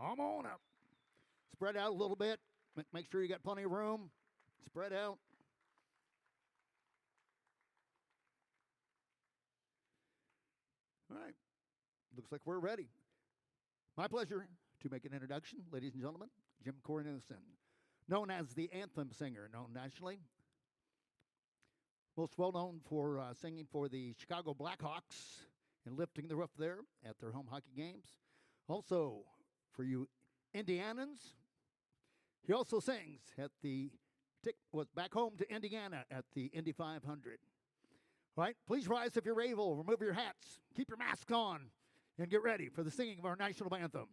Come on up. Spread out a little bit. Make sure you got plenty of room. Spread out. All right. Looks like we're ready. My pleasure to make an introduction, ladies and gentlemen. Jim Cornelison, known as the anthem singer, known nationally. Most well known for singing for the Chicago Blackhawks and lifting the roof there at their home hockey games. Also, for you Indianans, he also sings at was back home to Indiana at the Indy 500. All right, please rise if you're able. Remove your hats. Keep your masks on. And get ready for the singing of our national anthem.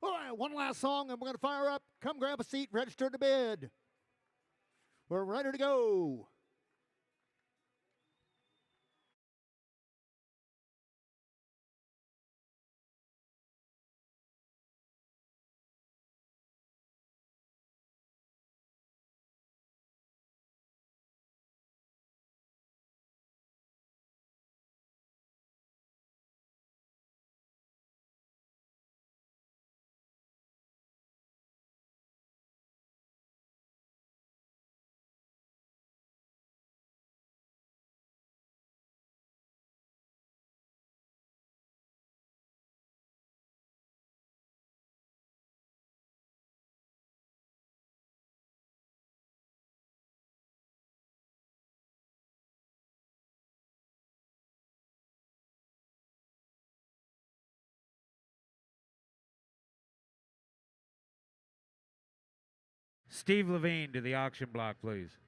All right, one last song, and we're going to fire up. Come grab a seat, register to bid. We're ready to go. Steve Levine to the auction block, please.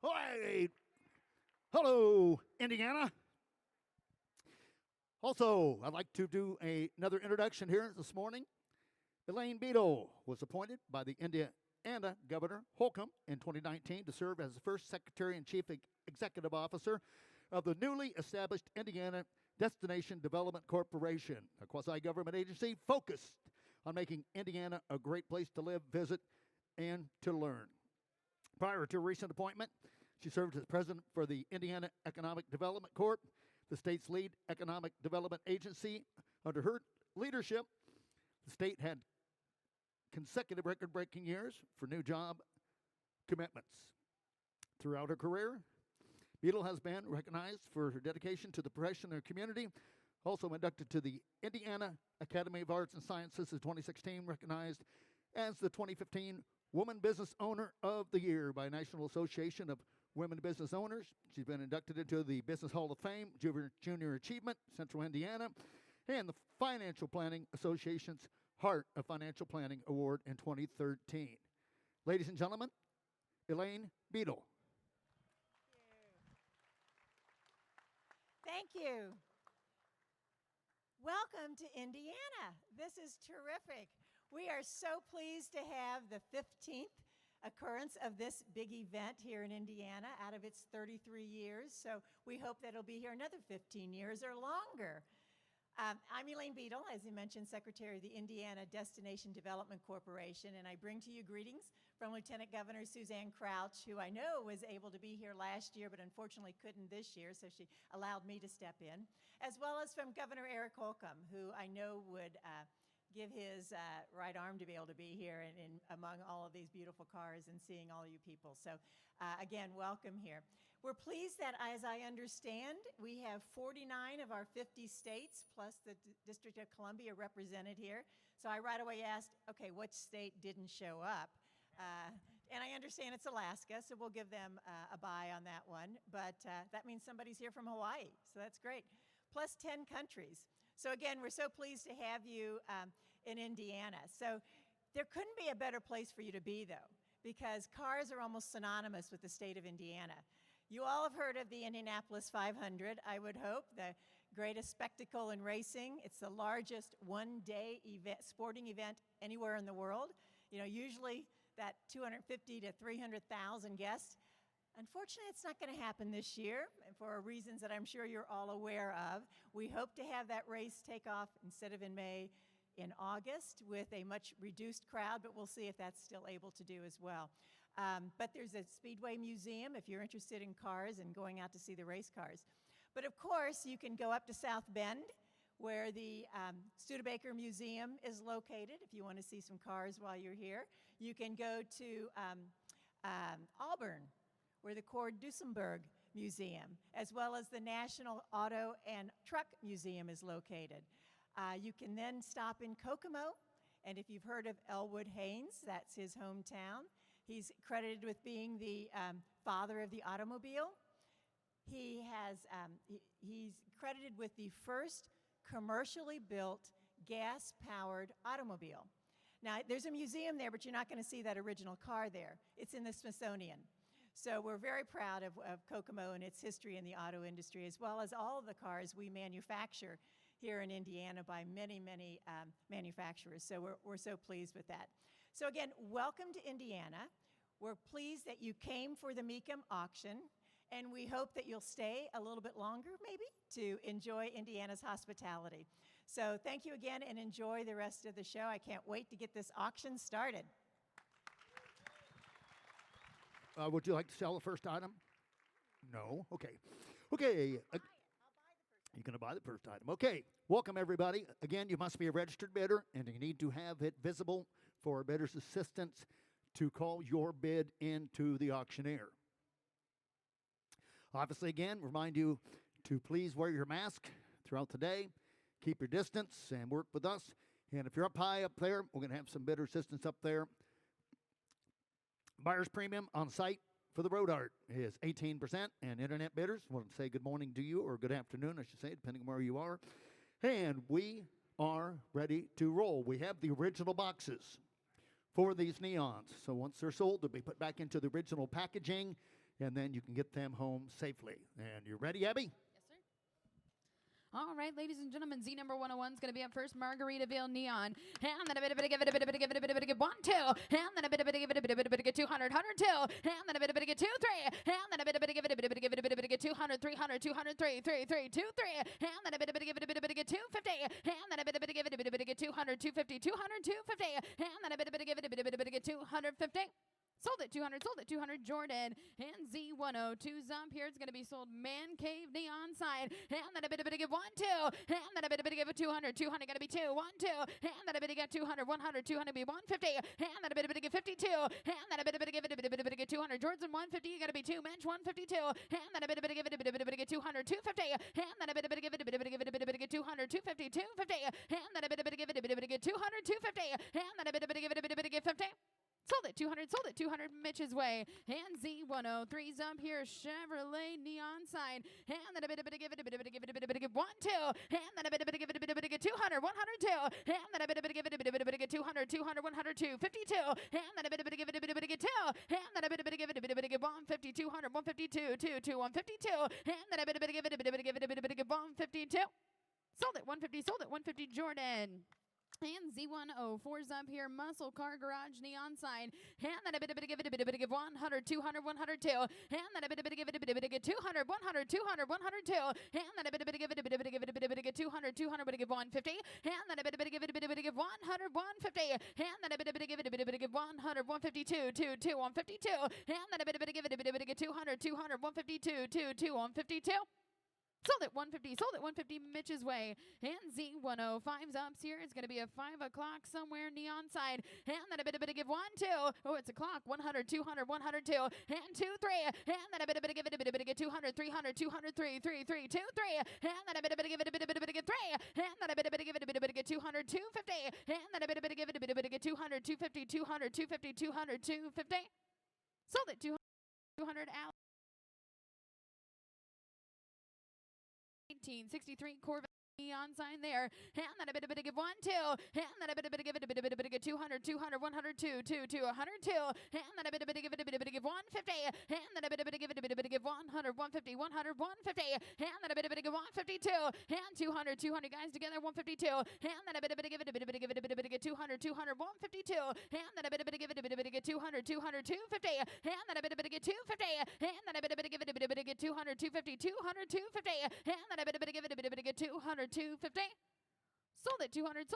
All right. Hello, Indiana. Also, I'd like to do another introduction here this morning. Elaine Beadle was appointed by the Indiana Governor Holcomb in 2019 to serve as the first Secretary and Chief Executive Officer of the newly established Indiana Destination Development Corporation, a quasi-government agency focused on making Indiana a great place to live, visit, and to learn. Prior to her recent appointment, she served as president for the Indiana Economic Development Corp., the state's lead economic development agency. Under her leadership, the state had consecutive record-breaking years for new job commitments. Throughout her career, Beadle has been recognized for her dedication to the profession and community, also inducted to the Indiana Academy of Arts and Sciences in 2016, recognized as the 2015 Woman Business Owner of the Year by National Association of Women Business Owners. She's been inducted into the Business Hall of Fame, Junior Achievement, Central Indiana, and the Financial Planning Association's Heart of Financial Planning Award in 2013. Ladies and gentlemen, Elaine Beadle. Thank you. Welcome to Indiana. This is terrific. We are so pleased to have the 15th occurrence of this big event here in Indiana out of its 33 years. So we hope that it'll be here another 15 years or longer. I'm Elaine Beadle, as you mentioned, Secretary of the Indiana Destination Development Corporation, and I bring to you greetings from Lieutenant Governor Suzanne Crouch, who I know was able to be here last year, but unfortunately couldn't this year, so she allowed me to step in, as well as from Governor Eric Holcomb, who I know would give his right arm to be able to be here and among all of these beautiful cars and seeing all you people. So again, welcome here. We're pleased that, as I understand, we have 49 of our 50 states plus the District of Columbia represented here. So I right away asked, okay, what state didn't show up? And I understand it's Alaska, so we'll give them a bye on that one. But that means somebody's here from Hawaii, so that's great. Plus 10 countries. So again, we're so pleased to have you in Indiana. So there couldn't be a better place for you to be, though, because cars are almost synonymous with the state of Indiana. You all have heard of the Indianapolis 500, I would hope, the greatest spectacle in racing. It's the largest one-day event, sporting event anywhere in the world. You know, usually that 250 to 300,000 guests. Unfortunately, it's not going to happen this year for reasons that I'm sure you're all aware of. We hope to have that race take off instead of in May, in August, with a much reduced crowd, but we'll see if that's still able to do as well. But there's a Speedway Museum if you're interested in cars and going out to see the race cars. But of course, you can go up to South Bend, where the Studebaker Museum is located, if you want to see some cars while you're here. You can go to Auburn, where the Cord-Duesenberg Museum, as well as the National Auto and Truck Museum is located. You can then stop in Kokomo, and if you've heard of Elwood Haynes, that's his hometown. He's credited with being the father of the automobile. He's credited with the first commercially built gas-powered automobile. Now, there's a museum there, but you're not going to see that original car there. It's in the Smithsonian. So we're very proud of Kokomo and its history in the auto industry, as well as all of the cars we manufacture here in Indiana by many, many manufacturers. So we're so pleased with that. So again, welcome to Indiana. We're pleased that you came for the Mecum auction, and we hope that you'll stay a little bit longer, maybe, to enjoy Indiana's hospitality. So thank you again, and enjoy the rest of the show. I can't wait to get this auction started. Would you like to sell the first item? No? Okay. Okay. You're going to buy the first item. Okay. Welcome, everybody. Again, you must be a registered bidder, and you need to have it visible for a bidder's assistance to call your bid into the auctioneer. Obviously, again, remind you to please wear your mask throughout the day, keep your distance, and work with us. And if you're up high up there, we're going to have some bidder assistance up there. Buyer's premium on site for the road art is 18%, and internet bidders want to say good morning to you, or good afternoon, I should say, depending on where you are. And we are ready to roll. We have the original boxes for these neons. So once they're sold, they'll be put back into the original packaging, and then you can get them home safely. And you ready, Abby? Yes, sir. All right, ladies and gentlemen, Z number 101 is going to be up first, Margaritaville Neon. And then a bit of give it, a bit of give it, a bit of give it, 1, 2. And then a bit of give it, a bit of give it, 200, 102. And then a bit of give it, 2, 3. And then a bit of give it, a bit of give it, a bit of give it, 200, 300, 203, 3, 3, 2, 3. And then a bit of give it, a bit of give it, 250. And then a bit of give it, a bit of give it, 200, 250, 200, 250. And then a bit of give it, a bit of give it, 250. Sold it 200, sold it 200, Jordan. And Z102's up here. It's going to be sold MANCAVE Neon sign. And then a bit of give 1, 2. And then a bit of give 200, 200 going to be 2, 1, 2. And then a bit of get 200, 100, 200 be 150. And then a bit of give 52. And then a bit of give it, a bit of give 200, Jordan 150, you got to be 2, Mensch 152. And then a bit of give it, a bit of give 200, 250. And then a bit of give it, a bit of give it, a bit of give 200, 250, 250. And then a bit of give it, a bit of give 200, 250. And then a bit of give it, a bit of give 50. Sold it 200, Mitch's way. And Z103's up here, Chevrolet Neon sign. And then a bit of give it, a bit of give it, a bit of give 1, 2. And then a bit of give it, a bit of give 200, 102. And then a bit of give it, a bit of give 200, 200, 102, 52. And then a bit of give it, a bit of give 2. And then a bit of give it, a bit of give 150, 200, 152, 2, 2, 152. And then a bit of give it, a bit of give it, a bit of give 152. Sold it 150, Jordan. And Z104's up here, Muscle Car Garage Neon sign. And then a bit of give it, a bit of give 100, 200, 102. And then a bit of give it, a bit of give 200, 100, 200, 102. And then a bit of give it, a bit of give it, a bit of give 200, 200, bit of give 150. And then a bit of give it, a bit of give 100, 150. And then a bit of give it, a bit of give 100, 152, 2, 2, 152. And then a bit of give it, a bit of give 200, 200, 152, 2, 2, 152. Sold it 150, Mitch's way. And Z105's up here. It's going to be a 5 o'clock somewhere neon side. And then a bit of give 1, 2. Oh, it's a clock. 100, 200, 102. And 2, 3. And then a bit of give it, a bit of give 200, 300, 203, 3, 3, 2, 3. And then a bit of give it, a bit of give 3. And then a bit of give it, a bit of give 200, 250. And then a bit of give it, a bit of give 200, 250, 200, 250, 200, 250. Sold it 200 out. 1963 Corvette neon sign there. And then a bit of give 1, 2. And then a bit of give it, a bit of give 200, 200, 102, 2, 2, 102. And then a bit of give it, a bit of give 150. And then a bit of give it, a bit of give 100, 150, 100, 150. And then a bit of give 152. And 200, 200 guys together, 152. And then a bit of give it, a bit of give it, a bit of give 200, 200, 152. And then a bit of give it, a bit of give 200, 200, 250. And then a bit of give 250. And then a bit of give it, a bit of give 200, 250, 200, 250. And then a bit of give it, a bit of give 200, 250. Sold it 200,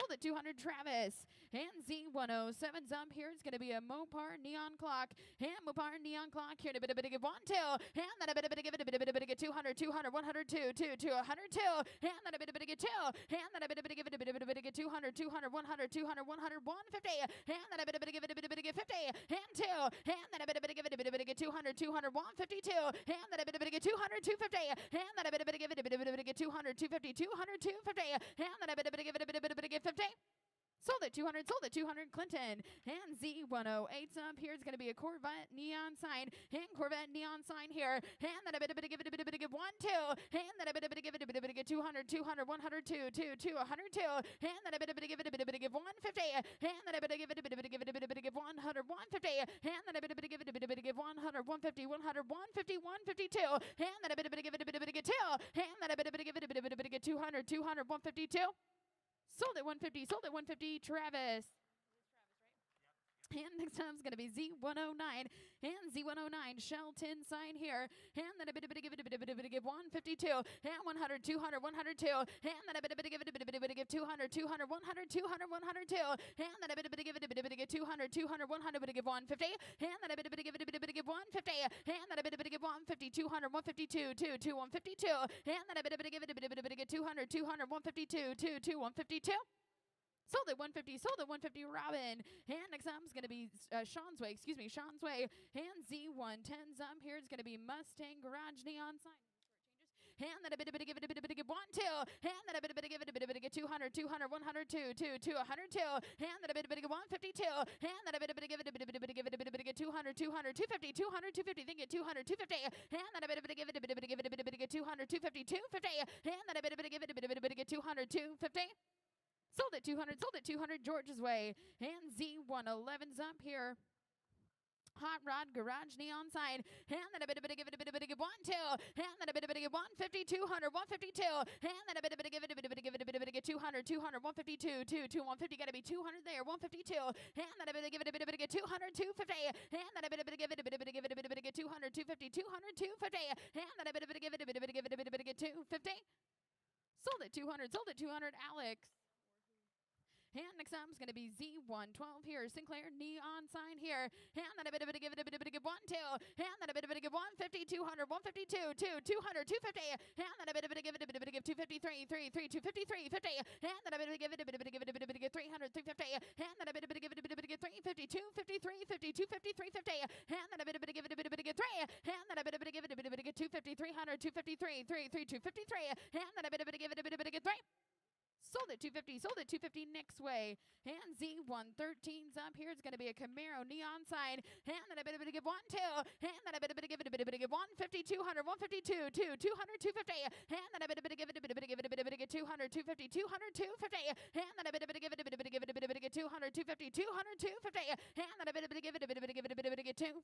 Travis. And Z107's up here. It's going to be a MOPAR neon clock. And MOPAR neon clock here. A bit of give 1, 2. And then a bit of give it, a bit of give 200, 200, 102, 2, 2, 102. And then a bit of give 2. And then a bit of give it, a bit of give 200, 200, 100, 200, 100, 150. And then a bit of give it, a bit of give 50. And 2. And then a bit of give it, a bit of give 200, 200, 152. And then a bit of give 200, 250. And then a bit of give it, a bit of give 200, 250, 200, 250. And then a bit of give it, a bit of give 50. Sold it 200, Clinton. And Z108's up here. It's going to be a Corvette neon sign. And Corvette neon sign here. And then a bit of give it, a bit of give 1, 2. And then a bit of give it, a bit of give 200, 200, 102, 2, 2, 102. And then a bit of give it, a bit of give 150. And then a bit of give it, a bit of give it, a bit of give 100, 150. And then a bit of give it, a bit of give 100, 150, 100, 150, 152. And then a bit of give it, a bit of give 2. And then a bit of give it, a bit of give 200, 200, 152. Sold it 150, Travis. And next time is going to be Z109. And Z109, Shelton sign here. And then a bit of give it, a bit of give 152. And 100, 200, 102. And then a bit of give it, a bit of give 200, 200, 100, 200, 102. And then a bit of give it, a bit of give 200, 200, 100, bit of give 150. And then a bit of give it, a bit of give 150. And then a bit of give 150, 200, 152, 2, 2, 152. And then a bit of give it, a bit of give 200, 200, 152, 2, 2, 152. Sold it 150, Robin. And next up is going to be Sean's Way. And Z110's up here. It's going to be Mustang Garage Neon sign. And then a bit of give it, a bit of give 1, 2. And then a bit of give it, a bit of give 200, 200, 102, 2, 2, 102. And then a bit of give 152. And then a bit of give it, a bit of give it, a bit of give 200, 200, 250, 200, 250. Then get 200, 250. And then a bit of give it, a bit of give it, a bit of give 200, 250, 250. And then a bit of give it, a bit of give 200, 250. Sold it 200, George's way. And Z111's up here. Hot Rod Garage Neon sign. And then a bit of give it a bit of give 1, 2. And then a bit of give 150, 200, 152. And then a bit of give it a bit of give it a bit of get 200, 200, 152, 2, 2, 150. Got to be 200 there, 152. And then a bit of give it a bit of get 200, 250. And then a bit of give it a bit of give it a bit of get 200, 250, 200, 250. And then a bit of give it a bit of give it a bit of get 250. Sold at 200, Alex. And next up is going to be Z112 here. Sinclair neon sign here. And then a bit of give it a bit of give 1, 2. And then a bit of give 150, 200, 152, 2, 200, 250. And then a bit of give it a bit of give 253, 3, 3, 253, 50. And then a bit of give it a bit of give it a bit of give 300, 350. And then a bit of give it a bit of give 350, 253, 50, 253, 50. And then a bit of give it a bit of give 3. And then a bit of give it a bit of give 250, 300, 253, 3, 3, 253. And then a bit of give it a bit of give 3. Sold at 250 next way. And Z113's up here. It's going to be a Camaro neon sign. And then a bit of give 1, 2. And then a bit of give it a bit of give 150, 200, 152, 2, 200, 250. And then a bit of give it a bit of give it a bit of give 200, 250, 200, 250. And then a bit of give it a bit of give it a bit of give 200, 250, 200, 250. And then a bit of give it a bit of give it a bit of give 250.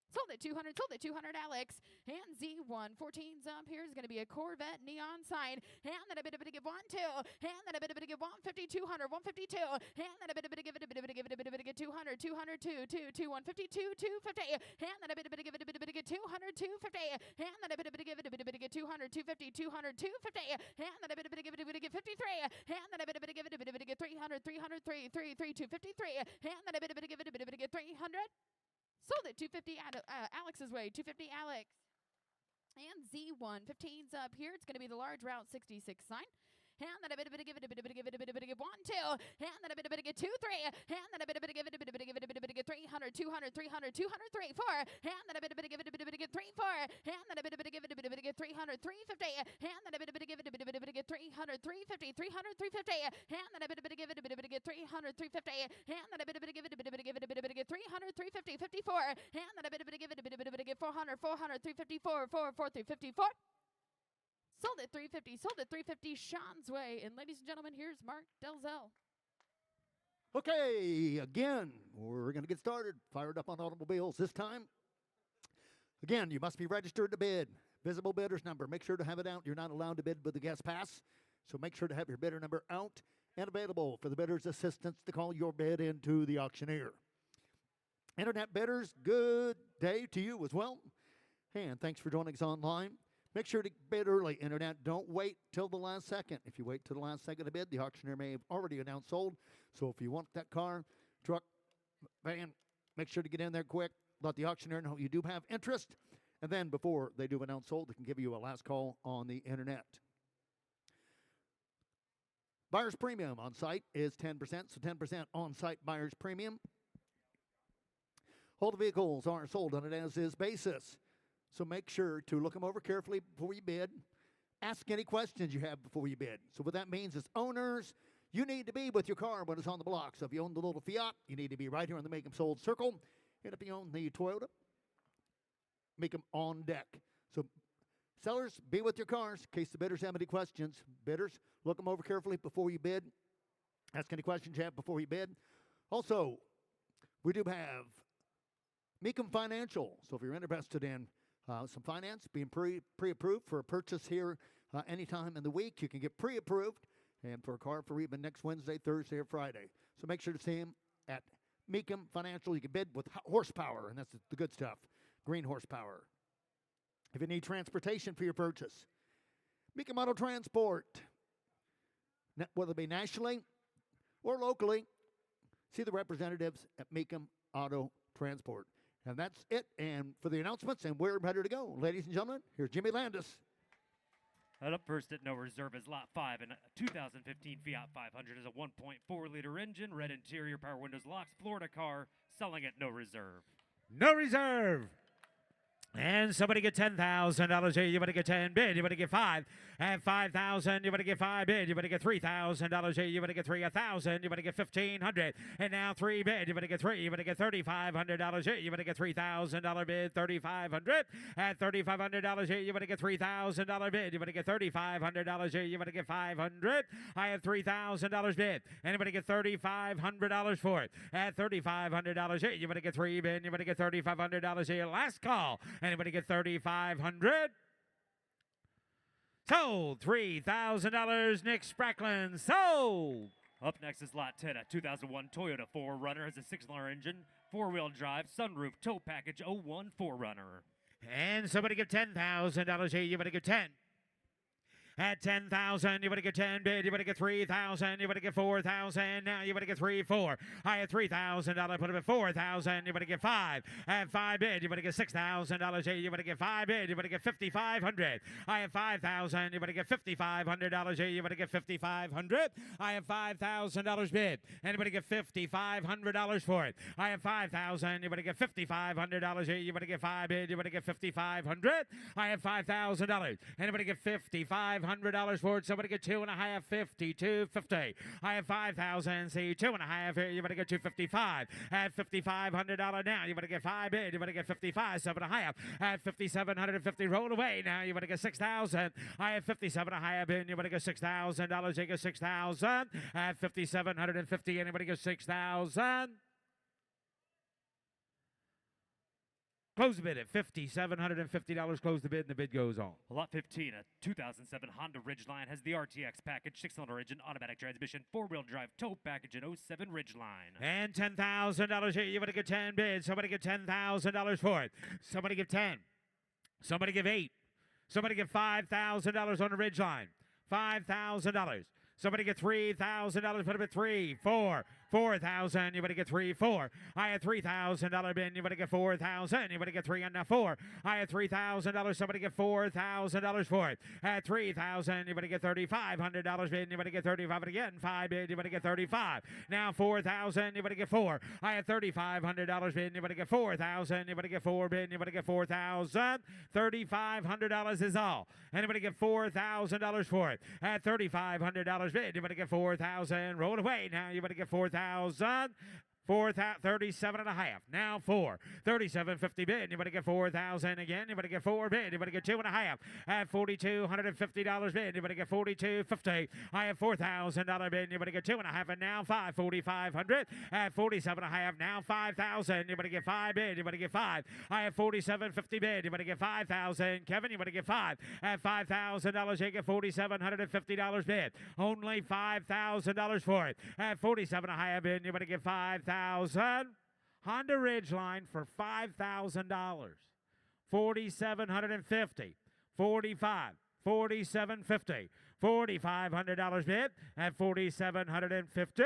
Sold at 200, Alex. And Z114's up here is going to be a Corvette neon sign. And then a bit of give 1, 2. And then a bit of give 150, 200, 152. And then a bit of give it a bit of give it a bit of give 200, 200, 2, 2, 2, 152, 250. And then a bit of give it a bit of give 200, 250. And then a bit of give it a bit of give 200, 250, 200, 250. And then a bit of give it a bit of give 53. And then a bit of give it a bit of give 300, 300, 3, 3, 3, 253. And then a bit of give it a bit of give 300. Sold at 250 Alex's way. 250 Alex. And Z115's up here. It's going to be the large Route 66 sign. And then a bit of give it a bit of give it a bit of give 1, 2. And then a bit of give 2, 3. And then a bit of give it a bit of give it a bit of give 300, 200, 300, 200, 3, 4. And then a bit of give it a bit of give 3, 4. And then a bit of give it a bit of give 300, 350. And then a bit of give it a bit of give 300, 350, 300, 350. And then a bit of give it a bit of give 300, 350. And then a bit of give it a bit of give it a bit of give 300, 350, 54. And then a bit of give it a bit of give 400, 400, 354, 4, 4, 354. Sold at 350 Sean's way. And ladies and gentlemen, here's Mark Delzell. Okay, again, we're going to get started. Fired up on automobiles this time. Again, you must be registered to bid. Visible bidder's number. Make sure to have it out. You're not allowed to bid with the guest pass. So make sure to have your bidder number out and available for the bidder's assistance to call your bid into the auctioneer. Internet bidders, good day to you as well. And thanks for joining us online. Make sure to bid early, Internet. Don't wait till the last second. If you wait till the last second to bid, the auctioneer may have already announced sold. So if you want that car, truck, van, make sure to get in there quick. Let the auctioneer know you do have interest. And then before they do announce sold, they can give you a last call on the Internet. Buyer's premium on site is 10%, so 10% on-site buyer's premium. All the vehicles are sold on an as-is basis. So make sure to look them over carefully before you bid. Ask any questions you have before you bid. So what that means is owners, you need to be with your car when it's on the block. So if you own the little Fiat, you need to be right here on the Mecum sold circle. And if you own the Toyota, make them on deck. So sellers, be with your cars in case the bidders have any questions. Bidders, look them over carefully before you bid. Ask any questions you have before you bid. Also, we do have Mecum Financial. So if you're interested in some finance, being pre-approved for a purchase here anytime in the week, you can get pre-approved and for a car for even next Wednesday, Thursday, or Friday. So make sure to see him at Mecum Financial. You can bid with horsepower, and that's the good stuff, green horsepower. If you need transportation for your purchase, Mecum Auto Transport, whether it be nationally or locally, see the representatives at Mecum Auto Transport. And that's it. And for the announcements, and we're ready to go. Ladies and gentlemen, here's Jimmy Landis. And up first at no reserve is Lot 5, and a 2015 Fiat 500 is a 1.4-liter engine, red interior, power windows, locks, Florida car, selling at no reserve. No reserve. And somebody get $10,000 here. You better get 10 bid. You better get 5. At 5,000, you better get 5 bid. You better get $3,000 here. You better get 3. 1,000. You better get 1,500. And now 3 bid. You better get 3. You better get $3,500 here. You better get $3,000 bid. 3,500. At $3,500 here. You better get $3,000 bid. You better get $3,500 here. You better get 500. I have $3,000 bid. Anybody get $3,500 for it? At $3,500 here. You better get 3 bid. You better get $3,500 here. Last call. Anybody get $3,500? Sold. $3,000. Nick Spracklin. Sold. Up next is Lot 10, a 2001 Toyota 4Runner, has a 6-cylinder engine, 4-wheel drive, sunroof, tow package, 01 4Runner. And somebody give $10,000 here. You better get 10. At 10,000, you better get 10 bid. You better get 3,000. You better get 4,000. Now you better get 3, 4. I had $3,000. Put it at 4,000. You better get 5. At 5 bid. You better get $6,000 here. You better get 5 bid. You better get 5,500. I have 5,000. You better get $5,500 here. You better get 5,500. I have $5,000 bid. Anybody get $5,500 for it? I have 5,000. You better get $5,500 here. You better get 5 bid. You better get 5,500. I have $5,000. Anybody get $5,500 for it? Somebody get 2.5, 52.50. I have 5,000. See 2.5 here. You better get 255. At $5,500 now. You better get 5 bid. You better get 55. 7.5. At 5,750. Roll away now. You better get 6,000. I have 57.5 bid. You better get $6,000. You get 6,000. At 5,750. Anybody get 6,000? Close the bid at $5,750. Close the bid, and the bid goes on. Lot 15, a 2007 Honda Ridgeline, has the RTX package, 6-cylinder engine, automatic transmission, 4-wheel drive, tow package, and 07 Ridgeline. And $10,000 here. You better get 10 bids. Somebody get $10,000 for it. Somebody give 10. Somebody give 8. Somebody give $5,000 on the Ridgeline. $5,000. Somebody get $3,000. Put it at 3, 4. 4,000. You better get 3, 4. I had $3,000 bin. You better get 4,000. You better get 3 on the 4. I had $3,000. Somebody get $4,000 for it. At 3,000. You better get $3,500 bin. You better get 35 again. 5 bid. You better get 35. Now 4,000. You better get 4. I had $3,500 bin. You better get 4,000. You better get 4 bin. You better get 4,000. $3,500 is all. Anybody get $4,000 for it? At $3,500 bin. You better get 4,000. Roll away now. You better get 4,000. 37.5. Now 4. 37.50 bid. You better get 4,000 again. You better get 4 bid. You better get 2.5. At $4,250 bid. You better get 42.50. I have $4,000 bid. You better get 2.5. And now 5. 4,500. At 47.5. Now 5,000. You better get 5 bid. You better get 5. I have 47.50 bid. You better get 5,000. Kevin, you better get 5. At $5,000, you get $4,750 bid. Only $5,000 for it. At 47.5 bid. You better get 5,000. Honda Ridgeline for $5,000. 4,750. 45. 4,750. $4,500 bid at 4,750.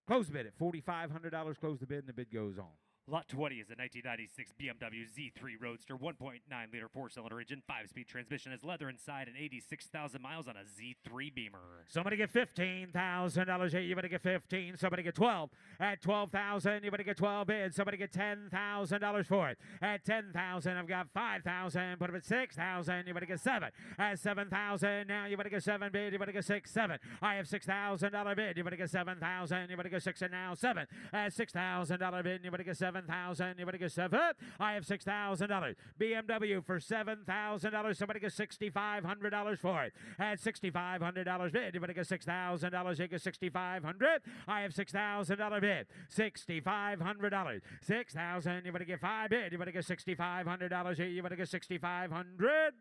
Close the bid at $4,500. Close the bid, and the bid goes on. Lot 20 is a 1996 BMW Z3 Roadster, 1.9-liter 4-cylinder engine, 5-speed transmission, has leather inside, and 86,000 miles on a Z3 Beamer. Somebody get $15,000. You better get 15. Somebody get 12. At 12,000, you better get 12 bids. Somebody get $10,000 for it. At 10,000, I've got 5,000. Put it at 6,000. You better get 7. At 7,000, now you better get 7 bid. You better get 6, 7. I have $6,000 bid. You better get 7,000. You better get 6, and now 7. At $6,000 bid. You better get 7,000. You better get 7. I have $6,000. BMW for $7,000. Somebody get $6,500 for it. At $6,500 bid. You better get $6,000. You get $6,500. I have $6,000 bid. $6,500. 6,000. You better get 5 bid. You better get $6,500. You better get $6,500.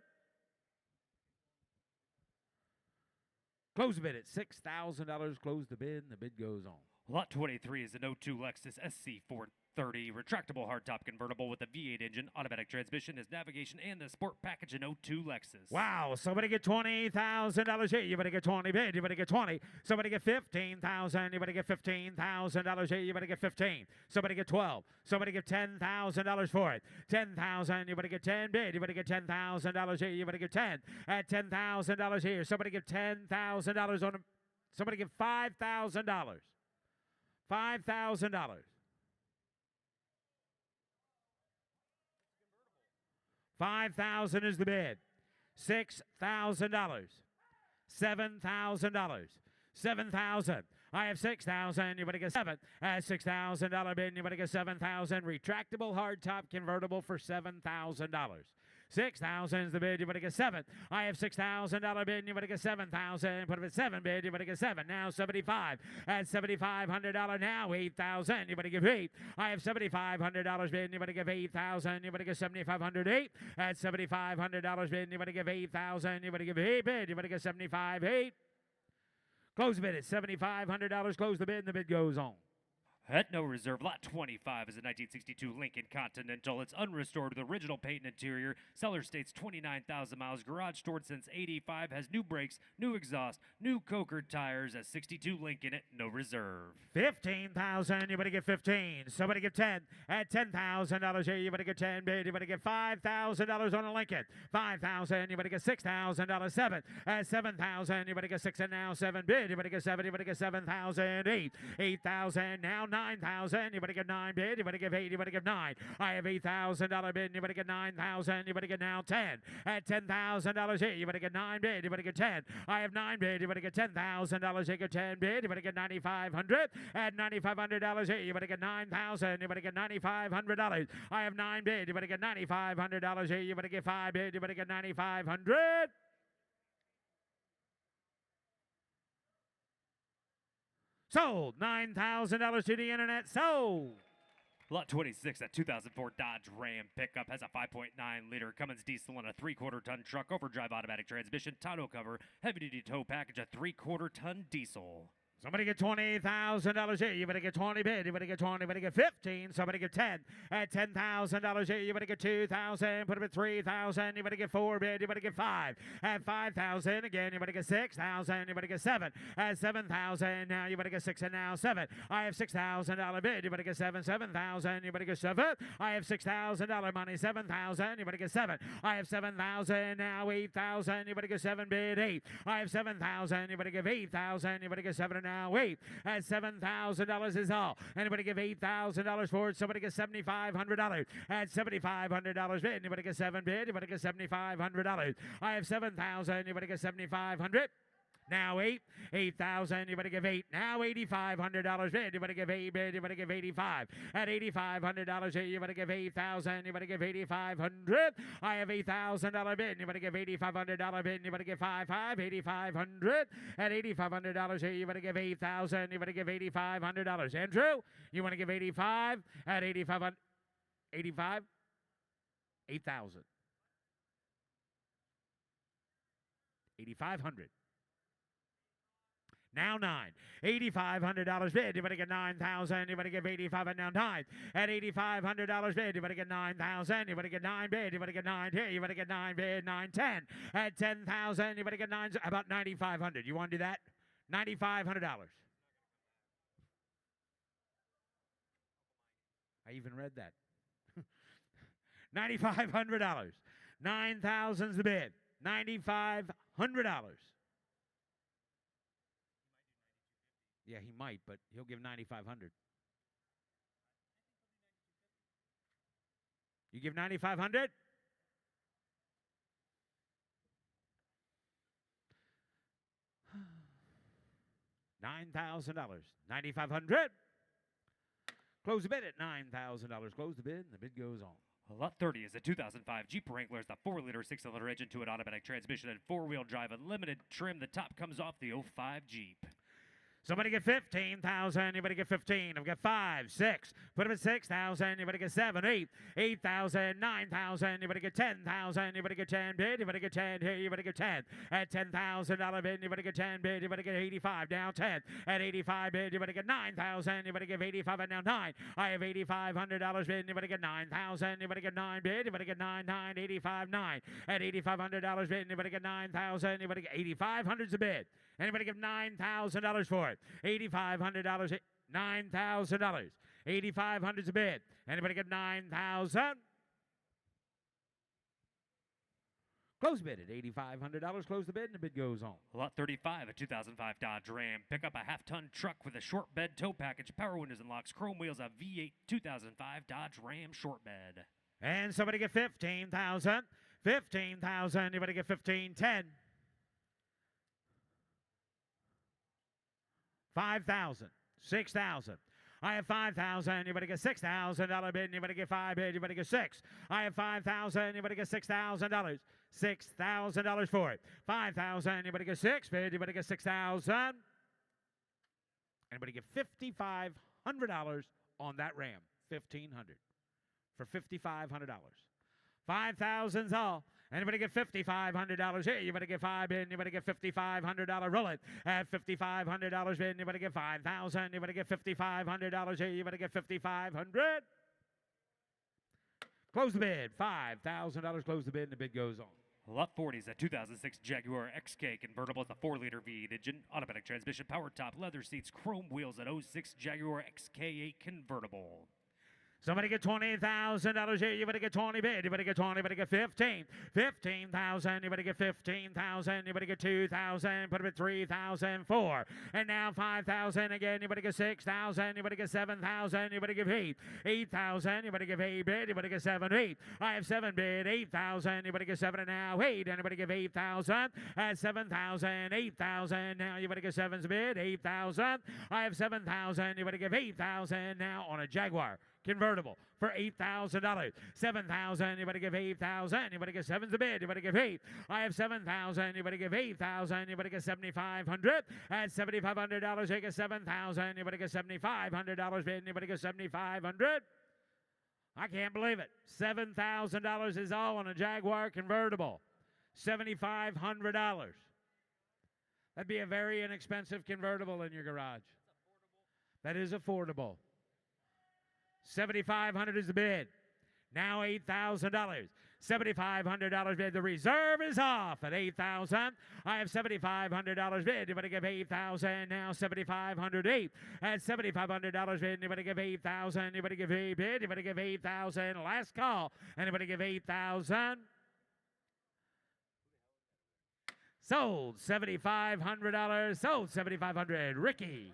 Close the bid at $6,000. Close the bid, and the bid goes on. Lot 23 is an 02 Lexus SC430 retractable hardtop convertible with a V8 engine, automatic transmission, has navigation, and the sport package in 02 Lexus. Wow, somebody get $20,000 here. You better get 20 bid. You better get 20. Somebody get 15,000. You better get $15,000 here. You better get 15. Somebody get 12. Somebody get $10,000 for it. 10,000. You better get 10 bid. You better get $10,000 here. You better get 10. At $10,000 here. Somebody get $10,000 on them. Somebody get $5,000. $5,000. $5,000 is the bid. $6,000. $7,000. $7,000. I have $6,000. Anybody get 7 at $6,000 bid. Anybody get 7,000. Retractable hardtop convertible for $7,000. 6,000 is the bid. Anybody get 7. I have $6,000 bid. Anybody get 7,000. Put it at 7 bid. Anybody get 7. Now 75 at $7,500. Now 8,000. Anybody give 8. I have $7,500 bid. Anybody give 8,000. Anybody give 7,500. 8 at $7,500 bid. Anybody give 8,000. Anybody give 8 bid. Anybody get 75. 8. Close the bid at $7,500. Close the bid, and the bid goes on. At no reserve, lot 25 is a 1962 Lincoln Continental. It's unrestored with original paint and interior. Seller states 29,000 miles. Garage stored since 85. Has new brakes, new exhaust, new Coker tires. A 62 Lincoln at no reserve. 15,000. Anybody get 15? Somebody get 10 at $10,000 here. Anybody get 10 bid. Anybody get $5,000 on a Lincoln. 5,000. Anybody get $6,000. 7 at 7,000. Anybody get 6 and now 7 bid. Anybody get 7. Anybody get 7,000. 8. 8,000 now 9,000. Anybody get 9 bid? Anybody give 8? Anybody give 9? I have $8,000 bid. Anybody get 9,000? Anybody get now 10 at $10,000 here? Anybody get 9 bid? Anybody get 10? I have 9 bid. Anybody get $10,000? Here get 10 bid. Anybody get 9,500 at $9,500 here? Anybody get 9,000? Anybody get $9,500? I have 9 bid. Anybody get $9,500 here? Anybody get 5 bid? Anybody get 9,500? Sold. $9,000 to the internet. Sold. Lot 26, a 2004 Dodge Ram pickup, has a 5.9 liter Cummins diesel and a 3/4 ton truck, overdrive automatic transmission, tonneau cover, heavy duty tow package, a 3/4 ton diesel. Somebody get $20,000 here. You better get 20 bid. You better get 20. You better get 15. Somebody get 10 at $10,000 here. You better get 2,000. Put them at 3,000. You better get 4 bid. You better get 5 at 5,000. Again, you better get 6,000. You better get 7 at 7,000. Now you better get 6 and now 7. I have $6,000 bid. You better get 7. 7,000. You better get 7. I have $6,000 money. 7,000. You better get 7. I have 7,000. Now 8,000. You better get 7 bid. 8. I have 7,000. You better give 8,000. You better get 7 now 8 at $7,000 is all. Anybody give $8,000 for it? Somebody get $7,500 at $7,500 bid. Anybody get 7 bid? Anybody get $7,500? I have 7,000. Anybody get 7,500? Now 8, 8,000. You better give 8. Now $8,500 bid. You better give 8 bid. You better give 85 at $8,500 here. You better give 8,000. You better give 8,500. I have $8,000 bid. You better give $8,500 bid. You better give 5, 8,500 at $8,500 here. You better give 8,000. You better give $8,500. Andrew, you want to give 85 at 8,500? 85? 8,000. 8,500. Now 9. $8,500 bid. You better get 9,000. You better give 85 and now 9. At $8,500 bid. You better get 9,000. You better get 9 bid. You better get 9 here. You better get 9 bid. 9, 10. At 10,000. You better get 9. About 9,500. You want to do that? $9,500. I even read that. $9,500. 9,000's the bid. $9,500. Yeah, he might, but he'll give 9,500. You give 9,500? $9,000. 9,500. Close the bid at $9,000. Close the bid, and the bid goes on. Lot 30 is a 2005 Jeep Wrangler. It's the 4-liter, 6-cylinder engine to an automatic transmission and 4-wheel drive. Unlimited trim. The top comes off the 05 Jeep. Somebody get 15,000. Anybody get 15? I've got 5, 6. Put them at 6,000. Anybody get 7, 8, 8,000, 9,000. Anybody get 10,000. Anybody get 10 bid. Anybody get 10 here. You better get 10 at $10,000 bid. Anybody get 10 bid. You better get 85. Now 10 at 85 bid. You better get 9,000. You better give 85 and now 9. I have $8,500 bid. You better get 9,000. You better get 9 bid. You better get 9, 9, 85, 9 at $8,500 bid. You better get 9,000. You better get 8,500's a bid. Anybody give $9,000 for it? $8,500. $9,000. $8,500's a bid. Anybody get 9,000? Close bid at $8,500. Close the bid, and the bid goes on. Lot 35, a 2005 Dodge Ram. Pick up a half-ton truck with a short bed tow package, power windows and locks, chrome wheels, a V8 2005 Dodge Ram short bed. And somebody get 15,000. 15,000. Anybody get 15? 10. 5,000. 6,000. I have 5,000. Anybody get $6,000 bid? Anybody get 5 bid? Anybody get 6? I have 5,000. Anybody get $6,000? $6,000 for it. 5,000. Anybody get 6 bid? Anybody get 6,000? Anybody get $5,500 on that Ram? 1,500 for $5,500. 5,000's all. Anybody get $5,500 here? You better get 5 bid. Anybody get $5,500? Roll it at $5,500 bid. Anybody get 5,000? Anybody get $5,500 here? You better get 5,500. Close the bid. $5,000. Close the bid, and the bid goes on. Lot 40 is a 2006 Jaguar XK convertible with a 4-liter V8 engine, automatic transmission, power top, leather seats, chrome wheels, an 06 Jaguar XK8 convertible. Somebody get $20,000 here. You better get 20 bid. You better get 20. You better get 15. 15,000. You better get 15,000. You better get 2,000. Put them at 3,004. And now 5,000 again. You better get 6,000. You better get 7,000. You better give 8. 8,000. You better give 8 bid. You better get 7 8. I have 7 bid. 8,000. You better get 7 and now 8. Anybody give 8,000? At 7,000. 8,000. Now you better get 7's bid. 8,000. I have 7,000. You better give 8,000 now on a Jaguar convertible for $8,000. 7,000. You better give 8,000. You better get 7's a bid. You better give 8. I have 7,000. You better give 8,000. You better get 7,500. At $7,500, you get 7,000. You better get $7,500 bid. You better get 7,500. I can't believe it. $7,000 is all on a Jaguar convertible. $7,500. That'd be a very inexpensive convertible in your garage. That is affordable. $7,500 is the bid. Now $8,000. $7,500 bid. The reserve is off at $8,000. I have $7,500 bid. You better give $8,000. Now $7,508. At $7,500 bid. You better give $8,000. You better give a bid. You better give $8,000. Last call. Anybody give $8,000? Sold $7,500. Sold $7,500. Ricky.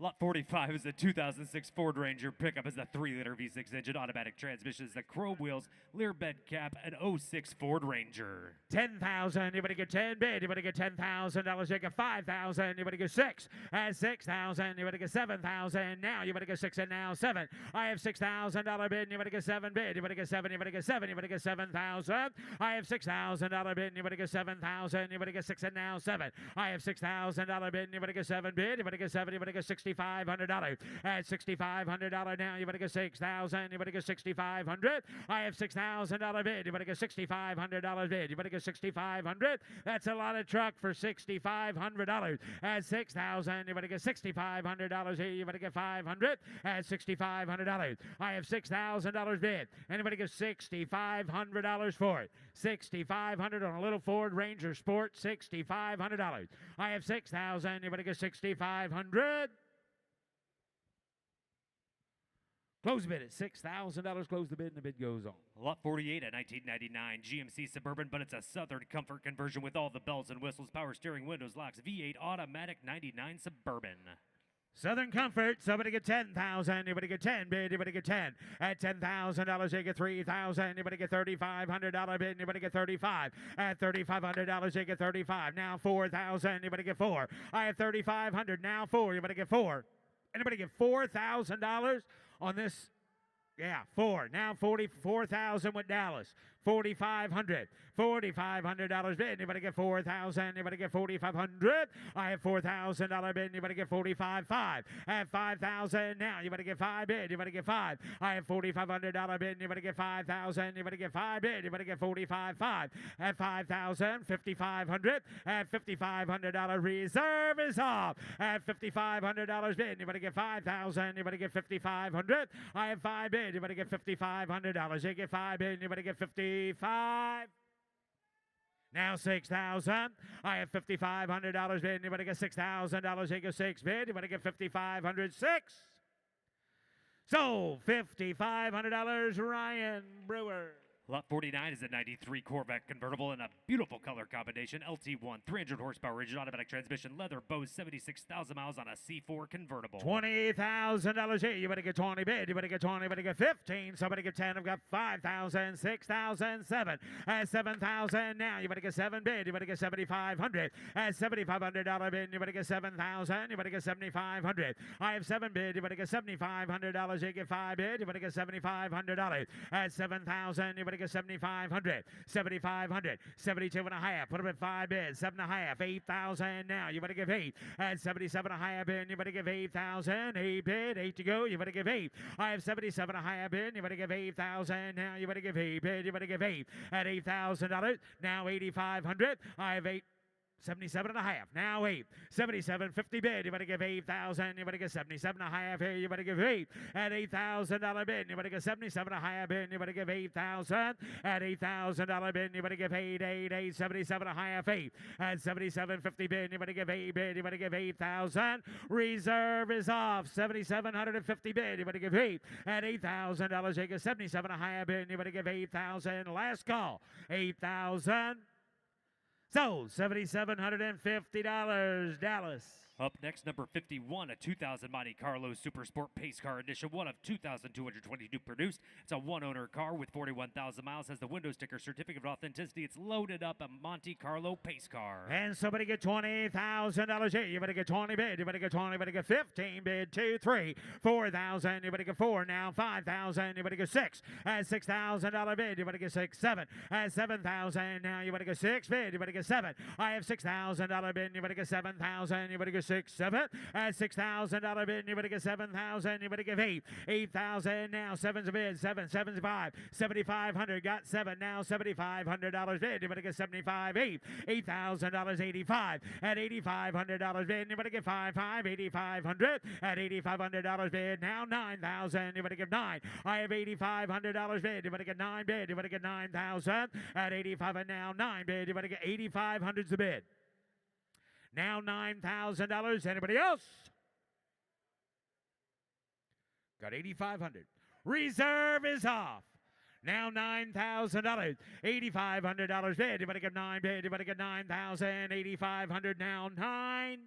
Lot 45 is a 2006 Ford Ranger pickup. Is a 3-liter V6 engine, automatic transmission, the chrome wheels, Lear bed cap, an 06 Ford Ranger. 10,000. You better get 10 bid. You better get $10,000. You get 5,000. You better get 6. At 6,000. You better get 7,000. Now you better get 6 and now 7. I have $6,000 bid. You better get 7 bid. You better get 7. You better get 7. You better get 7,000. I have $6,000 bid. You better get 7,000. You better get 6 and now 7. I have $6,000 bid. You better get 7 bid. You better get 7. You better get $6,500. At $6,500 now, you better get 6,000. You better get 6,500. I have $6,000 bid. You better get $6,500 bid. You better get 6,500. That's a lot of truck for $6,500. At 6,000, you better get $6,500 here. You better get 500. At $6,500. I have $6,000 bid. Anybody get $6,500 for it? $6,500 on a little Ford Ranger Sport. $6,500. I have 6,000. You better get 6,500. Close the bid at $6,000. Close the bid, and the bid goes on. Lot 48, a 1999 GMC Suburban, but it's a Southern Comfort conversion with all the bells and whistles, power steering, windows, locks, V8 automatic 99 Suburban. Southern Comfort, somebody get 10,000. You better get 10 bid. You better get 10. At $10,000, you get 3,000. You better get $3,500 bid. You better get 35. At $3,500, you get 35. Now 4,000. You better get 4. I have 3,500. Now 4. You better get 4. Anybody get $4,000 on this? Yeah, 4. Now 44,000 with Dallas. 4,500. $4,500 bid. You better get 4,000. You better get 4,500. I have $4,000 bid. You better get 45.5. I have 5,000 now. You better get 5 bid. You better get 5. I have $4,500 bid. You better get 5,000. You better get 5 bid. You better get 45.5. At 5,000, 5,500. At $5,500 reserve is off. At $5,500 bid. You better get 5,000. You better get 5,500. I have 5 bid. You better get $5,500. You get 5 bid. You better get 55. Now 6,000. I have $5,500 bid. You better get $6,000. You get 6 bid. You better get 5,500. 6. So $5,500. Ryan Brewer. Lot 49 is a 93 Corvette convertible in a beautiful color combination. LT1, 300 horsepower, rigid automatic transmission, leather Bose, 76,000 miles on a C4 convertible. $20,000 here. You better get 20 bid. You better get 20. You better get 15. Somebody get 10. I've got 5,000, 6,000, 7. At 7,000 now. You better get 7 bid. You better get 7,500. At $7,500 bid. You better get 7,000. You better get 7,500. I have 7 bid. You better get $7,500. You get 5 bid. You better get $7,500. At 7,000. You better get 7,500. 7,500. 72 and a half. Put them at 5 bids. 7 and a half. 8,000 now. You better give 8. At 77 and a half bid. You better give 8,000. 8 bid. 8 to go. You better give 8. I have 77 and a half bid. You better give 8,000 now. You better give 8 bid. You better give 8. At $8,000. Now 8,500. I have 8. 77 and a half. Now 8. 77.50 bid. You better give 8,000. You better get 77 and a half here. You better give 8. At $8,000 bid. You better get 77 and a half bid. You better give 8,000. At $8,000 bid. You better give 8, 8, 8, 77 and a half, 8. At 77.50 bid. You better give 8 bid. You better give 8,000. Reserve is off. 7,750 bid. You better give 8. At $8,000. You get 77 and a half bid. You better give 8,000. Last call. 8,000. Sold, $7,750, Dallas. Up next, number 51, a 2000 Monte Carlo Super Sport Pace Car Edition, one of 2,222 produced. It's a one-owner car with 41,000 miles, has the window sticker, certificate of authenticity. It's loaded up a Monte Carlo Pace Car. And somebody get $20,000 here. You better get 20 bid. You better get 20. You better get 15 bid. 2, 3, 4,000. You better get 4 now. 5,000. You better get 6. At $6,000 bid. You better get 6, 7. At 7,000 now. You better get 6 bid. You better get 7. I have $6,000 bid. You better get 7,000. You better get 6, 7. At $6,000 bid. You better get 7,000. You better give 8. 8,000 now. 7's a bid. 7, 7's 5. 7,500. Got 7 now. $7,500 bid. You better get 75. 8. $8,000. 85. At $8,500 bid. You better get 5, 5. 8,500. At $8,500 bid. Now 9,000. You better give 9. I have $8,500 bid. You better get 9 bid. You better get 9,000. At 85 and now 9 bid. You better get 8,500's the bid. Now $9,000. Anybody else? Got 8,500. Reserve is off. Now $9,000. $8,500 bid. You better get 9 bid. You better get 9,000. 8,500 now 9.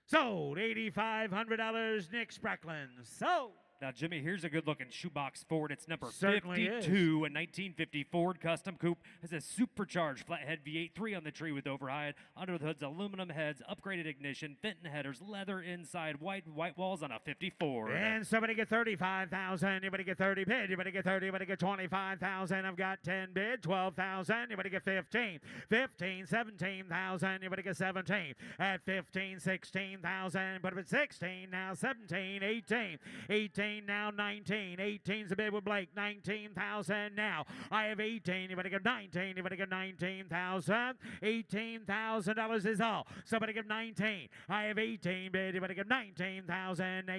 Sold. $8,500. Nick Spracklin. Sold. Now, Jimmy, here's a good-looking shoebox Ford. It's number Certainly 52, is. a 1950 Ford Custom Coupe. Has a supercharged flathead V8, 3 on the tree with overhide. Under the hood's aluminum heads, upgraded ignition, Fenton headers, leather inside, white walls on a 54. And somebody get 35,000. You better get 30 bid. You better get 30. You better get 25,000. I've got 10 bid. 12,000. You better get 15. 15. 17,000. You better get 17. At 15. 16,000. Put it at 16. Now 17. 18. 18. Now 19. 18's a bid with Blake. 19,000 now. I have 18. You better give 19. You better give 19,000. $18,000 is all. Somebody give 19. I have 18 bid. You better give 19,000.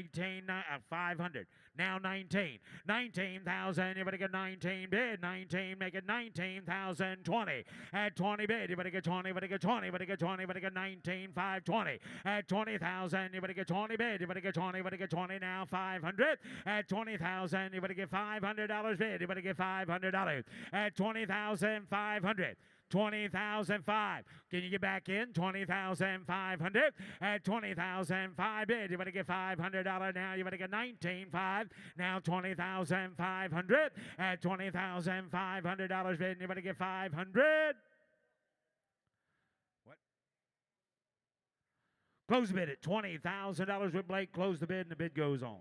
500. Now 19. 19,000. You better get 19 bid. 19. Make it 19,000. 20. At 20 bid. You better get 20. You better get 20. You better get 20. You better get 19. 520. At 20,000. You better get 20 bid. You better get 20. You better get 20 now. 500. At 20,000. You better get $500 bid. You better get $500. At 20,500. 20,005. Can you get back in? 20,500. At 20,005 bid. You better get $500 now. You better get 19,500. Now 20,500. At $20,500 bid. You better get 500. What? Close the bid at $20,000 with Blake. Close the bid and the bid goes on.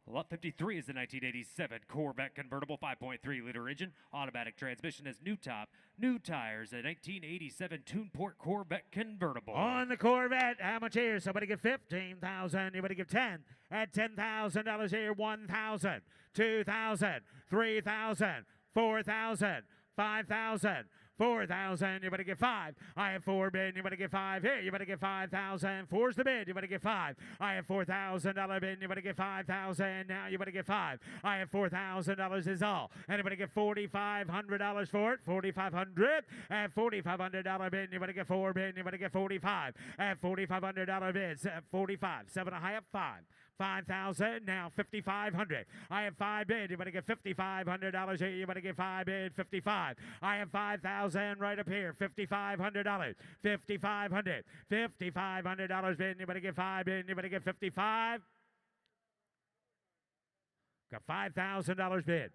Lot 53 is the 1987 Corvette convertible, 5.3-liter engine, automatic transmission, has new top, new tires, a 1987 Tuneport Corvette convertible. On the Corvette, how much here? Somebody give 15,000. You better give 10. At $10,000 here, 1,000, 2,000, 3,000, 4,000, 5,000. 4,000, you better get 5. I have 4 bid, you better get 5 here. You better get 5,000. 4's the bid, you better get 5. I have $4,000 bid, you better get 5,000. Now you better get 5. I have $4,000 is all. And you better get $4,500 for it. 4,500. At $4,500 bid, you better get 4 bid, you better get 45. At $4,500 bid, 45. 7 and a half, 5. 5,000, now 5,500. I have 5 bid. You better get $5,500 here. You better get 5 bid, 55. I have 5,000 right up here, $5,500. 5,500. $5,500 bid. You better get 5 bid. You better get 55. Got $5,000 bid.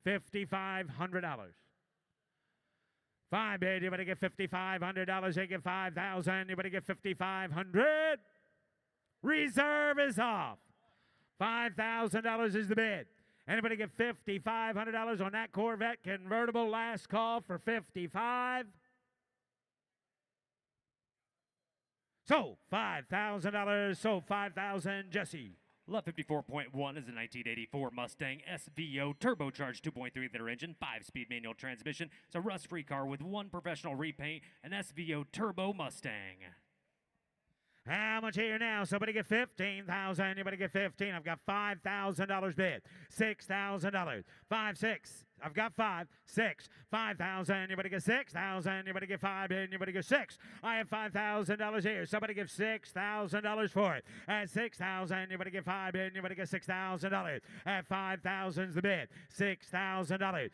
$5,500. 5 bid. You better get $5,500. They get 5,000. You better get 5,500. Reserve is off. $5,000 is the bid. Anybody get $5,500 on that Corvette convertible? Last call for 55. So $5,000. So 5,000. Jesse. Lot 54.1 is a 1984 Mustang SVO turbocharged 2.3-liter engine, 5-speed manual transmission. It's a rust-free car with 1 professional repaint, an SVO turbo Mustang. How much here now? Somebody get 15,000. Anybody get 15? I've got $5,000 bid. $6,000. 5, 6. I've got 5, 6. 5,000. Anybody get 6,000? Anybody get 5 bid? Anybody get 6? I have $5,000 here. Somebody give $6,000 for it. At 6,000. Anybody get 5 bid? Anybody get $6,000? At 5,000's the bid. $6,000.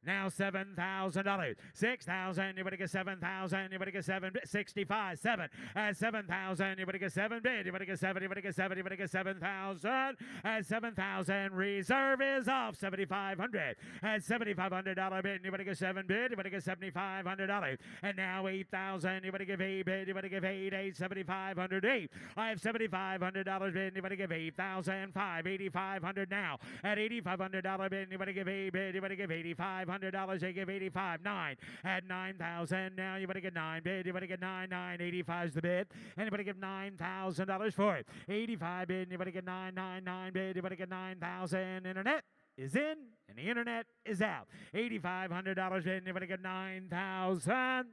Now $7,000. 6,000. Anybody get 7,000? Anybody get 7? 65. 7. At 7,000. Anybody get 7 bid? Anybody get 7? Anybody get 7? Anybody get 7,000? At 7,000. Reserve is off. 7,500. At $7,500 bid. Anybody get 7 bid? Anybody get $7,500? And now 8,000. Anybody give 8 bid? Anybody give 8? 8. 7,500. 8. I have $7,500 bid. Anybody give 8,000? 5. 8,500 now. At $8,500 bid. Anybody give 8 bid? Anybody give 8,500? They give 85. 9 at 9,000. Now you better get 9 bid. You better get 9. 85's the bid. Anybody give $9,000 for it? 85 bid. You better get 9 bid. You better get 9,000. Internet is in and the internet is out. $8,500 bid. You better get 9,000.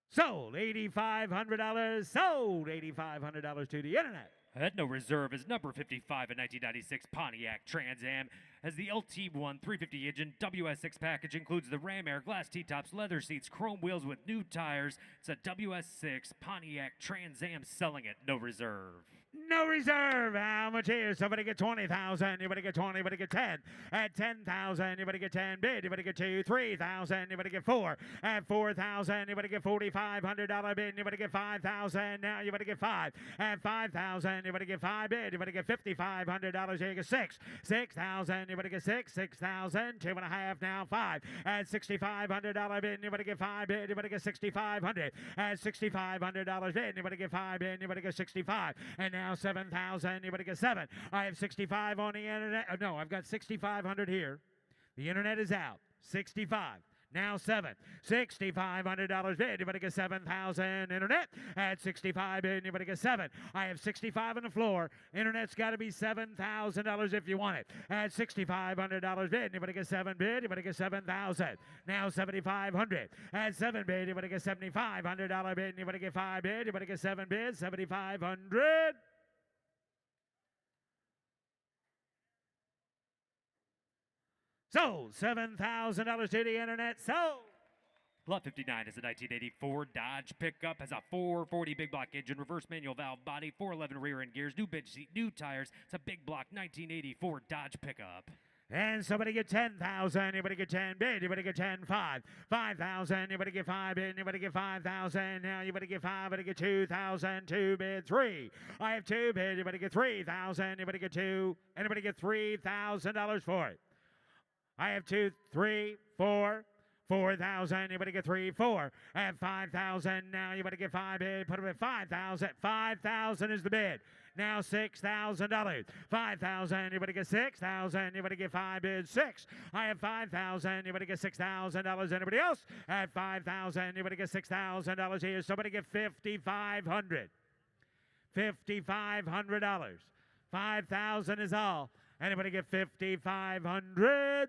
Sold. $8,500. Sold. $8,500 to the internet. At no reserve is number 55 in 1996 Pontiac Trans Am. As the LT1 350 engine, WS6 package includes the Ram Air glass T-tops, leather seats, chrome wheels with new tires. It's a WS6 Pontiac Trans Am selling at no reserve. No reserve. How much here? Somebody get 20,000. You better get 20. You better get 10. At 10,000, you better get 10 bid. You better get 2. 3,000. You better get 4. At 4,000, you better get $4,500 bid. You better get 5,000. Now you better get 5. At 5,000, you better get 5 bid. You better get $5,500. You get 6. 6,000. You better get 6. 6,000. 2.5 now. 5. At $6,500 bid. You better get 5 bid. You better get 6,500. At $6,500 bid. You better get 5 bid. You better get 65. And now 7,000. You better get 7. I have 65 on the internet. Oh, no, I've got 6,500 here. The internet is out. 65. Now 7. $6,500 bid. You better get 7,000. Internet at 65 bid. You better get 7. I have 65 on the floor. Internet's got to be $7,000 if you want it. At $6,500 bid. You better get 7 bid. You better get 7,000. Now 7,500. At 7 bid. You better get $7,500 bid. You better get 5 bid. You better get 7 bid. 7,500. Sold. $7,000 to the internet. Sold. Lot 59 is a 1984 Dodge pickup. Has a 440 big block engine, reverse manual valve body, 411 rear end gears, new bench seat, new tires. It's a big block 1984 Dodge pickup. And somebody get 10,000. You better get 10 bid. You better get 10. 5. 5,000. You better get 5 bid. You better get 5,000. Now you better get 5. Better get 2,000. 2 bid. 3. I have 2 bid. You better get 3,000. You better get 2. Anybody get $3,000 for it? I have 2, 3, 4. 4,000, you better get 3, 4. At 5,000, now you better get 5 bid. Put them at 5,000. 5,000 is the bid. Now $6,000. 5,000, you better get 6,000. You better get 5 bid. 6. I have 5,000. You better get $6,000. Anybody else? At 5,000, you better get $6,000 here. Somebody get $5,500. $5,500. 5,000 is all. Anybody get $5,500?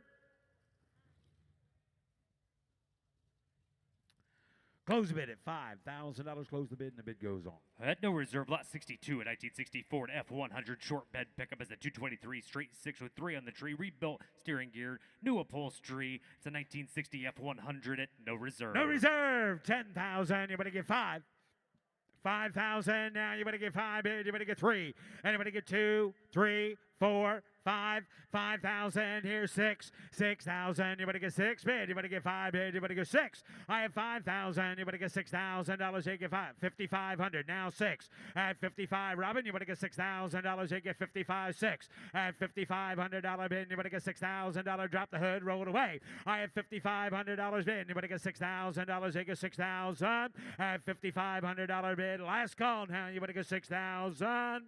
Close the bid at $5,000. Close the bid, and the bid goes on. At no reserve, lot 62, a 1960 Ford F100 short bed pickup is a 223 straight 6 with 3 on the tree, rebuilt steering gear, new upholstery. It's a 1960 F100 at no reserve. No reserve. 10,000. You better get 5. 5,000. Now you better get 5 bid. You better get 3. Anybody get 2, 3, 4, 5. 5,000. Here's 6. 6,000. You better get 6 bid. You better get 5 bid. You better get 6. I have 5,000. You better get $6,000. You get 5. 5,500. Now 6. At 55, Robin, you better get $6,000. You get 55. 6. At $5,500 bid. You better get $6,000. Drop the hood. Roll it away. I have $5,500 bid. You better get $6,000. You get 6,000. At $5,500 bid. Last call now. You better get 6,000.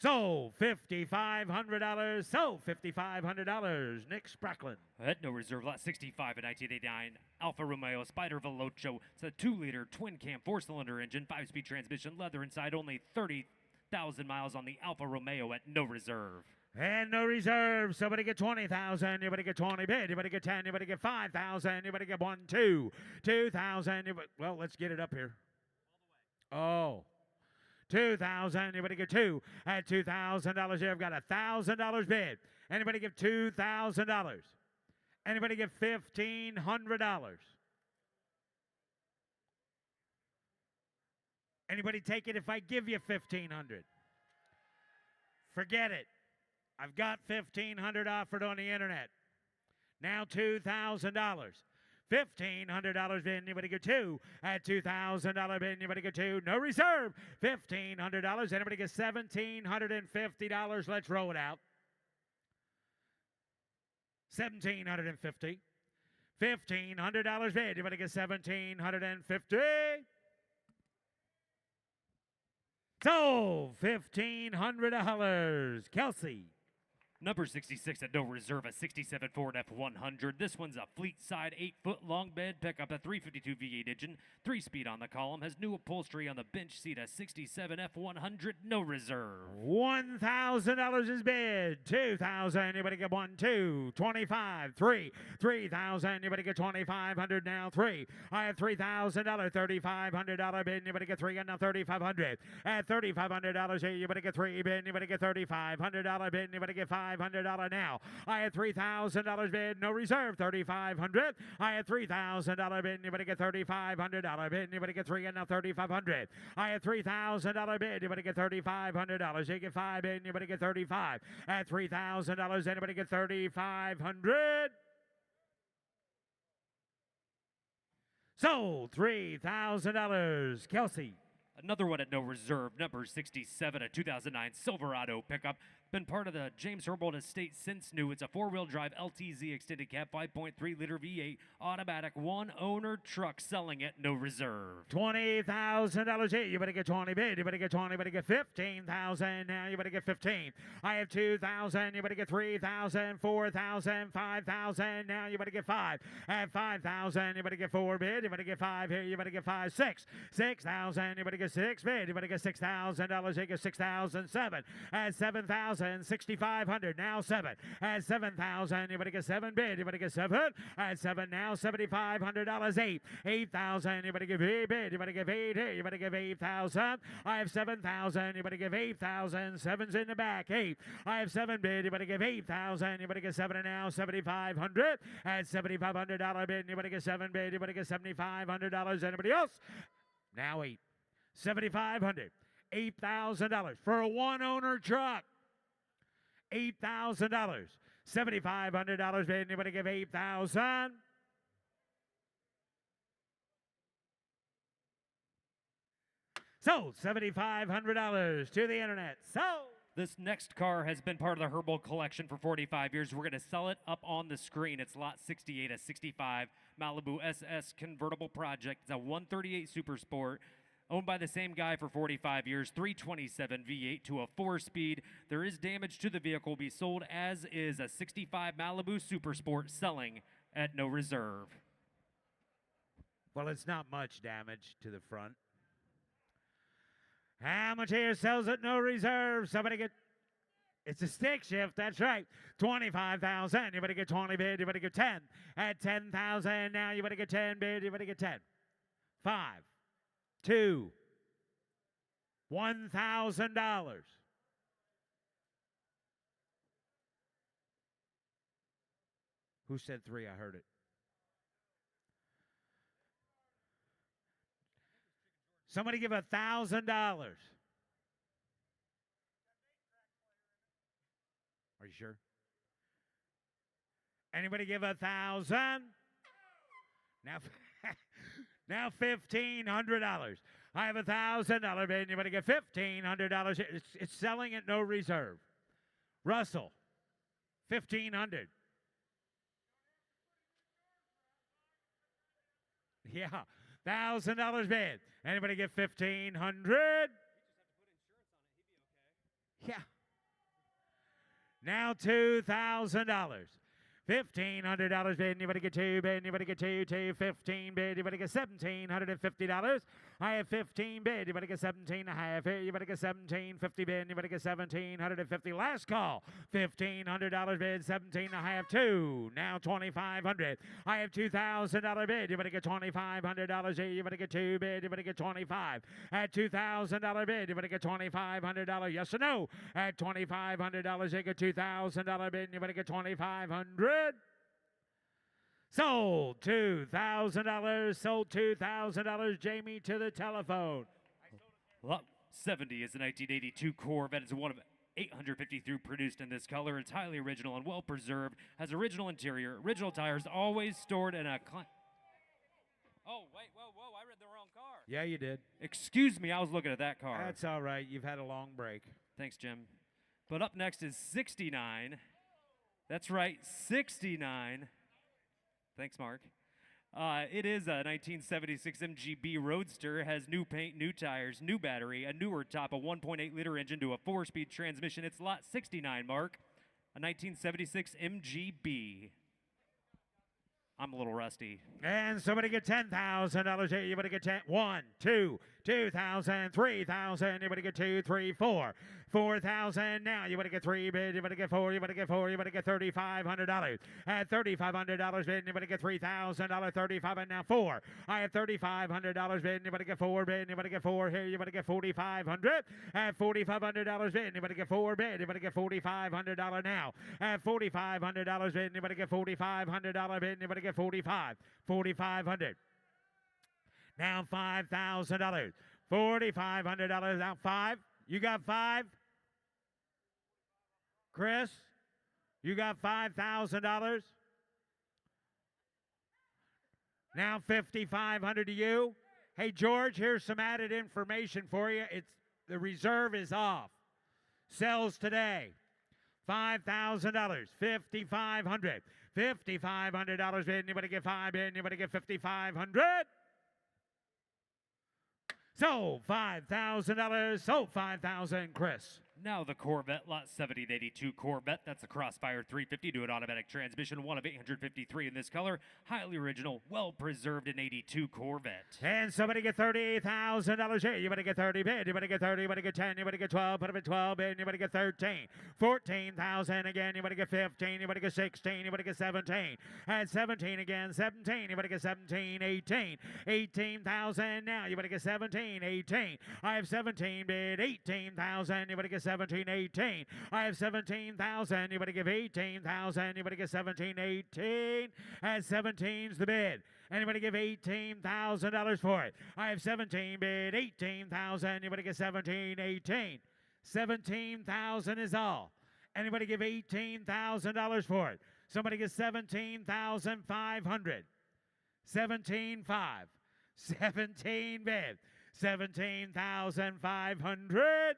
So $5,500. So $5,500. Nick Spracklin. At no reserve, lot 65 in 1989, Alfa Romeo Spider Veloce. It's a 2-liter twin-cam 4-cylinder engine, 5-speed transmission, leather inside, only 30,000 miles on the Alfa Romeo at no reserve. And no reserve. Somebody get 20,000. You better get 20 bid. You better get 10. You better get 5,000. You better get 1, 2. 2,000. Well, let's get it up here. Oh. 2,000. Anybody get 2? At $2,000 here, I've got $1,000 bid. Anybody give $2,000? Anybody give $1,500? Anybody take it if I give you $1,500? Forget it. I've got $1,500 offered on the internet. Now $2,000. $1,500 bid. Anybody get 2? At $2,000 bid. Anybody get 2? No reserve. $1,500. Anybody get $1,750? Let's roll it out. $1,750. $1,500 bid. Anybody get $1,750? So $1,500. Kelsey. Number 66 at no reserve, a 67 Ford F100. This one's a fleet side 8-foot long bed pickup, a 352 V8 engine, 3-speed on the column, has new upholstery on the bench seat, a 67 F100, no reserve. $1,000 is bid. 2,000. Anybody get 1, 2, 25, 3, 3,000. Anybody get 2,500 now 3. I have $3,000, $3,500 bid. Anybody get 3 and now 3,500. At $3,500 here, you better get 3 bid. Anybody get $3,500 bid. Anybody get $500 now. I had $3,000 bid, no reserve, $3,500. I had $3,000 bid. Anybody get $3,500 bid? Anybody get 3 and now 3,500. I had $3,000 bid. Anybody get $3,500? You get 5 bid. Anybody get 35. At $3,000. Anybody get 3,500? Sold. $3,000. Kelsey. Another one at no reserve, number 67, a 2009 Silverado pickup. Been part of the James Herbold estate since new. It's a 4-wheel drive LTZ extended cab, 5.3-liter V8 automatic, 1-owner truck, selling at no reserve. $20,000 here. You better get 20 bid. You better get 20. You better get 15,000. Now you better get 15. I have 2,000. You better get 3,000, 4,000, 5,000. Now you better get 5. At 5,000. You better get 4 bid. You better get 5 here. You better get 5, 6. 6,000. You better get 6 bid. You better get $6,000. You get 6,007. At 7,000. 6,500. Now 7. At 7,000. You better get 7 bid. You better get 7. At 7 now. $7,500. 8. 8,000. You better give 8 bid. You better give 8 here. You better give 8,000. I have 7,000. You better give 8,000. 7's in the back. 8. I have 7 bid. You better give 8,000. You better get 7 and now. 7,500. At $7,500 bid. You better get 7 bid. You better get $7,500. Anybody else? Now 8. 7,500. $8,000 for a 1-owner truck. $8,000. $7,500 bid. Anybody give 8,000? Sold. $7,500 to the internet. Sold. This next car has been part of the Herbold collection for 45 years. We're going to sell it up on the screen. It's lot 68, a 65 Malibu SS convertible project. It's a 138 Super Sport. Owned by the same guy for 45 years, 327 V8 to a 4-speed. There is damage to the vehicle. Will be sold as is, a 65 Malibu Super Sport, selling at no reserve. Well, it's not much damage to the front. How much here sells at no reserve? Somebody get... It's a stick shift, that's right. 25,000. You better get 20 bid. You better get 10. At 10,000 now, you better get 10 bid. You better get 10. 5. 2, $1,000. Who said 3? I heard it. Somebody give $1,000. Are you sure? Anybody give 1,000? Now, now $1,500. I have $1,000 bid. Anybody get $1,500? It's selling at no reserve. Russell, 1,500. Yeah, $1,000 bid. Anybody get 1,500? Yeah. Now $2,000. $1,500 bid. Anybody get two bid? Anybody get two? 15 bid. Anybody get $1,750? I have 15 bid. Anybody get 17 and a half? Anybody get 1750 bid? Anybody get 1,750? Last call. $1,500 bid. 17 and a half. Two. Now 2,500. I have $2,000 bid. Anybody get $2,500? Anybody get two bid? Anybody get 25? At $2,000 bid. Anybody get $2,500? Yes or no? At $2,500, you get $2,000 bid. Anybody get 2,500? Sold $2,000. Sold $2,000. Jamie to the telephone. Lot 70 is the 1982 Corvette. It's one of 853 produced in this color. It's highly original and well preserved. Has original interior, original tires, always stored in a. Oh, wait, whoa! I read the wrong car. Yeah, you did. Excuse me, I was looking at that car. That's all right. You've had a long break. Thanks, Jim. But up next is 69. That's right, 69. Thanks, Mark. It is a 1976 MGB Roadster. Has new paint, new tires, new battery, a newer top, a 1.8-liter engine to a 4-speed transmission. It's lot 69, Mark. A 1976 MGB. I'm a little rusty. And somebody get $10,000. Anybody get 10? 1, 2, 2,000, 3,000. Anybody get 2, 3, 4. 4,000 now. You want to get 3 bid. You want to get 4. You want to get 4. You want to get $3,500. At $3,500 bid. You want to get $3,000. 35 and now 4. I have $3,500 bid. You want to get 4 bid. You want to get 4 here. You want to get $4,500. At $4,500 bid. You want to get 4 bid. You want to get $4,500 now. At $4,500 bid. You want to get $4,500 bid. You want to get 45. 4,500. Now $5,000. $4,500 now 5. You got 5? Chris, you got $5,000. Now $5,500 to you. Hey George, here's some added information for you. It's the reserve is off. Sells today. $5,000. $5,500. $5,500 bid. Anybody get 5 bid? Anybody get $5,500? Sold $5,000. Sold $5,000, Chris. Now the Corvette, lot 7082 Corvette. That's a Crossfire 350 to an automatic transmission, one of 853 in this color. Highly original, well preserved in 82 Corvette. And somebody get $30,000 here. You better get 30 bid. You better get 30. You better get 10. You better get 12. Put them in 12 bid. You better get 13. 14,000 again. You better get 15. You better get 16. You better get 17. And 17 again. 17. You better get 17. 18. 18,000 now. You better get 17. 18. I have 17 bid. 18,000. You better get 17, 18. I have 17,000. You better give 18,000. You better get 17, 18. And 17's the bid. Anybody give $18,000 for it? I have 17 bid. 18,000. You better get 17, 18. 17,000 is all. Anybody give $18,000 for it? Somebody get 17,500. 17,500. 17 bid. 17,500.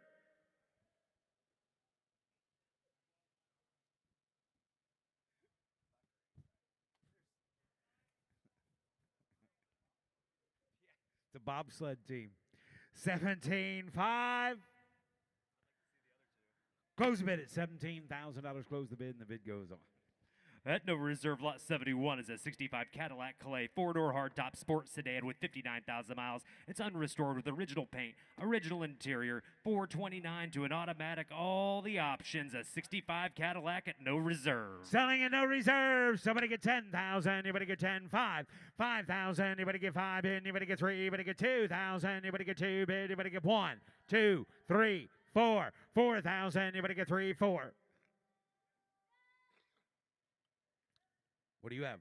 The bobsled team. 17,500. Close the bid at $17,000. Close the bid, and the bid goes on. At no reserve, lot 71 is a 65 Cadillac Calais 4-door hardtop sports sedan with 59,000 miles. It's unrestored with original paint, original interior, 429 to an automatic, all the options. A 65 Cadillac at no reserve. Selling at no reserve. Somebody get 10,000. You better get 10, 5. 5,000. You better get 5 in. You better get 3. You better get 2,000. You better get 2 bid. You better get 1, 2, 3, 4. 4,000. You better get 3, 4. What do you have?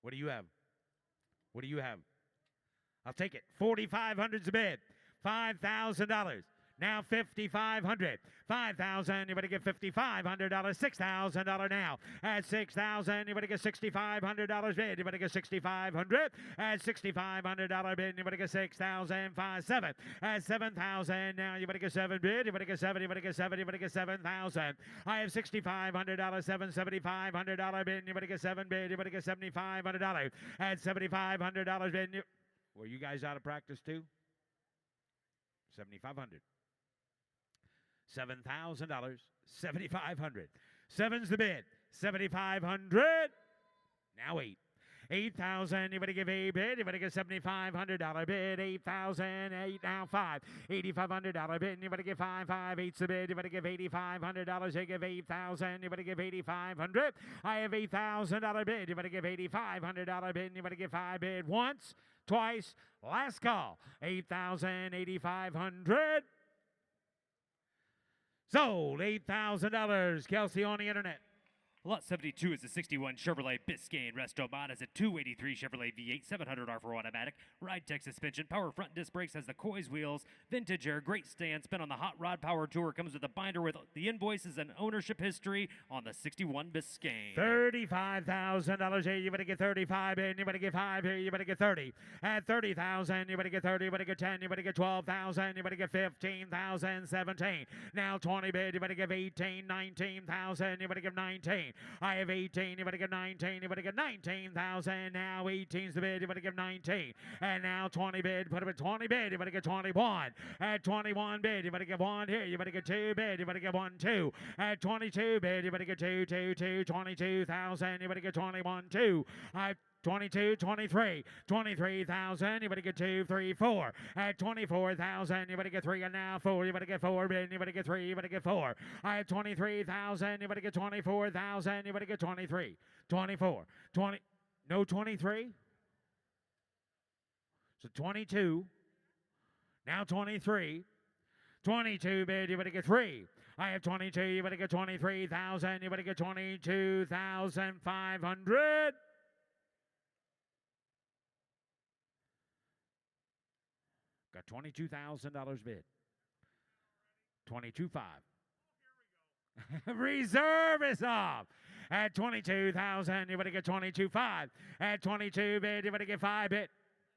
What do you have? What do you have? I'll take it. $4,500's a bid. $5,000. Now $5,500. $5,000. You better get $5,500. $6,000 now. At $6,000, you better get $6,500 bid. You better get $6,500. At $6,500 bid, you better get $6,000. 7. At $7,000 now, you better get 7 bid. You better get 7. You better get 7. You better get $7,000. I have $6,500. $7,500 bid. You better get 7 bid. You better get $7,500. At $7,500 bid. Were you guys out of practice too? $7,500. $7,000. $7,500. 7's the bid. $7,500. Now 8. 8,000. You better give a bid. You better get $7,500 bid. 8,000. 8 now 5. $8,500 bid. You better give 5. 5. 8's the bid. You better give $8,500. You give 8,000. You better give $8,500. I have $8,000 bid. You better give $8,500 bid. You better give 5 bid once, twice. Last call. 8,000. $8,500. Sold. $8,000. Kelsey on the internet. Lot 72 is a 61 Chevrolet Biscayne Resto Mod, has a 283 Chevrolet V8 700 R4 automatic, ride tech suspension, power front disc brakes, has the Coys wheels, vintage air, great stand, spin on the Hot Rod Power Tour, comes with a binder with the invoices and ownership history on the 61 Biscayne. $35,000 here. You better get 35 in. You better get 5 here. You better get 30. At 30,000, you better get 30. You better get 10. You better get 12,000. You better get 15,000. 17. Now 20 bid. You better give 18. 19,000. You better give 19. I have 18. You better give 19. You better give 19,000. Now 18's the bid. You better give 19. And now 20 bid. Put up at 20 bid. You better get 21. At 21 bid. You better give 1 here. You better get 2 bid. You better get 1, 2. At 22 bid. You better get 2, 2, 2. 22,000. You better get 21, 2. 22, 23, 23,000. You better get 2, 3, 4. At 24,000, you better get 3, and now 4. You better get 4 bid. You better get 3. You better get 4. I have 23,000. You better get 24,000. You better get 23, 24, 20. No 23. So 22. Now 23. 22 bid. You better get 3. I have 22. You better get 23,000. You better get 22,500. Got $22,000 bid. 22.5. Reserve is off. At 22,000, you better get 22.5. At 22 bid, you better get 5 bid.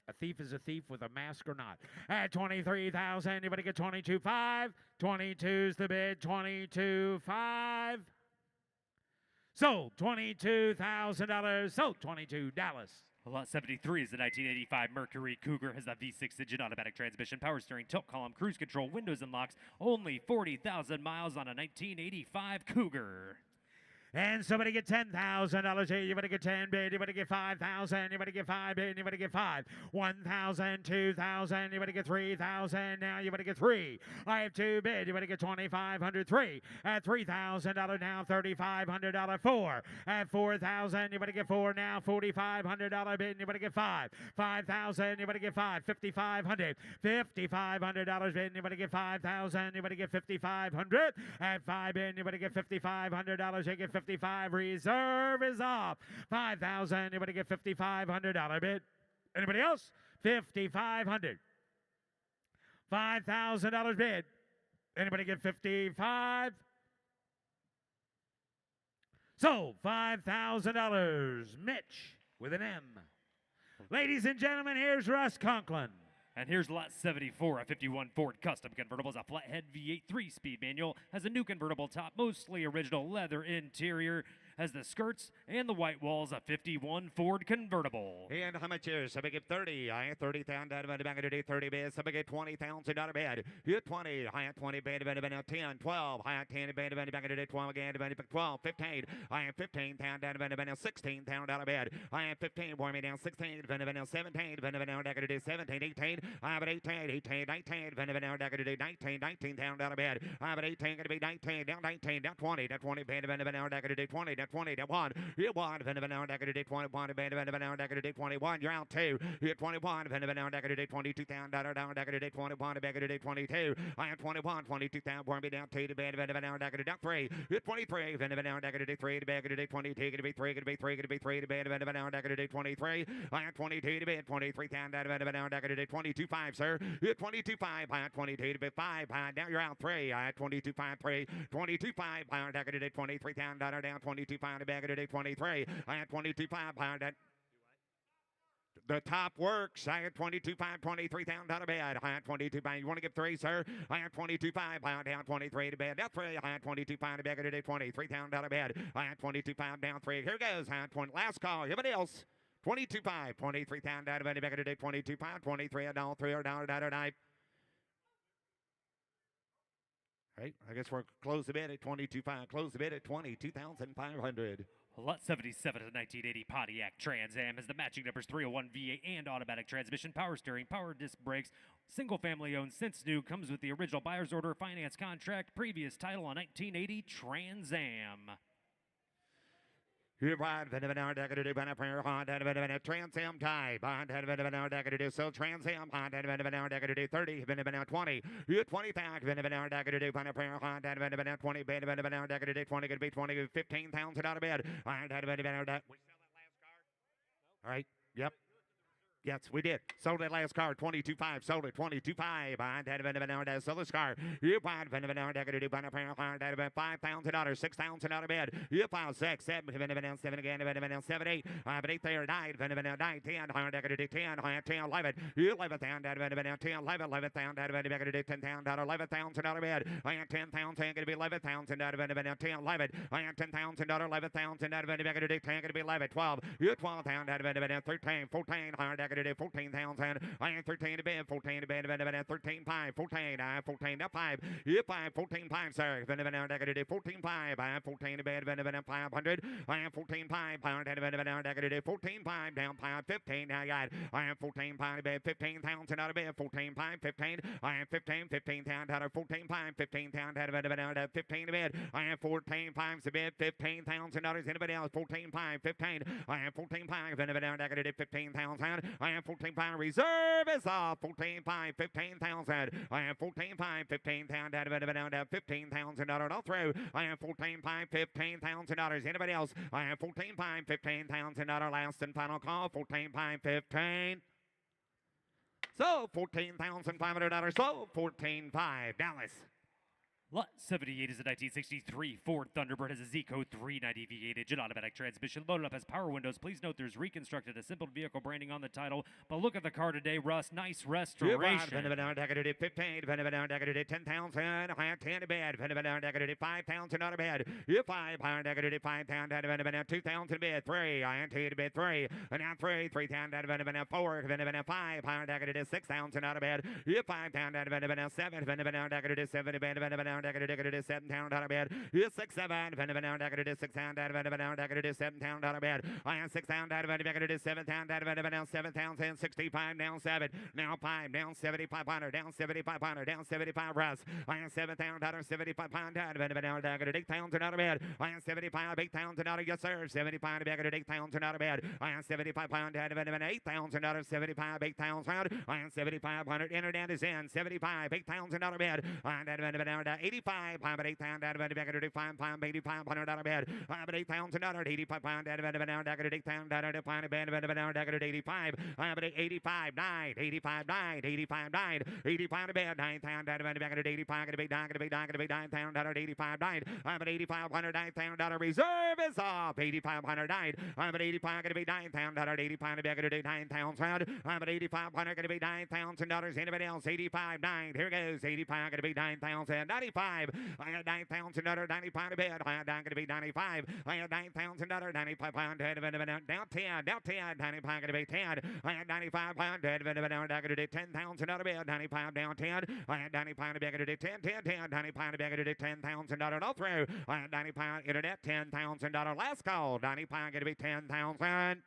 A thief is a thief with a mask or not. At 23,000, you better get 22.5. 22's the bid. 22.5. Sold. $22,000. Sold. $22. Lot 73 is the 1985 Mercury Cougar, has a V6 engine, automatic transmission, power steering, tilt column, cruise control, windows and locks, only 40,000 miles on a 1985 Cougar. And somebody get $10,000 here. You better get 10 bid. You better get 5,000. You better get 5 bid. You better get 5. 1,000, 2,000. You better get 3,000. Now you better get 3. I have 2 bid. You better get 2,500. 3. At $3,000 now. $3,500. 4. At 4,000. You better get 4 now. $4,500 bid. You better get 5. 5,000. You better get 5. 5,500. $5,500 bid. You better get 5,000. You better get 5,500. At 5 bid. You better get $5,500. You get 55. Reserve is off. 5,000. You better get $5,500 bid. Anybody else? 5,500. $5,000 bid. Anybody get 55? So $5,000. Mitch with an M. Ladies and gentlemen, here's Russ Conklin. And here's Lot 74, a 51 Ford Custom convertible. It's a flathead V8 3-speed manual. Has a new convertible top, mostly original leather interior. Has the skirts and the white walls. A 51 Ford convertible. And how much is? Somebody get 30. I had 30,000 out of it. Back to do 30 bid. Somebody get 20,000 out of bed. You 20. I had 20 bid. 10, 12. I had 10 bid. Back to do 12 again. 12, 15. I had 15,000 out of bed. 16,000 out of bed. I had 15. Boy, me down 16. 17. Back to do 17. 18. I have 18. 18. 19. Back to do 19. 19,000 out of bed. I have 18. Going to be 19. Down 19. Down 20. Down 20 bid. Back to do 20. Down 20 to 1. Hit 1, Venavan Decker to 21, Venavan Decker to 21. You're out 2. Hit 21, Venavan Decker to 22 down, down, Decker to 21, Decker to 22. I am 21, 22 down, Born me down 2 to Venavan Decker to down 3. Hit 23, Venavan Decker to 3 to Decker to 22, to be 3, to be 3, to be 3 to Venavan Decker to 23. I am 22 to bed, 23 down, Venavan Decker to 22 5, sir. Hit 22 5, I am 22 to bed 5. Now you're out 3. I am 22 5 3, 22 5, I am Decker to 23 down, down 22 5 to Decker to 23. I am 22 5, I am the top works. I had 22 5, 23 down to bed. I had 22 5. You want to give 3, sir? I had 22 5. I down 23 to bed. Down 3. I had 22 5 to bed. 23 down to bed. I had 22 5 down 3. Here goes. I had 20. Last call. Anybody else? 22 5. 23 down to bed. 22 5. 23 down 3 or down to night. Right. I guess we're close the bid at 22 5. Close the bid at 22,500. Lot 77 of the 1980 Pontiac Trans Am has the matching numbers 301 V8 and automatic transmission, power steering, power disc brakes, single family owned since new, comes with the original buyer's order, finance contract, previous title on 1980 Trans Am. You ride Venavan Decker to do Venavan Trans Am type. Venavan Decker to do so Trans Am. Venavan Decker to do 30. Venavan 20. You 20 pack. Venavan Decker to do Venavan 20. Venavan Decker to do 20. Could be 20. 15,000 out of bed. We sell that last card. All right. Yep. Yes, we did. Sold that last card, 22.5. Sold it, 22.5. I had a sold this card. You buy $5,000, $6,000 out of bed. You file 6, 7, 7 again, 7, 8. I have an 8 there, 9, 9, 10, 10, 10, 11. You 11,000 out of bed, 10, 11,000 out of bed, $10,000, $11,000 out of bed. I have 10,000, going to be 11,000 out of bed, 10, 11. I have $10,000, 11,000 out of bed, 10, going to be 11, 12. You 12,000 out of bed, 13, 14, 14,000. I am 13 to bed, 14 to bed, 13, 5, 14, I am 14 to 5. You 5, 14, 5, sir. 14, 5, I am 14 to bed, 500. I am 14, 5, 14, 5, down 5, 15. Now, God, I am 14, 5 to bed, 15,000 out of bed, 14, 5, 15. I am 15, 15,000 out of 14, 5, 15,000 out of 15 to bed. I am 14, 5 to bed, $15,000. Anybody else? 14, 5, 15. I am 14, 5, 15,000. I am 14 5 reserve is off 14 5 15,000. I am 14 5 15,000 $15,000 all through. I am 14 5 $15,000. Anybody else? I am 14 5 $15,000 last and final call 14 5 15. So $14,500. So 14 5 Dallas. Lot 78 is a 1963 Ford Thunderbird, has a Z-Code 390 V8 engine, automatic transmission, loaded up as power windows. Please note there's reconstructed assembled vehicle branding on the title, but look at the car today, Russ. Nice restoration. 15, 10,000, I have 10 to bed, 5,000 out of bed. You 5, 5,000, 2,000 to bed, 3, I am 2 to bed, 3, and now 3, 3,000, 4, 5, 6,000 out of bed. You 5,000, 7, 7 to bed, 7 down out of bed. You 6, 7, 6 down out of bed. 7 down out of bed. I am 6 down out of bed. 7 down out of bed. 7,000, 65 down 7. Now 5 down 7,500 down 7,500 down 75 Russ. I am 7 down out of 75 down 8,000 out of bed. I am 75 8,000 out of yes sir. 75 8,000 out of bed. I am 75 pound out of 8,000 out of 75 8,000. I am 7,500 internet is in 75 8,000 out of bed. I am 85, I'm at 8,000 out of bed, 8,500 out of bed, I'm at 8,000 out of 85 pound out of bed, 8,000 out of bed, 85, I'm at 85, 9, 85, 9, 85, 9, 85 to bed, 9,000 out of bed, 85, going to be 9,000 out of 85, 9, I'm at 8,500, 9,000 out of reserve is off, 8,500, 9, I'm at 85, going to be 9,000 out of 85 to bed, 9,000, I'm at 8,500, going to be $9,000, anybody else, 85, 9, here goes, 85, going to be 9,000, 95. I had 9,000 95 to bed. I had going to be 95. I had 9,000 95 pound down 10, down 10, 95 going to be 10. I had 95 pound down going to do 10,000 out of bed. 95 down 10. I had 95 to bed going to do 10, 10, 10. 95 to bed going to do $10,000 all through. I had 95 internet $10,000 last call. 95 going to be 10,000.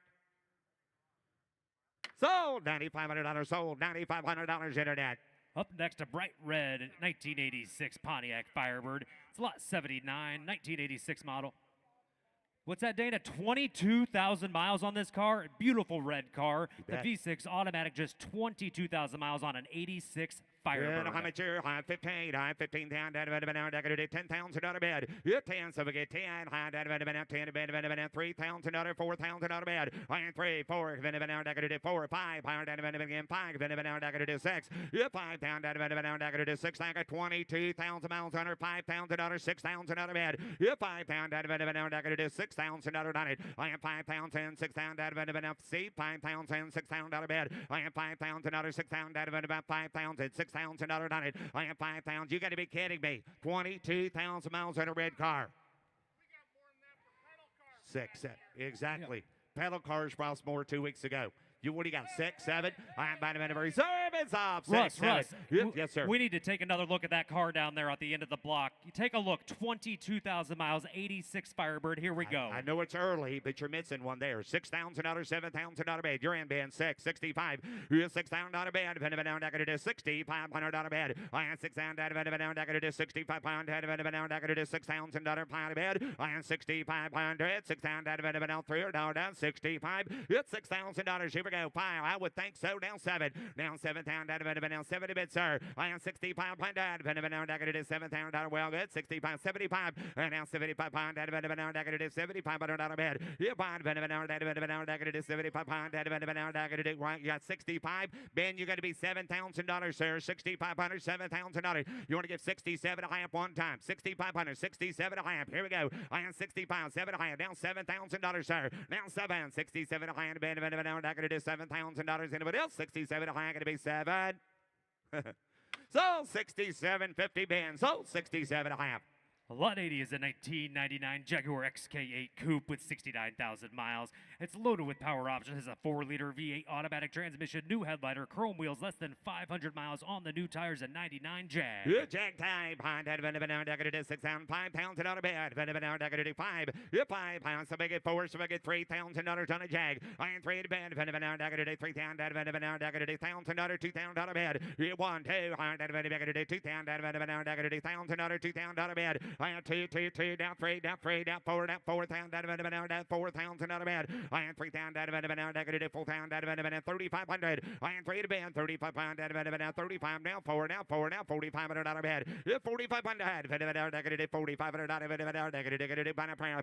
Sold $9,500. Sold $9,500 internet. Up next, a bright red 1986 Pontiac Firebird. It's lot 79, 1986 model. What's that, Dana? 22,000 miles on this car. Beautiful red car. The bet. V6 automatic, just 22,000 miles on an 86 Good, Firebird. I'm at your high 15 down, down, down, 10,000 out of bed. You're 10, so we get 10, high, down, 10, 3,000 out of 4,000 out of bed. I am 3, 4, 4, 5, higher down, again, 5, down, 6. You're 5 down, down, 6, I got 22,000 miles under 5,000 out of 6,000 out of bed. You're 5 down, down, 6,000 out of it. I am 5,000, 6,000 out of bed. See, 5,000, 6,000 out of bed. I am 5,000 out of 6,000 out of bed, about 5,000, 6,000 out of it. I am 5,000. You got to be kidding me. 22,000 miles in a red car. Six, exactly. Pedal cars crossed more 2 weeks ago. You what do you got? 6, 7. I'm by the minute reserve. It's off. 6, 7. Russ, Yep, yes, sir. We need to take another look at that car down there at the end of the block. You take a look. 22,000 miles, 86 Firebird. Here we go. I know it's early, but you're missing one there. 6,000 out of 7,000 out of bed. You're in bed 6, 65. You're 6,000 out of bed. Down, I got to 6,500 out of bed. I am 6,000 out of bed. Down, I got to 6,500 out of bed. Down, I got to 6,000 out of bed. I am 6,500. 6,000 out of bed. Down 3 down 65. It's $6,000. Here we go. 5. I would think so. Down 7. Down 7,000 out of bed. Down 70 bit, sir. I am 6,500. Down, I got to 7,000. Well, good. 65, 75. And now 75,000 out of bed. Down, I got to 7,500 out of bed. You're fine. Down, I got to 75,000. Down, I got to do right. You got 65. Ben, you got to be $7,000, sir. 6,500, $7,000. You want to give 67 a half one time. 6,500, 67 a half. Here we go. I am 65, 7 a half. Down $7,000, sir. Now 7, 67 a half. Ben, down, I got to do $7,000. Anybody else? 67 a half. Going to be 7. So 67.50 Ben. So 67 a half. Lot 80 is a 1999 Jaguar XK8 Coupe with 69,000 miles. It's loaded with power options, has a 4-liter V8 automatic transmission, new headliner, chrome wheels, less than 500 miles on the new tires, a 99 Jag. Good Jag time. Behind that, I got to do 6,000, 5,000 out of bed. I got to do 5. You're 5 pounds. So I get 4, so I get $3,000 on a Jag. I am 3 to bed. I got to do 3,000, I got to do $1,000, 2,000 out of bed. You're 1, 2, I got to do 2,000, I got to do $1,000, 2,000 out of bed. I am 2, down 3, down 4, down 4,000, down 4,000 out of bed. I am 3,000, I got to do 4,000, 3,500. I am 3 to bed, 3,500, 35, now 4, now 4,500 out of bed. 4,500, I got to do 4,500 out of bed. I got to do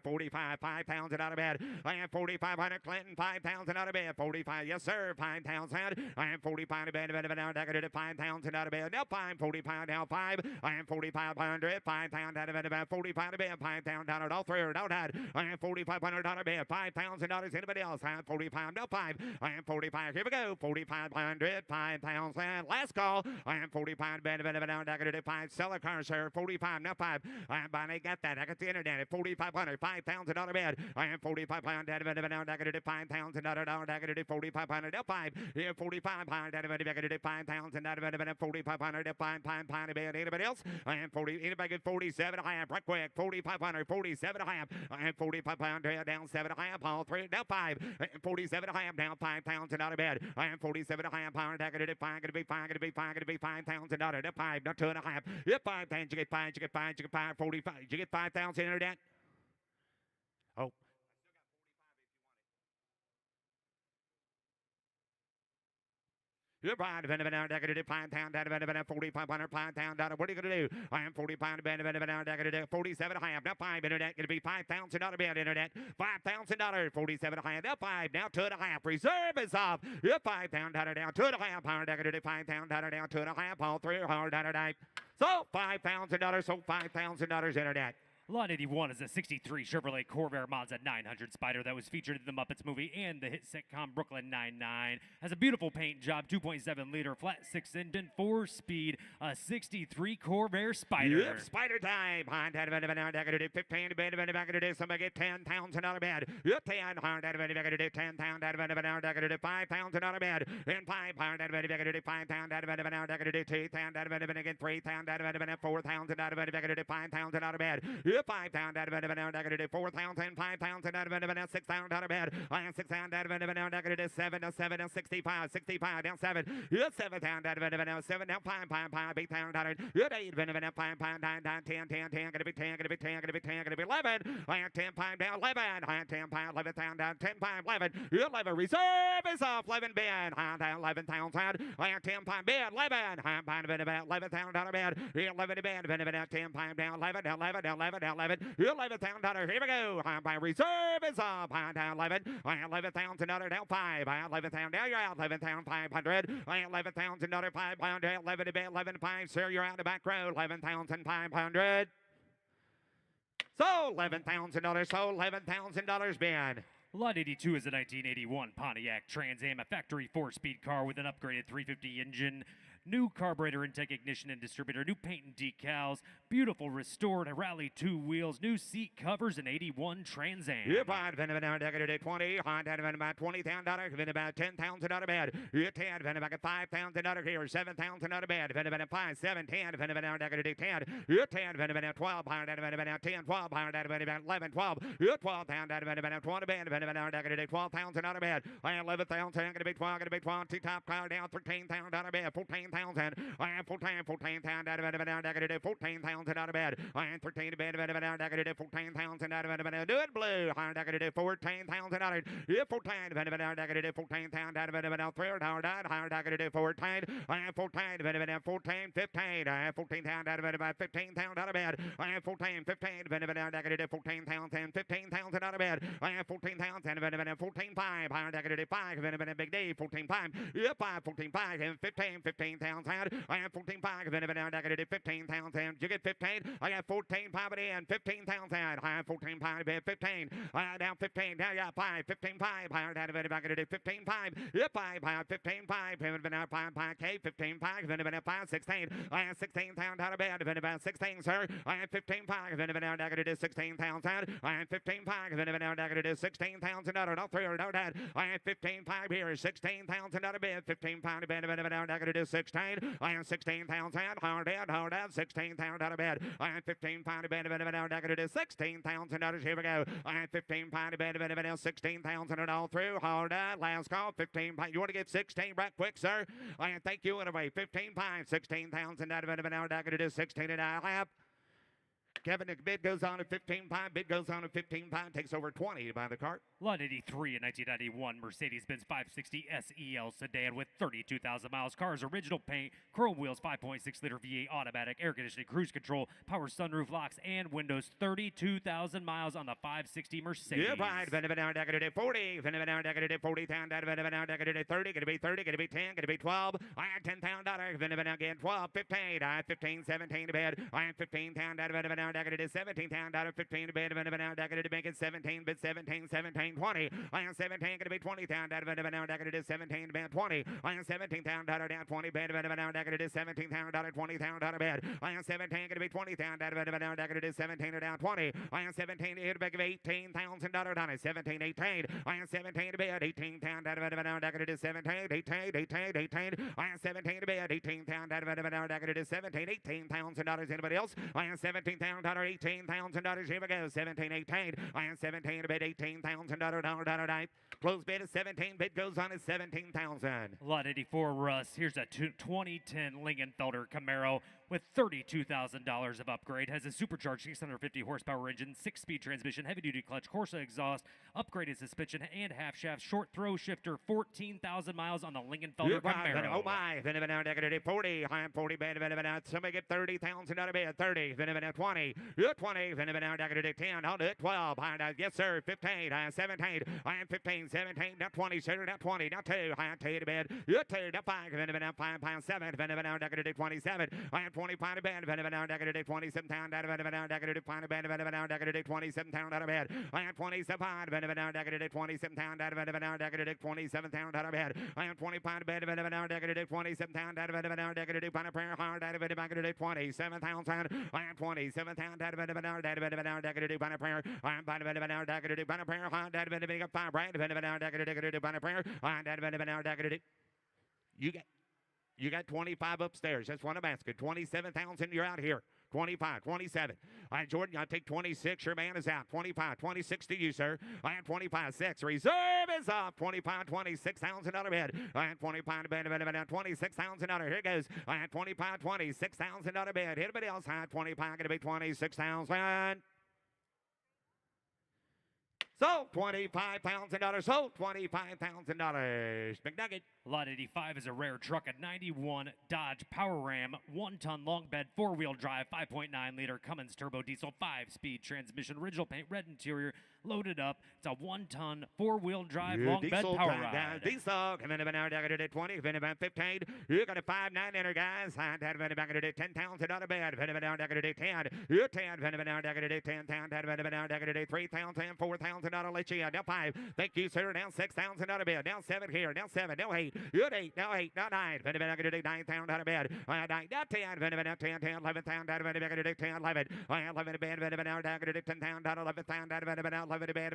45, 5,000 out of bed. I am 4,500, Clinton, 5,000 out of bed. 45, yes sir, 5,000. I am 45 to bed, I got to do 5,000 out of bed. Now 5, 45, now 5. I am 4,500, 5,000 out of bed. 45 to bed, 5,000 out all 3 out. I am 4,500 out of bed, $5,000. Anybody else? I am 45, no 5. I am 45. Here we go. 4,500, 5,000. Last call. I am 45 to bed, I got to do 5. Sell a car, sir. 45, no 5. I am buying. I got that. I got the internet at 4,500, 5,000 out of bed. I am 4,500, I got to do 5,000 out of I got to do 4,500, no 5. Here 4500, I got to do 5,000 out of 4,500, 5,000 to bed. Anybody else? I am 40. Anybody get 47? I am right quick. 4,500, 47 I am. I am 4,500 down 7 I am. All 3 down 5. 47 I am down 5,000 out of bed. I am 47 I am. I got to do 5. Going to be 5. Going to be 5. Going to be 5,000 out of 5. Not 2.5. You get 5. You get 5. You get 5. You get 5. 45. You get 5,000 internet. Oh. You're fine. I got to do 5,000, 4,500, 5,000. What are you going to do? I am 45. I got to do 47 and a half. Now 5 internet. Going to be $5,000 bed internet. $5,000. 47 and a half. Now 5. Now 2.5. Reserve is off. You're 5,000 down 2.5. I got to do 5,000 down 2.5. All 3 hard down. So $5,000. So $5,000 internet. Lot 81 is a 63 Chevrolet Corvair Monza 900 Spider that was featured in the Muppets movie and the hit sitcom Brooklyn Nine-Nine. Has a beautiful paint job, 2.7 liter flat 6 engine, 4-speed, a 63 Corvair Spider. Yep, Spider time. I got to do 15 to bed. I got to do somebody get 10,000 out of bed. You're 10. I got to do 10,000 out of bed. I got to do 5,000 out of bed. And 5 out of bed. I got to do 5,000 out of bed. I got to do 2,000 out of bed. Again 3,000 out of bed. 4,000 out of bed. I got to do 5,000 out of bed. You're 5,000 out of it now. Negative 4,000, 5,000 out of it now. 6,000 out of bed. I am 6,000 out of it now. Negative 7 to 7 and 65. 65 down 7. You're 7,000 out of it now. 7 down 5, 8,000 out of it. You're 8, 5, 9, 9, 10, 10, 10. Gonna be 10, gonna be 10, gonna be 10, gonna be 11. I am 10, 5 down 11. I am 10, 5, 11,000 down 10, 5, 11. You're 11. Reserve is off. 11 bid. I am down 11,000. I am 10, 5 bid. 11. I am buying about 11,000 bid. 11 to bid. 10, 5 down 11, down 11, down 11, down 11. You're $11,000. Here we go. I am buying reserve is off. I am down 11. I am 11,000 down 5. I am 11,000. Now you're out 11,500. I am 11,000 500. 11 to bid. 11 5. Sir, you're out the back row. 11,500. So $11,000. So $11,000 bid. Lot 82 is a 1981 Pontiac Trans Am, a factory 4-speed car with an upgraded 350 engine, new carburetor intake, ignition, and distributor, new paint and decals, beautiful restored rally 2 wheels, new seat covers, and 81 Trans Am. You're fine, Van about 20, hot at about $20,000, Van about $10,000 bed. You're 10, Van about $5,000 here, $7,000 bed, Van about 5, 7, 10, Van about 10. You're 10, Van about 12, higher at about 10, 12, higher at about 11, 12. You're 12 pound at about 20 bed, Van about $12,000 bed. I am 11,000, going to be 12, going to be 12. Top car down $13,000 bed, 14,000. I am 14,000 out of it, 14,000 out of bed. I am 13 to bed, 14,000 out of it. Do it blue. I am 14,000 out of it. Yeah, 14, 14,000 out of it. 3 hour died. I am 14. I am 14, 14, 15. I am 14,000 out of it, about 15,000 out of bed. I am 14, 15, 14,000, 15,000 out of bed. I am 14,000, 14, 5. I am 5, big D, 14, 5. Yeah, 5, 14, 5, and 15, 15,000. I am 14, 5, 15,000. You get 15. I got 14, 5 and 15,000. I am 14, 5, 15. I am down 15. Now you got 5, 15, 5. I am down 15, 5. Yeah, 5, 15, 5. 5, K, 15, 5, 5, 16. I am 16,000 out of bed. About 16, sir. I am 15, 5, 16,000. I am 15, 5, 16,000. No, 3 or no, dad. I am 15, 5 here. 16,000 out of bed. 15, 5 to bed. 16. I am 16,000. Hard out. 16,000 out of bed. I am 15, 5 to bed. 16,000. Here we go. I am 15, 5 to bed. 16,000 and all through. Hard out. Last call. 15, 5. You want to get 16 right quick, sir? I am thank you anyway. 15, 5. 16,000 out of bed. 16 and a half. Kevin, the bid goes on at 15.5. Bid goes on at 15.5. Takes over 20 to buy the cart. Lot 83 in 1991 Mercedes-Benz 560 SEL sedan with 32,000 miles. Car's original paint, chrome wheels, 5.6-liter V8 automatic, air conditioning, cruise control, power sunroof locks, and windows. 32,000 miles on the 560 Mercedes. Yeah, right. 40. 40 down. 30. Gonna be 30. Gonna be 10. Gonna be 12. I had $10,000. Again 12. 15. I had 15. 17 to bed. I had 15 down. 17 down. 15 to bed. Make it 17. Bid 17. 17. 20. I am 17. Gonna be 20 down. 17 to bed. 20. I am 17 down. 20 bed. 17 down. 20 down. Bed. I am 17. Gonna be 20 down. 17 down. 20. I am 17 to hit a bag of $18,000 down. 17. 18. I am 17 to bed. 18 down. 17. 18. I am 17 to bed. 18 down. 17. $18,000. Anybody else? I am 17 down. $18,000. Here we go. 17. 18. I am 17 to bed. $18,000. Close bid is 17. Bid goes on at 17,000. Lot 84 Russ. Here's a 2010 Lingenfelder Camaro with $32,000 of upgrade. Has a supercharged 650 horsepower engine, 6-speed transmission, heavy-duty clutch, Corsa exhaust, upgraded suspension, and half-shaft short throw shifter. 14,000 miles on the Lingenfelder Camaro. Oh my! 40. I am 40. Somebody get 30,000 out of bed. 30. 20. You're 20. 10. I'll do it. 12. Yes, sir. 15. I am 17. I am 15. 17. Not 20. Sir. Not 20. Not 2. I am 2 to bed. You're 2. Not 5. 5. 7. 27. I am 25 to bed. 27 down. 5 to bed. 27 down out of bed. I am 27. 27 down. 27 down out of bed. I am 25 to bed. 27 down. Hard out of bed. 27,000. I am 27 down. Prayer. I am by the prayer. Hard out of bed. 5 right. Prayer. You got 25 upstairs. That's what I'm asking. 27,000. You're out here. 25, 27. All right, Jordan, I'll take 26. Your man is out. 25, 26 to you, sir. I have 25, 6. Reserve is up. 25, 26,000 bid. I have 25 bid, 26,000. Here goes. I have 25, 26,000 bid. Anybody else? I have 25, going to be 26,000. Sold $25,000. Sold $25,000. McNugget. Lot 85 is a rare truck, a 91 Dodge Power Ram, 1-ton long bed, 4-wheel drive, 5.9 liter Cummins turbo diesel, 5-speed transmission, original paint, red interior, loaded up. It's a 1-ton 4-wheel drive long bed power ride. Diesel coming in about 20, coming about 15. You got a 5.9 enter, guys. I had about $10,000 bed. Coming about 10. You 10. Coming about 10,000. Coming about 3,000, $4,000. Let you down 5. Thank you, sir. Down $6,000 bed. Down 7 here. Down 7. Down 8. You're 8. Now 8. Now 9. Coming about 9,000 bed. 9. Now 10. Coming about 10. 11,000. 10. 11. 11 bed. Coming about 10,000. 11,000. 11 bed,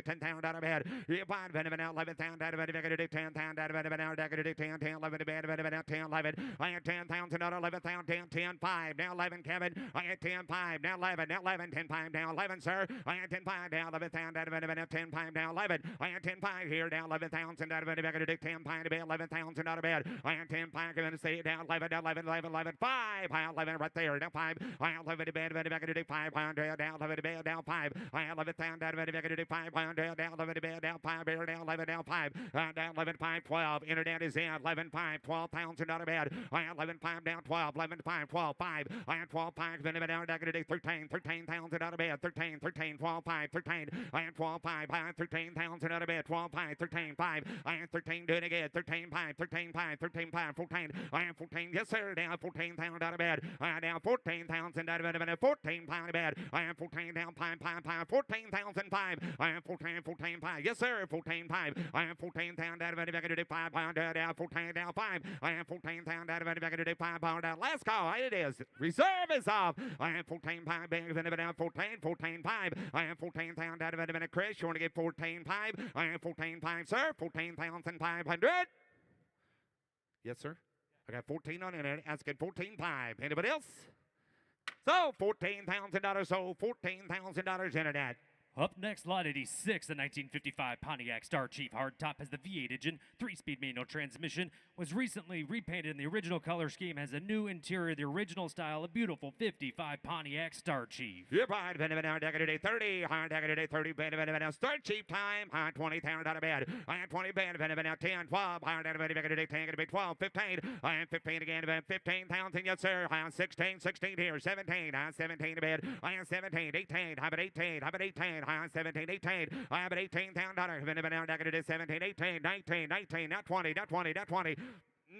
$10,000 bed. You find 11,000, 10,000, 11 bed, 10, 11. I had $10,000, 11,000, 10, 10, 5. Now 11, Kevin. I had 10, 5. Now 11, now 11, 10, 5. Now 11, sir. I had 10, 5. Now 11,000, 10, 5. Now 11. I had 10, 5 here. Now 11,000, 10, 5 bed, $11,000 bed. I had 10, 5. I'm going to say it down 11, 11, 11, 11, 5. I had 11 right there. Now 5. I had 11 bed, 500. Down 11 bed, down 5. I had 11,000. Down 500, down 11 bed, down 5 bear, down 11, down 5, down 11, 5, 12. Internet is in 11, 5, $12,000 bed. I had 11, 5, down 12, 11, 5, 12, 5. I had 12, 5, down 13, $13,000 bed, 13, 13, 12, 5, 13. I had 12, 5, I had 13,000 bed, 12, 5, 13, 5. I had 13, do it again, 13, 5, 13, 5, 13, 5, 14. I had 14, yes sir, down 14,000 bed. I had down 14,000 14 pound bed. I had 14 down 5, 14,005. I am 14, 5. Yes, sir, 14, 5. I am 14 down, down, 5 pound down, 14 down 5. I am 14 down, down, 5 pound down. Last call, it is. Reserve is off. I am 14, 5, down 14, 5. I am 14 down, down, Chris, you want to get 14, 5? I am 14, 5, sir, 14,500. Yes, sir. I got 14 on it. Asking 14, 5. Anybody else? So, $14,000. So, $14,000 internet. Up next, Lot 86, the 1955 Pontiac Star Chief hardtop has the V8 engine, 3-speed manual transmission, was recently repainted in the original color scheme, has a new interior, the original style, a beautiful 55 Pontiac Star Chief. You're fine, 30, 30, Star Chief time, $20,000 bed. I had 20 bed, 10, 12, 10, 12, 15. I had 15 again, 15,000, yes sir. I had 16 here, 17, I had 17 bed. I had 17, 18, I have 18, I have 18. I have 17, 18. I have $18,000. 17, 18, 19, not 20, not 20, not 20.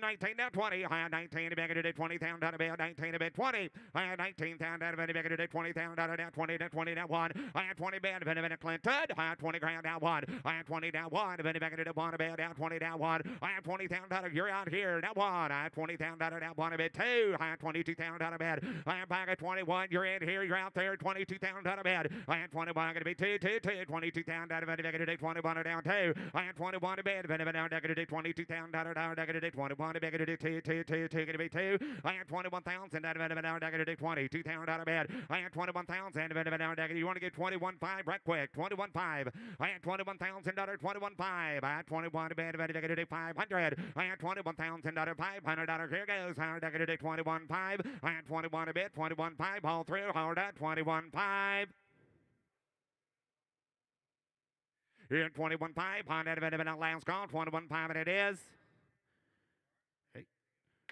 19, now 20. I had 19 to bigger to 20,000 bed, 19 to bed 20. I had 19,000 bigger to 20,000 now 20 to 20 now 1. I had 20 bed, Clinton. I had 20 grand now 1. I had 20 down 1. Bigger to 1 bed down 20 down 1. I had 20,000. You're out here now 1. I had 20,000 now 1 bed 2. I had 22,000 bed. I had back at 21. You're in here. You're out there. 22,000 bed. I had 21. Going to be 2. 22,000 bigger to 21 down 2. I had 21 bed. Down 22,000 down 21. Bigger to 2, going to be 2. I had 21,000 down 22,000 bed. I had 21,000 you want to get 21.5 right quick. 21.5. I had 21,000 21.5. I had 21 bed 500. I had 21,000 $500. Here goes. I had 21.5. I had 21 a bit 21.5 all through. Hold that 21.5. Here 21.5. On that last call 21.5 and it is.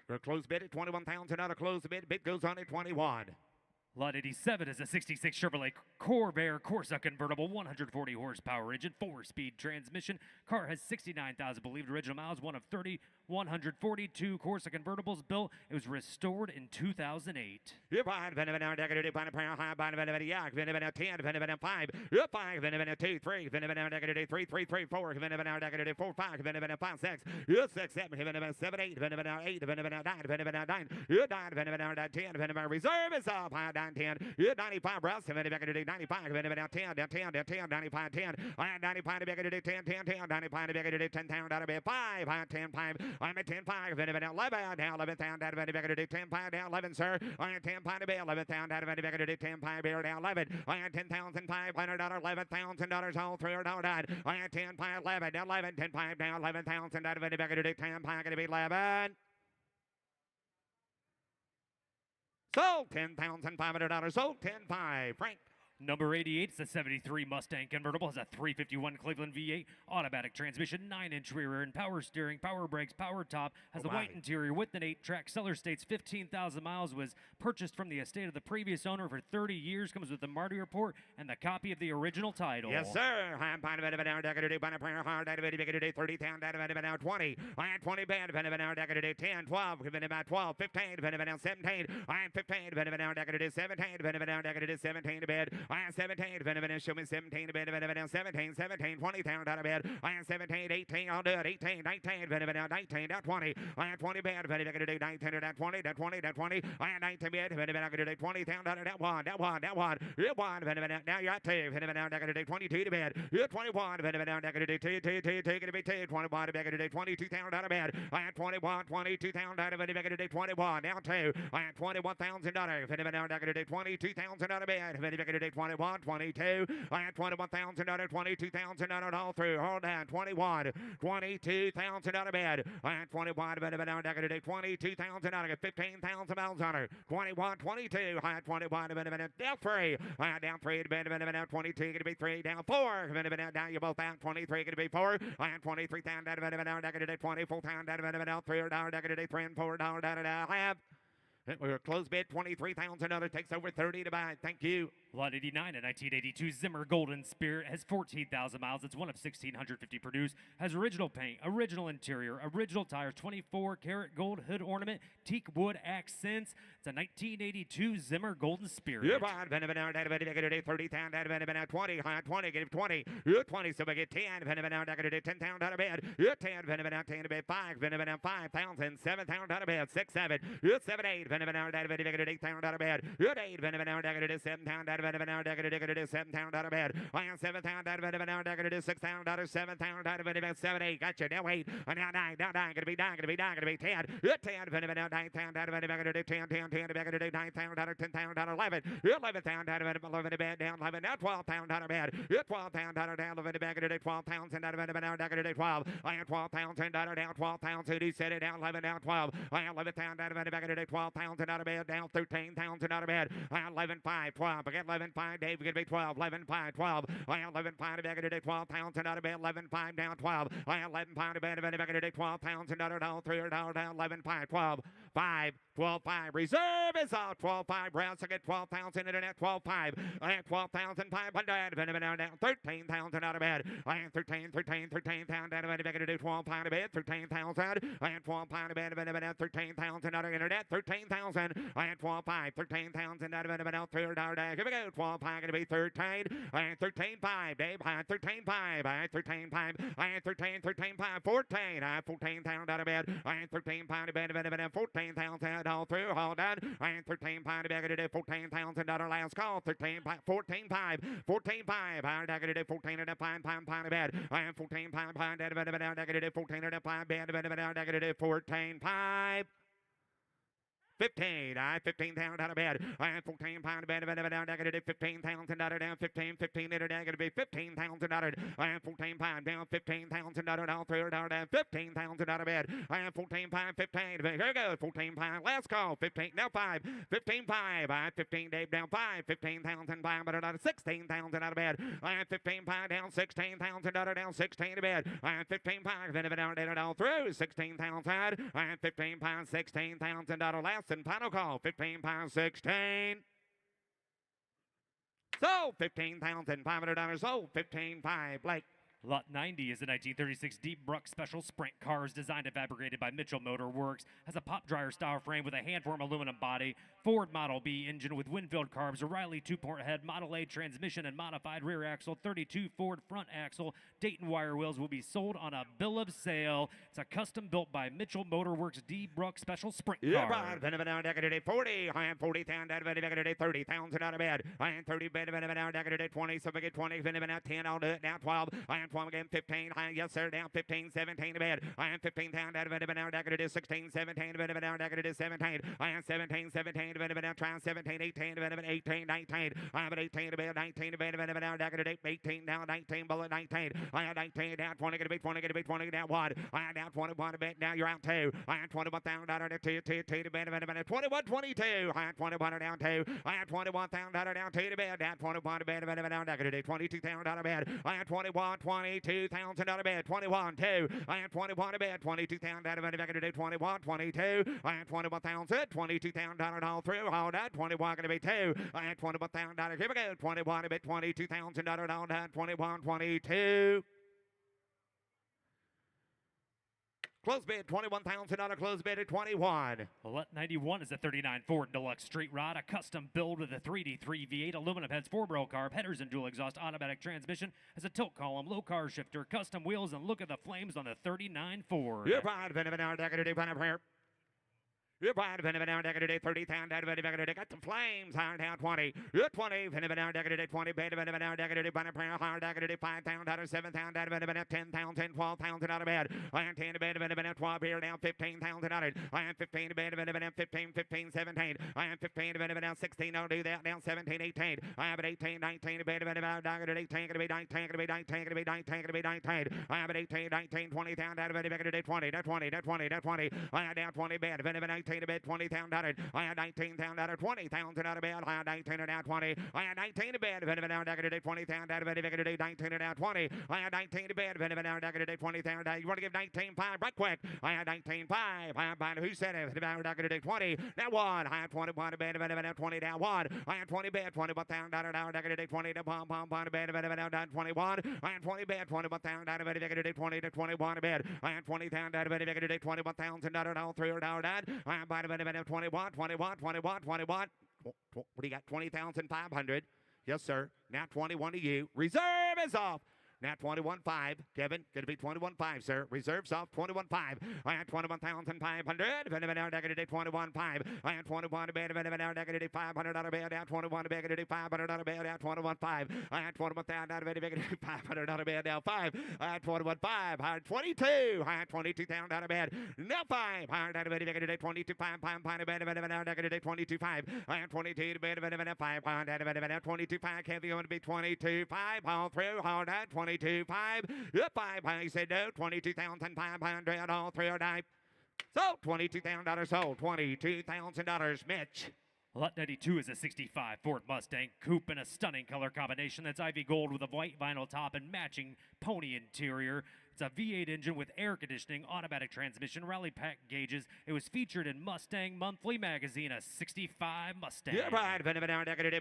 For a close bid at 21,000, not a close bid. Bid goes on at 21. Lot 87 is a 66 Chevrolet Corvair Corsa convertible, 140 horsepower engine, 4-speed transmission. Car has 69,000 believed original miles, one of 3,142 Corsa convertibles built. It was restored in 2008. You're fine, Yak, 10, 5. You're 5, 2, 3, 3, 3, 3, 4, 4, 5, 5, 6. You're 6, 7, 7, 8, 8, 9, you're 9, 10, reserve is up. 10. You're 95, Russ. 95, 10, 95, 10. I had 95 to bigger to 10, 10, 95 to bigger to 10,000 out of bed. 5, I had 10, 5. I'm at 10 5, 11 down 11 down out of any back to 10 5 down 11, sir. I am 10 5 to be 11 down out of any back to 10 5 beer down 11. I am $10,500, $11,000 all through or down. I am 10 5 11 down 11 10 5 down 11,000 out of any back to 10 5 going to be 11. Sold $10,500. Sold 10 5. Frank. Number 88 is a 73 Mustang convertible. Has a 351 Cleveland V8, automatic transmission, 9-inch rear end, power steering, power brakes, power top. Has the white interior with an 8-track. Seller states 15,000 miles. Was purchased from the estate of the previous owner for 30 years. Comes with the Marty report and the copy of the original title. Yes, sir. I'm fine about it now. Decorative by a prayer hard. Out of it, 30 down. Out of it now 20. I am 20 band. Depending now. Decorative 10, 12. Depending about 12, 15. Depending now 17. I am 15. Depending now. Decorative 17. Depending now. Decorative 17 to bed. I am 17. Depending now. Show me 17 to bed. Depending now 17, 17, 20 down out of bed. I am 17, 18. I'll do it. 18, 19. Depending now 19 down 20. I am 20 band. Depending now 19 down 20 down 20 down 20. I am 19 bed. Depending now 20 down that one. That one. That one. You one. Depending now you're at 2. Depending now 22 to bed. You're 21. Depending now 2. Going to be 2. 21. Depending 22 down out of bed. I am 21. 22 down out of bed. Depending 21 down 2. I am $21,000. Depending now 22,000 out of bed. Depending 21. 22. I am $21,000. 22,000 all through. Hold on. 21. 22,000 out of bed. I am 21. Depending now 22,000 out of 15,000 miles on her. 21. 22. I am 21. Down 3. I am down 3. Depending now 22. Going to be 3 down 4. Down you both down 23. Going to be 4. I am 23 down. Down 20 full time. Down 3 down. 3 and 4 down. I have. We're close bid 23,000. Another takes over 30 to buy. Thank you. Lot 89, a 1982 Zimmer Golden Spirit, has 14,000 miles. It's one of 1,650 produced. Has original paint, original interior, original tires, 24-karat gold hood ornament, teak wood accents. It's a 1982 Zimmer Golden Spirit. You're fine. 30 down. 20. High 20. Get 20. You're 20. So we get 10. 10 down out of bed. You're 10. 10 to bed. 5. 5,000. 7 down out of bed. 6, 7. You're 7, 8. 8 down out of bed. You're 8. 7 down out of bed. 7 down out of bed. I am 7 down out of bed. 6 down out of 7 down out of bed. 7, 8. Gotcha. Now 8. Now 9. Now 9. Gonna be 9. Gonna be 9. Gonna be 10. You're 10. 9 down out of bed. 10 back to 9 down out of 10 down out of 11. You're 11 down out of bed. 11 to bed down 11. Now 12 down out of bed. You're 12 down out of 11 back to 12 pounds and out of bed down to 12. I am 12 pounds and out of down 12 pounds. He said it down 11 down 12. I am 11 down out of bed back to 12 pounds and out of bed down 13 pounds and out of bed. I am 11 5 12. I get 11 5. Dave gonna be 12. 11 5 12. I am 11 5 back to 12 pounds and out of bed. 11 5 down 12. I am 11 5 to bed back to 12 pounds and out of down 3 down 11 5 12 5 12 5. Reserve is out 12 5. Browns I get 12 pounds in internet 12 5. I am 12,500. Down 13 pounds and out of bed. I am 13 pounds out of bed back to 12 pound of bed. 13,000. I am 12 pound of bed 13,000 out of internet 13,000. I am 12 5. 13,000 out of bed out 3 down. Here we go. 12 5 gonna be 13. I am 13 5. Dave I am 13 5. I am 13 5. I am 13 5 14. I am 14,000 out of bed. I am 13 pound of bed 14,000 all through. Hold on. I am 13 pound of bed 14,000 last call. 13 5 14 5 14 5. I am 14 and 5 pound of bed. I am 14 pound of bed 14 and 5 bed 14 5. 15. I 15 down out of bed. I am 14 pound of bed down negative 15,000 down 15 negative be 15,000 out. I am 14 pound down 15,000 down 3 down 15,000 out of bed. I am 14 pound 15. Here we go. 14 pound. Last call. 15 now 5. 15 5. I am 15 Dave down 5. 15,000 pound but out of 16,000 out of bed. I am 15 pound down 16,000 down 16 to bed. I am 15 pound down through 16,000. I am 15 pound 16,000 last and final call. 15 pound 16. So $15,500. So 15.5. Blake. Lot 90 is a 1936 Deep Bruck Special Sprint cars designed and fabricated by Mitchell Motor Works. Has a pop dryer style frame with a hand-formed aluminum body. Ford Model B engine with wind-filled carbs. O'Reilly 2-port head. Model A transmission and modified rear axle. 32 Ford front axle. Dayton wire wheels will be sold on a bill of sale. It's a custom built by Mitchell Motor Works Deep Bruck Special Sprint car. Yeah, right. 40. I am 40 down 30,000 out of bed. I am 30 bed 20. So we get 20. 10. I'll do it now. 12. I am 12 again, 15, yes sir, down 15, 17 to bed. I am 15 down, down, down, down, it is 16, 17, down, down, it is 17. I am 17, 17, down, try 17, 18, 18, 19. I am at 18 to bed, 19 to bed, down, down, 18 down, 19, bullet 19. I am 19 down, 20, gonna be 20, gonna be 20 down 1. I am down 21 to bed, now you're out 2. I am 21 down, 2 to bed, 21, 22. I am 21 down 2. I am 21 down 2 to bed, down 21 to bed, down, 22 down out of bed. I am 21, 22 thousand out of bed, 21, 2. I am 21 to bed, 22 down out of bed, 21, 22. I am 21,000, 22 down all through, all that, 21 gonna be 2. I am 21,000, here we go, 21 to bed, 22,000 all that, 21, 22. Close bid, $21,000 close bid at 21. Lot 91 is a 39 Ford Deluxe Street Rod, a custom build with a 3D3 V8 aluminum heads, 4-barrel carb, headers and dual exhaust automatic transmission, has a tilt column, low car shifter, custom wheels, and look at the flames on the 39 Ford. You're fine, prayer. You're fine, down, deck today, 30 down, got the flames, hard down 20. You're 20, down, deck today, 20, bed, down, deck today, prayer, hard, deck today, 5 down, 7 down, 10,000, 12,000 out of bed. I am 10 to bed, 12 here, down 15,000 out of it. I am 15 to bed, 15, 17. I am 15 to bed, down 16, don't do that, down 17, 18. I am at 18, 19 to bed, down, 18, gonna be 19, gonna be 19, gonna be 19, gonna be 19. I am at 18, 19, 20 down, 20, 20. I am down 20 bed, 19 to bed, 20 down, I had 19 down, 20,000 out of bed. I had 19 down 20. I had 19 to bed, down, 20 down, 19 down 20. I had 19 to bed, down, 20 down. You want to give 19 5 right quick? I had 19 5. I had who said it? Down, 20. Now 1. I had 21 to bed, 20 down 1. I had 20 bed, 21 down, 20 to bomb bed, down 21. I had 20 bed, 21 down, 20 to 21 to bed. I had 20 down, 21,000 all through down. I had 21. What do you got? 20,500. Yes, sir. Now 21 to you. Reserve is off. Now 21.5. Kevin, going to be 21.5, sir. Reserves off 21.5. I had 21,500. 21.5. I had 21 to bed. 500 out of bed. Down 21 to bed. 500 out of bed. Down 21.5. I had 21,000 out of bed. 500 out of bed. Down 5. I had 21.5. I had 22. I had 22,000 out of bed. Now 5. I had out of bed. 22.5. 5 bed. 22.5. I had 22 to bed. 5 pound out of bed. 22.5. Kevin, going to be 22.5. All through. All that. 22.5. Yep, 5. I said no. 22,500 all through. So $22,000 sold. $22,000. Mitch. Lot 92 is a 65 Ford Mustang coupe in a stunning color combination that's ivy gold with a white vinyl top and matching pony interior. It's a V8 engine with air conditioning, automatic transmission, rally pack gauges. It was featured in Mustang Monthly Magazine, a 65 Mustang. Yeah, right. 40 down, 30.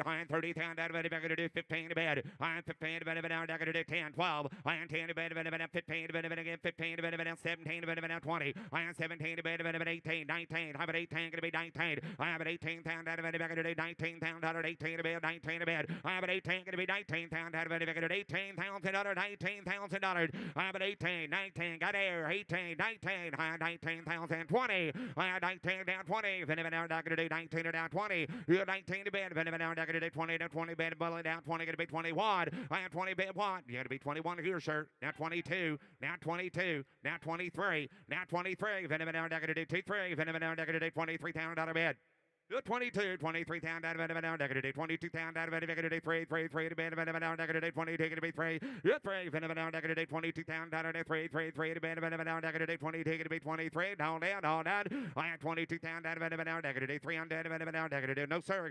I am 30 down, 15 to bed. I am 15 to bed, 10, 12. I am 10 to bed, 15 to bed, 15 to bed, 17 to bed, 20. I am 17 to bed, 18, 19. I am at 18, going to be 19. I am at 18 down, 19 down, 18 to bed, 19 to bed. I am at 18, going to be 19 down, 18,000. $19,000. I have an 18, 19, got air, 18, 19, I had 19,000, 20. I had 19 down 20, Venom down, 19 down 20. You have 19 to bed, Venom down, 20 down 20, bed, bullet down 20, gonna be 21. I have 20 bed, what? You gotta be 21 here, sir. Now 22, now 22, now 23, now 23, Venom down, 23, Venom down, 23,000 out of bed. 22, 23 down, 22 down, 3 to bed, 22 to be 3. You're 3, 22 down, 3 to bed, 22 to be 23, down. I had 22 down, 3 on dead, no sir,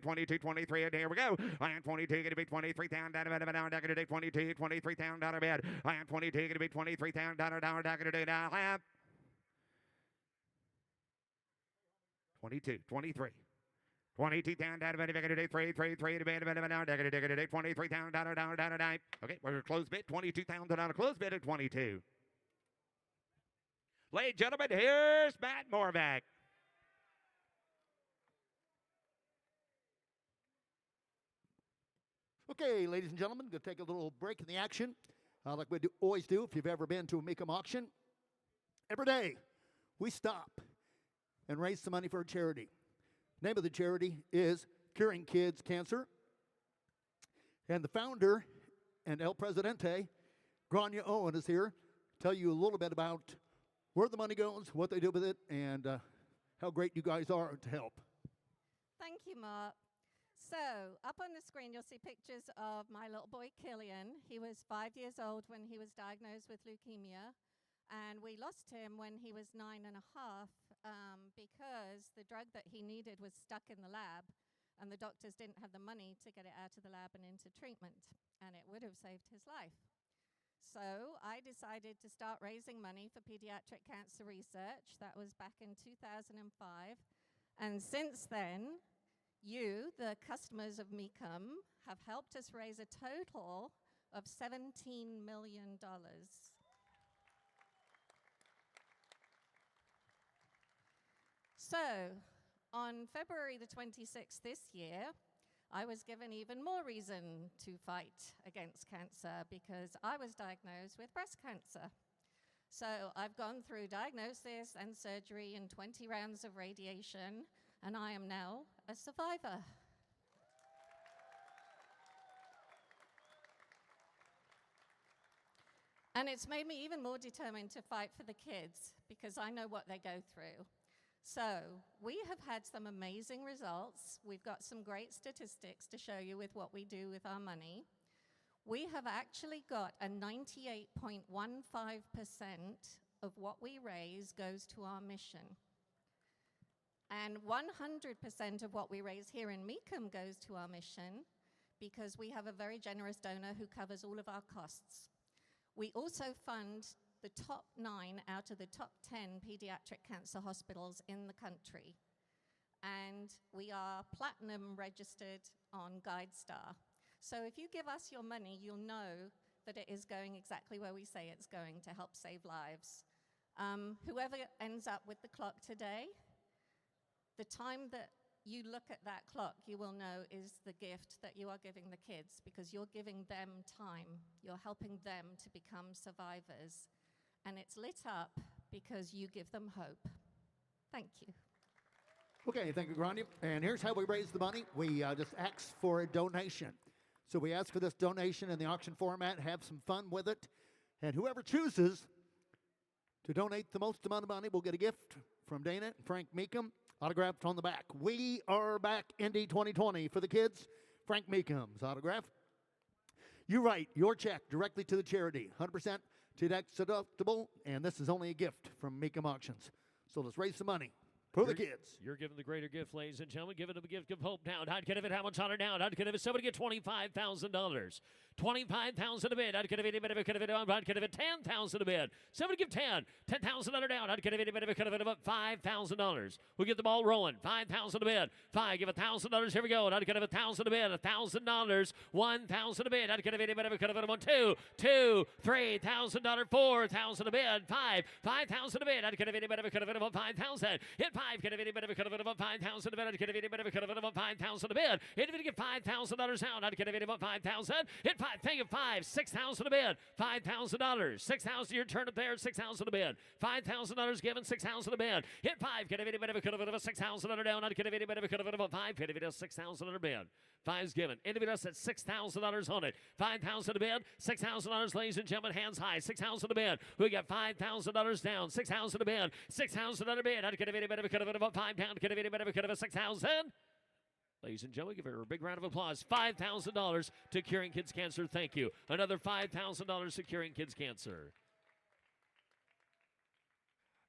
22, 23, here we go. I am 22 going to be 23 down, 22, 23 down, out of bed. I am 22 going to be 23 down, I have 22, 23. 22 down, 3 to bed, 23 down, Okay, we're close bid, 22,000 on a close bid at 22. Ladies and gentlemen, here's Matt Morvac. Okay, ladies and gentlemen, going to take a little break in the action, like we always do if you've ever been to a Mecum auction. Every day, we stop and raise some money for a charity. Name of the charity is Curing Kids Cancer. And the founder and El Presidente, Grania Owen, is here. Tell you a little bit about where the money goes, what they do with it, and how great you guys are to help. Thank you, Mark. So, up on the screen, you'll see pictures of my little boy, Killian. He was 5 years old when he was diagnosed with leukemia, and we lost him when he was 9.5 because the drug that he needed was stuck in the lab, and the doctors didn't have the money to get it out of the lab and into treatment, and it would have saved his life. So I decided to start raising money for pediatric cancer research. That was back in 2005. And since then, you, the customers of Mecum, have helped us raise a total of $17 million. So, on February the 26th this year, I was given even more reason to fight against cancer because I was diagnosed with breast cancer. So I've gone through diagnosis and surgery and 20 rounds of radiation, and I am now a survivor. And it's made me even more determined to fight for the kids because I know what they go through. So we have had some amazing results. We've got some great statistics to show you with what we do with our money. We have actually got a 98.15% of what we raise goes to our mission. And 100% of what we raise here in Mecum goes to our mission because we have a very generous donor who covers all of our costs. We also fund the top 9 out of the top 10 pediatric cancer hospitals in the country. And we are platinum registered on GuideStar. So if you give us your money, you'll know that it is going exactly where we say it's going to help save lives. Whoever ends up with the clock today, the time that you look at that clock, you will know is the gift that you are giving the kids because you're giving them time. You're helping them to become survivors. And it's lit up because you give them hope. Thank you. Okay, thank you, Grania. And here's how we raise the money. We just ask for a donation. So we ask for this donation in the auction format, have some fun with it. And whoever chooses to donate the most amount of money will get a gift from Dana and Frank Mecum, autographed on the back. We are back, Indy 2020. For the kids, Frank Mecum's autograph. You write your check directly to the charity, 100% tax deductible, and this is only a gift from Mecum Auctions. So let's raise some money for the kids. You're giving the greater gift, ladies and gentlemen. Giving them a gift of hope now. I'd give it how much on it now? I'd give it somebody get $25,000. $25,000 a bid. I'd give it anybody could have it on. I'd give it $10,000 a bid. Somebody give $10,000 down. I'd give it anybody could have it about $5,000. We'll get them all rolling. $5,000 a bid. $5. Give $1,000. Here we go. And I'd give it $1,000 a bid. $1,000. $1,000 a bid. I'd give it anybody could have it on $2. $3,000. $4,000 a bid. $5. $5,000 a bid. I'd give it anybody could have it on $5,000. Hit $5. Get anybody could have it about $5,000 a bid. I'd give it anybody could have it about $5,000 a bid. Anybody get $5,000 out. I'd give it about $5,000. Hit $5. Think of $5. $6,000 a bid. $5,000. $6,000. Your turn up there. $6,000 a bid. $5,000 given. $6,000 a bid. Hit $5. Get anybody could have it about $6,000 down. I'd give anybody could have it about $5. Get anybody $6,000 a bid. $5's given. Anybody else at $6,000 on it. $5,000 a bid. $6,000, ladies and gentlemen, hands high. $6,000 a bid. We got $5,000 down. $6,000 a bid. $6,000 a bid. I'd give anybody could have it about $5 down. Get anybody could have a $6,000. Ladies and gentlemen, give her a big round of applause. $5,000 to Curing Kids Cancer. Thank you. Another $5,000 to Curing Kids Cancer.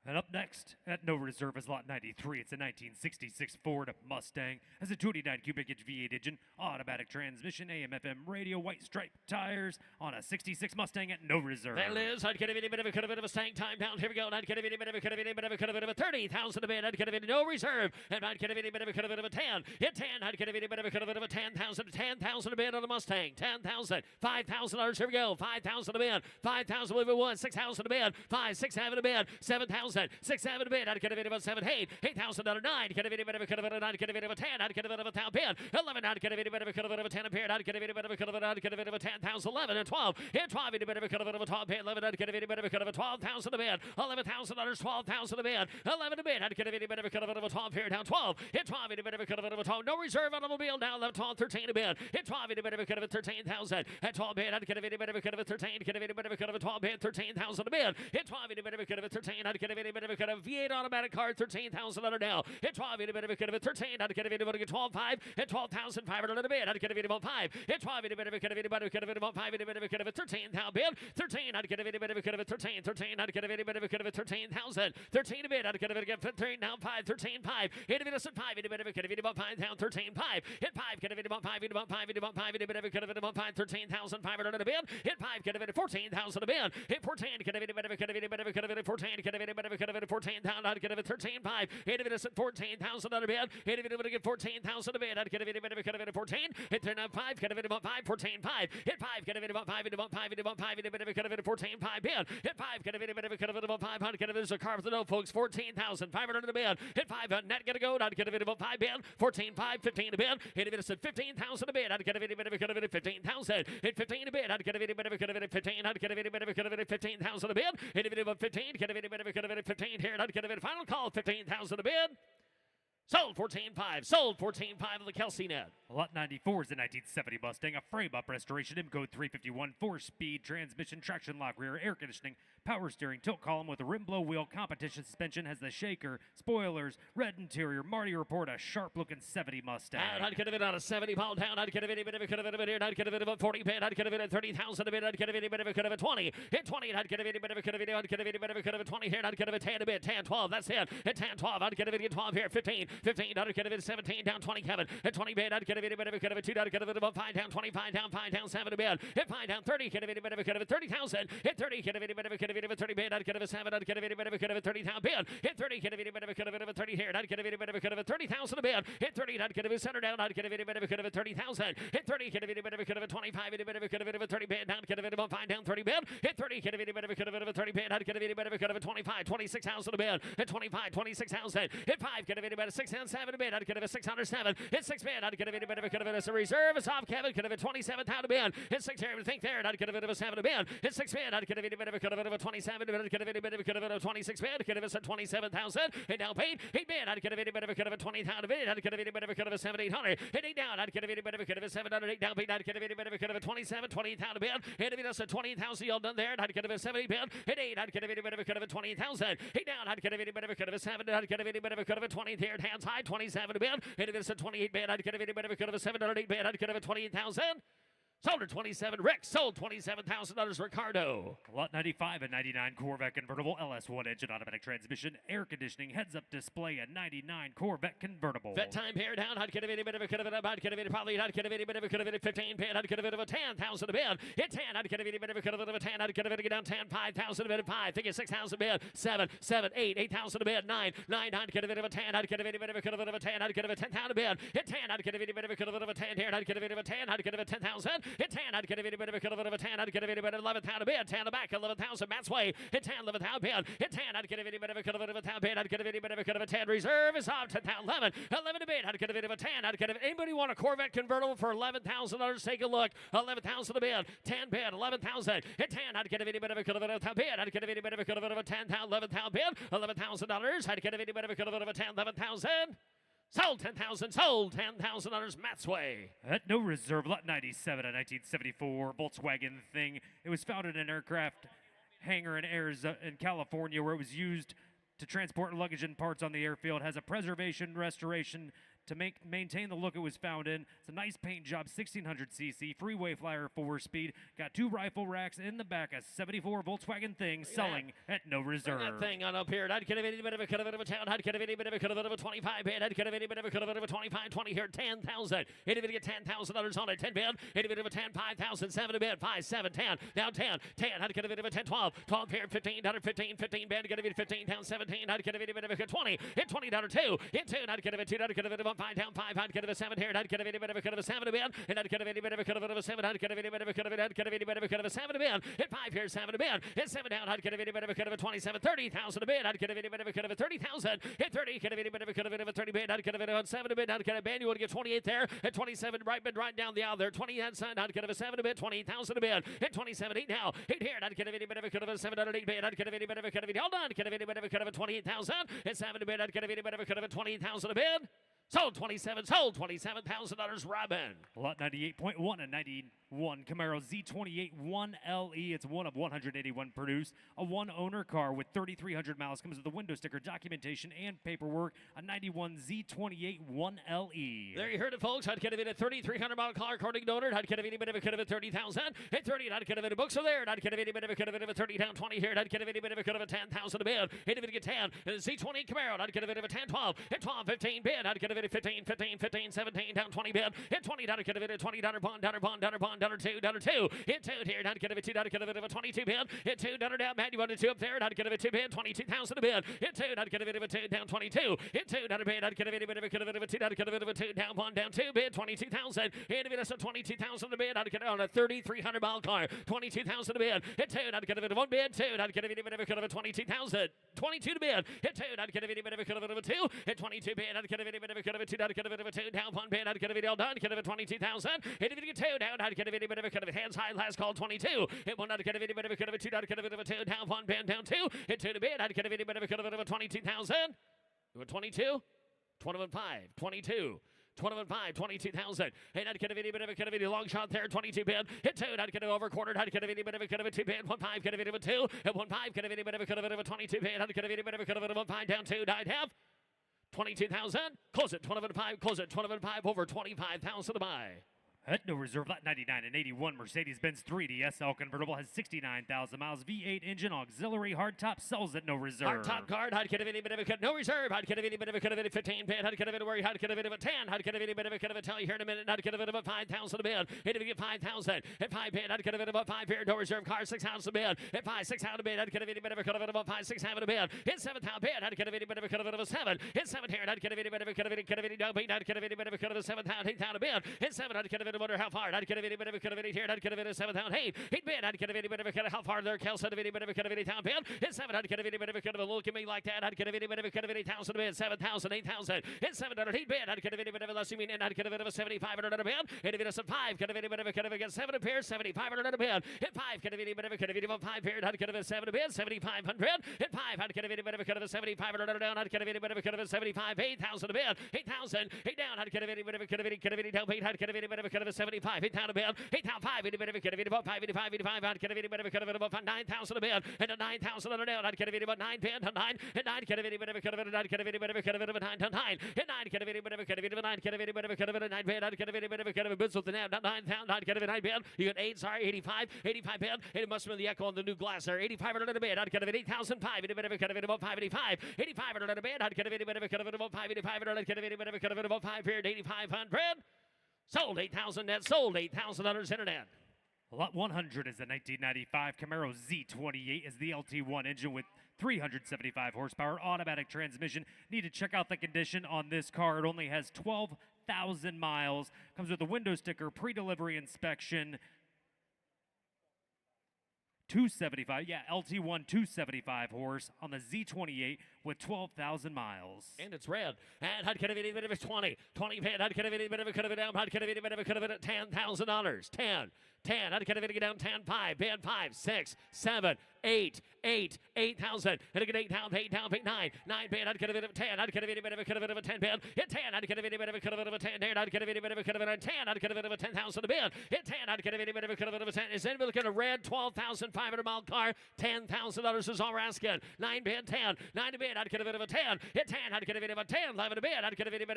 And up next, at no reserve is lot 93. It's a 1966 Ford Mustang. Has a 29 cubic inch V8 engine, automatic transmission, AM/FM radio, white striped tires on a 66 Mustang at no reserve. That is, I'd get a bit of a stang time down. Here we go. And I'd get a bit of a $30,000 a bid. I'd get a bit of no reserve. And I'd get a bit of a 10. Hit 10. I'd get a bit of a 10,000. 10,000 a bid on the Mustang. 10,000. $5,000. Here we go. 5,000 a bid. 5,000 with a 1. 6,000 a bid. 5, 6, 7 a bid. 7,000 7,000. 6, 7 bid. I'd get a bid of 7, 8. $8,000. 9. Get a bid of a cut of a 9. Get a bid of a 10. I'd get a bid of a 1,000 bid. 11. I'd get a bid of a cut of a 10 appeared. I'd get a bid of a cut of a I'd get a bid of a 10,000. 11 and 12. Hit 12. I'd bid of a cut of a 12 bid. 11. I'd get a bid of a cut of a 12,000 a bid. $11,000. 12,000 a bid. 11 a bid. I'd get a bid of a cut of a 12 here down 12. Hit 12. I'd bid of a cut of a 12. No reserve automobile down 11, 12, 13 a bid. Hit 12. I'd bid of a cut of a 13,000. At 12 bid. I'd get a bid of a cut of a 13. Get a bid of a cut of a 12 bid. 13,000 a bid. Hit 12. I'd bid of a cut of a 13. I'd get a bid of a cut of V8 automatic card. 13,000 under now. Hit 12. I'd bid of a cut of a 13. I'd get a bid of a 12 5. Hit 12,500 a bid. I'd get a bid of 5. Hit 12. I'd bid of a cut of a bid of 5. I'd bid of a cut of a 13,000 bid. 13. I'd get a bid of a cut of a 13. 13. I'd get a bid of a cut of a 13,000. 13 a bid. I'd get a bid of 13 now 5. 13 5. Hit a bid of 5. Hit a bid of a cut of a 5 down 13 5. Hit 5. Get a bid of 5. Hit 5. Hit 5. Hit a bid of a cut of a 5. 13,500 a bid. Hit 5. Get a bid of 14,000 a bid. Hit 14. Get a bid of a cut of a 14. Get a bid of a cut of a 14,000. I'd get a bid of 13 5. Hit a bid of 14,000 a bid. Hit a bid of a 14,000 a bid. I'd get a bid of a cut of a 14. Hit 5. Get a bid of 5. 14 5. Hit 5. Get a bid of 5. Hit 5. Hit 5. Hit a bid of a cut of a 14 5 bid. Hit 5. Get a bid of a cut of a 5. I'd get a bid of a car for the no folks. 14,500 a bid. Hit 5. Net get a go. I'd get a bid of 5 bid. 14 5. 15 a bid. Hit a bid of 15,000 a bid. I'd get a bid of a cut of a 15,000. Hit 15 a bid. I'd get a bid of a cut of a 15. I'd get a bid of a cut of a 15,000 a bid. Hit a bid of 15. Get a bid of a cut of a 15 here. I'd get a bid. Final call. 15,000 a bid. Sold 14.5. Sold 14.5 on the Kelsey net. Lot 94 is a 1970 Mustang, a frame-up restoration, M-Code 351, 4-speed transmission, traction lock rear, air conditioning, power steering, tilt column with a rim blow wheel, competition suspension, has the shaker, spoilers, red interior. Marty report a sharp-looking 70 Mustang. And I'd get a bid on a 70-pound down. I'd get a bid of a cut of a bid. I'd get a bid of a 40 bid. I'd get a bid of 30,000 a bid. I'd get a bid of a cut of a 20. Hit 20. I'd get a bid of a cut of a bid. I'd get a bid of a cut of a 20 here. I'd get a 10 a bid. 10, 12. That's it. Hit 10, 12. I'd get a bid of 12 here. 15. 15. I'd get a bid of 17 down 20. Kevin. Hit 20 bid. I'd get a bid of a cut of a 2. I'd get a bid of 5 down 25 down 5 down 7 a bid. Hit 5 down 30. Get a bid of a cut of a 30,000. Hit 30. Get a bid of a cut of a 30 bid. I'd get a 7. I'd get a bid of a cut of a 30,000 bid. Hit 30. Get a bid of a cut of a 30 here. I'd get a bid of a cut of a 30,000 a bid. Hit 30. I'd get a center down. I'd get a bid of a cut of a 30,000. Hit 30. Get a bid of a cut of a 25. Hit a bid of a cut of a 30 bid. Down. Get a bid of a 5 down 30 bid. Hit 30. Get a bid of a cut of a 30 bid. I'd get a bid of a cut of a 25. 26,000 a bid. Hit 25. 26,000. Hit 5. Get a bid of a 6 and 7 a bid. I'd get a 607. Hit 6 bid. I'd get a bid of a cut of a reserve. It's off Kevin. Could have a 27,000 a bid. Hit 6 here. Think there. I'd get a bid of a 7 a bid. Hit 6 bid. I'd get a bid of a cut of a 27 bid. I'd get a bid of a cut of a 26 bid. Could have a 27,000. Hit down paid. 8 bid. I'd get a bid of a cut of a 20,000 bid. I'd get a bid of a cut of a 7,800. Hit 8 down. I'd get a bid of a cut of a 700. 8 down paid. I'd get a bid of a cut of a 27. 20,000 a bid. Hit a bid of a 20,000. All done there. I'd get a 70 bid. Hit 8. I'd get a bid of a cut of a 20,000. 8 down. I'd get a bid of a cut of a 7. I'd get a bid of a cut of a 20 there. Hands high. 27 a bid. Hit a bid of a 28 bid. I'd get a bid of a cut of a 708 bid. I'd get a 28,000. Sold at 27. Rick sold $27,000. Ricardo. Lot 95, a 99 Corvette convertible, LS1 engine, automatic transmission, air conditioning, heads-up display, a 99 Corvette convertible. Vet time here down. I'd get a bit of a cut of it. I'd get a bit probably. I'd get a bit of a cut of it. 15 bid. I'd get a bit of a 10,000 a bid. Hit 10. I'd get a bit of a cut of it of a 10. I'd get a bit of down 10. 5,000 a bid. 5. Think it's 6,000 a bid. 7. 8. 8,000 a bid. 9. I'd get a bit of a 10. I'd get a bit of a cut of it of a 10. I'd get a 10,000 a bid. Hit 10. I'd get a bit of a cut of it of a 10 here. I'd get a bit of a 10. I'd get a 10,000. Hit 10. I'd get a bit of a cut of it of a 10. I'd get a bit of 11,000 a bid. 10 the back. 11,000. Matt's way. Hit 10. 11,000 bid. Hit 10. I'd get a bit of a cut of it of a 10 bid. I'd get a bit of a cut of a 10. Reserve is off to 11. 11 a bid. I'd get a bit of a 10. I'd get a. Anybody want a Corvette convertible for $11,000? Take a look. 11,000 a bid. 10 bid. 11,000. Hit 10. I'd get a bit of a cut of it of a bid. I'd get a bit of a cut of it of a 10,000. 11,000 bid. $11,000. I'd get a bit of a cut of it of a 10. 11,000. Sold 10,000. Sold $10,000. Matt's way. At no reserve, lot 97, a 1974 Volkswagen Thing. It was found in an aircraft hangar in California, where it was used to transport luggage and parts on the airfield. Has a preservation restoration to maintain the look it was found in. It's a nice paint job, 1600cc, freeway flyer 4-speed. Got 2 rifle racks in the back, a 74 Volkswagen Thing, selling at no reserve. Bring that thing on up here. I'd get a bit of a cut of it of a 10. I'd get a bit of a cut of it of a 25 bid. I'd get a bit of a cut of it of a 25, 20 here, 10,000. Hit a bit of $10,000 on it, 10 bid. Hit a bit of a 10, 5,000, 7 a bid, 5, 7, 10, down 10, 10. I'd get a bit of a 10, 12, 12 here, 15, down 15, 15 bid. Get a bit of 15, down 17. I'd get a bit of a 20. Hit $20, 2. Hit 2. I'd get a bit of 2. I'd get a bit of a 5 down 5. I'd get a 7 here. I'd get a bit of a 7 a bit. And I'd get a bit of a 7. I'd get a bit of a 7 a bit. Hit 5 here, 7 a bit. Hit 7 down. I'd get a bit of a 27, 30,000 a bit. I'd get a bit of a 30,000. Hit 30. Get a bit of a 30 bit. I'd get a bit of a 7 a bit. I'd get a band. You want to get 28 there. At 27, right down the aisle there. 20 inside. I'd get a 7 a bit. 28,000 a bit. Hit 27, 8 now. 8 here. I'd get a bit of a 708 bit. I'd get a bit of a hold on. Get a bit of a 28,000. Hit 7 a bit. I'd get a bit of a 20,000 a bit. Sold 27, sold $27,000, Robin. Lot 98.1 and 91 Camaro Z28 1LE. It's one of 181 produced. A one-owner car with 3,300 miles. Comes with a window sticker, documentation, and paperwork. A 91 Z28 1LE. There you heard it, folks. I'd get a bit of 3,300 mile car, according to owner. I'd get a bit of a 30,000. Hit 30, I'd get a bit of books there. I'd get a bit of a 30 down 20 here. I'd get a bit of a 10,000 a bid. Hit a bit of a 10. And the Z28 Camaro. I'd get a bit of a 10, 12. Hit 12, 15 bid. I'd get a bit of 15, 17 down 20 bid. Hit 20, I'd get a bit of $20 bond, $2. Hit 2 here. I'd get a bit of a 22 bid. Hit 2 down man. You wanted 2 up there. I'd get a bit of 2 bid. 22,000 a bid. Hit 2, I'd get a bit of a 2 down 22. Hit 2 down a bid. I'd get a bit of a 2. I'd get a bit of a 2 down 1 down 2 bid. 22,000. Hit a bit of 22,000 a bid. I'd get on a 3,300 mile car. 22,000 a bid. Hit 2, I'd get a bit of 1 bid. 2, I'd get a bit of a 22,000. 22 to bid. Hit 2, I'd get a bit of a 2. Hit 22 bid. I'd get a bit of a 2. I'd get a bit of a 2 down 1 bid. I'd get a video done. Get a 22,000. Hit a video 2 down. I'd get a bit of a hands high. Last call 22. Hit 1. I'd get a bit of a 2. I'd get a bit of a 2 down 1 bid down 2. Hit 2 to bid. I'd get a bit of a 22,000. You want 22? 21.5. 22. 21.5, 22,000. And I'd get a video long shot there, 22 bid. Hit 2, I'd get it over quartered. I'd get a bit of a 2 bid. 1.5, get a bit of a 2. At 1.5, get a bit of a 22 bid. I'd get a bit of a 1.5 down 2. I'd have 22,000. Close it, 12.5. Close it, 12.5. Over 25,000 to buy. At no reserve, lot 99 and 81 Mercedes-Benz 3D SL convertible has 69,000 miles. V8 engine, auxiliary hardtop, sells at no reserve. Hardtop card, I'd get a bit of a no reserve. I'd get a bit of a 15 bid. I'd get a bit of worry. I'd get a bit of a 10. I'd get a bit of a tell you here in a minute. I'd get a bit of a 5,000 a bid. Hit a 5,000. At 5 bid, I'd get a bit of a 5 here. No reserve car, 6,000 a bid. At 5, 6,000 a bid. I'd get a bit of a 5, 6,000 a bid. Hit 7,000 bid. I'd get a bit of a 7. Hit 7 here. I'd get a bit of a no beat. I'd get a bit of a 7,000, 8,000 a bid. Hit 7. I'd get a bit of wonder how far. I'd get a bit of a here. I'd get a bit of 7,000. 8 bid. I'd get a bit of a how far there. Kel said a bit of a 8,000 bid. Hit 7. I'd get a bit of a look at me like that. I'd get a bit of a 8,000 bid. 7,000, 8,000. Hit 700. 8 bid. I'd get a bit of a less you mean. I'd get a bit of a 7,500 a bid. Hit a bit of 5. Get a bit of a get 7 a pair. 7,500 a bid. Hit 5. Get a bit of a 5 pair. I'd get a bit of 7 a bid. 7,500. Hit 5. I'd get a bit of a 7,500 down. I'd get a bit of a 75. 8,000 a bid. 8,000. 8 down. I'd get a bit of a down. I'd get a bit of a 75. 8,000 a bid. 8,005. Get a bit of a 5, 85, 85. I'd get a bit of a 9,000 a bid. And a 9,000 on a down. I'd get a bit of a 9 bid. 9. And 9. Get a bit of a I'd get a bit of a 9 to 9. And 9. Get a bit of a 9. Get a bit of a 9 bid. I'd get a bit of a bids with the now. 9,000. I'd get a 9 bid. You got 8. Sorry, 85. 85 bid. It must have been the echo on the new glass there. 8,500 a bid. I'd get a bit 8,005. A bit of a 585. 8,500 a bid. I'd get a bit of a 585. I'd get a bit of a 5 here. 8,500. Sold 8,000 net. Sold $8,000 internet. Lot 100 is the 1995 Camaro Z28 is the LT1 engine with 375 horsepower, automatic transmission. Need to check out the condition on this car. It only has 12,000 miles. Comes with a window sticker, pre-delivery inspection. 275, yeah, LT1 275 horse on the Z28 with 12,000 miles. And it's red. And I'd get a bit of a 20. 20 bid. I'd get a bit of a down. I'd get a bit of a $10,000. 10. 10. I'd get a bit down. 10. 5. Bid 5. 6. 7. 8. 8,000. And I get 8 down. 8 down. 9. 9 bid. I'd get a bit of a 10. I'd get a bit of a 10 bid. Hit 10. I'd get a bit of a 10 there. I'd get a bit of a 10. I'd get a bit of a 10,000 a bid. Hit 10. I'd get a bit of a 10. Is anybody looking at a red 12,500 mile car? $10,000 is all we're asking. 9 bid. 10. 9 a bid. I'd get a bit of a 10. Hit 10. I'd get a bit of a 10. 11 a bid. I'd get a bit of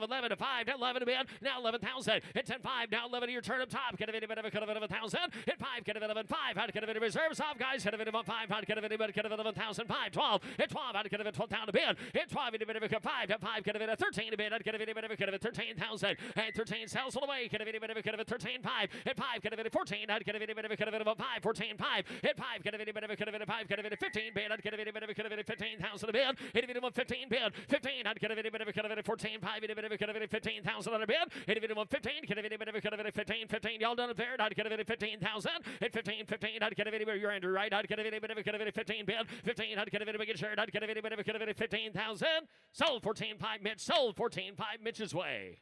11 to 5. 11 a bid. Now 11,000. Hit 10. 5. Now 11 to your turn up top. Get a bit of a 1,000. Hit 5. Get a bit of a 5. I'd get a bit of reserves off, guys. Hit a bit of a 5. I'd get a bit of 1,000. 5. 12. Hit 12. I'd get a bit of 12 down a bid. Hit 12. Hit a bit of a 5. Hit 5. Get a bit of 13 a bid. I'd get a bit of 13,000. And 13 sells all the way. Get a bit of 13. 5. Hit 5. Get a bit of 14. I'd get a bit of 5. 14. 5. Hit 5. Get a bit of 5. Get a bit of 15 bid. I'd get a bit of 15,000 a bid. bid. 15 bid. 15. I'd get a bit of a 14. 5. I'd get a bit of a 15,000 on a bid. 15. Get a bit of a 15. 15. Y'all done it there. I'd get a bit of 15,000. At 15. 15. I'd get a bit of you're Andrew, right? I'd get a bit of a 15 bid. 15. I'd get a bit of a good shirt. I'd get a bit of a 15,000. Sold 14.5 Mitch. Sold 14.5 Mitch's way.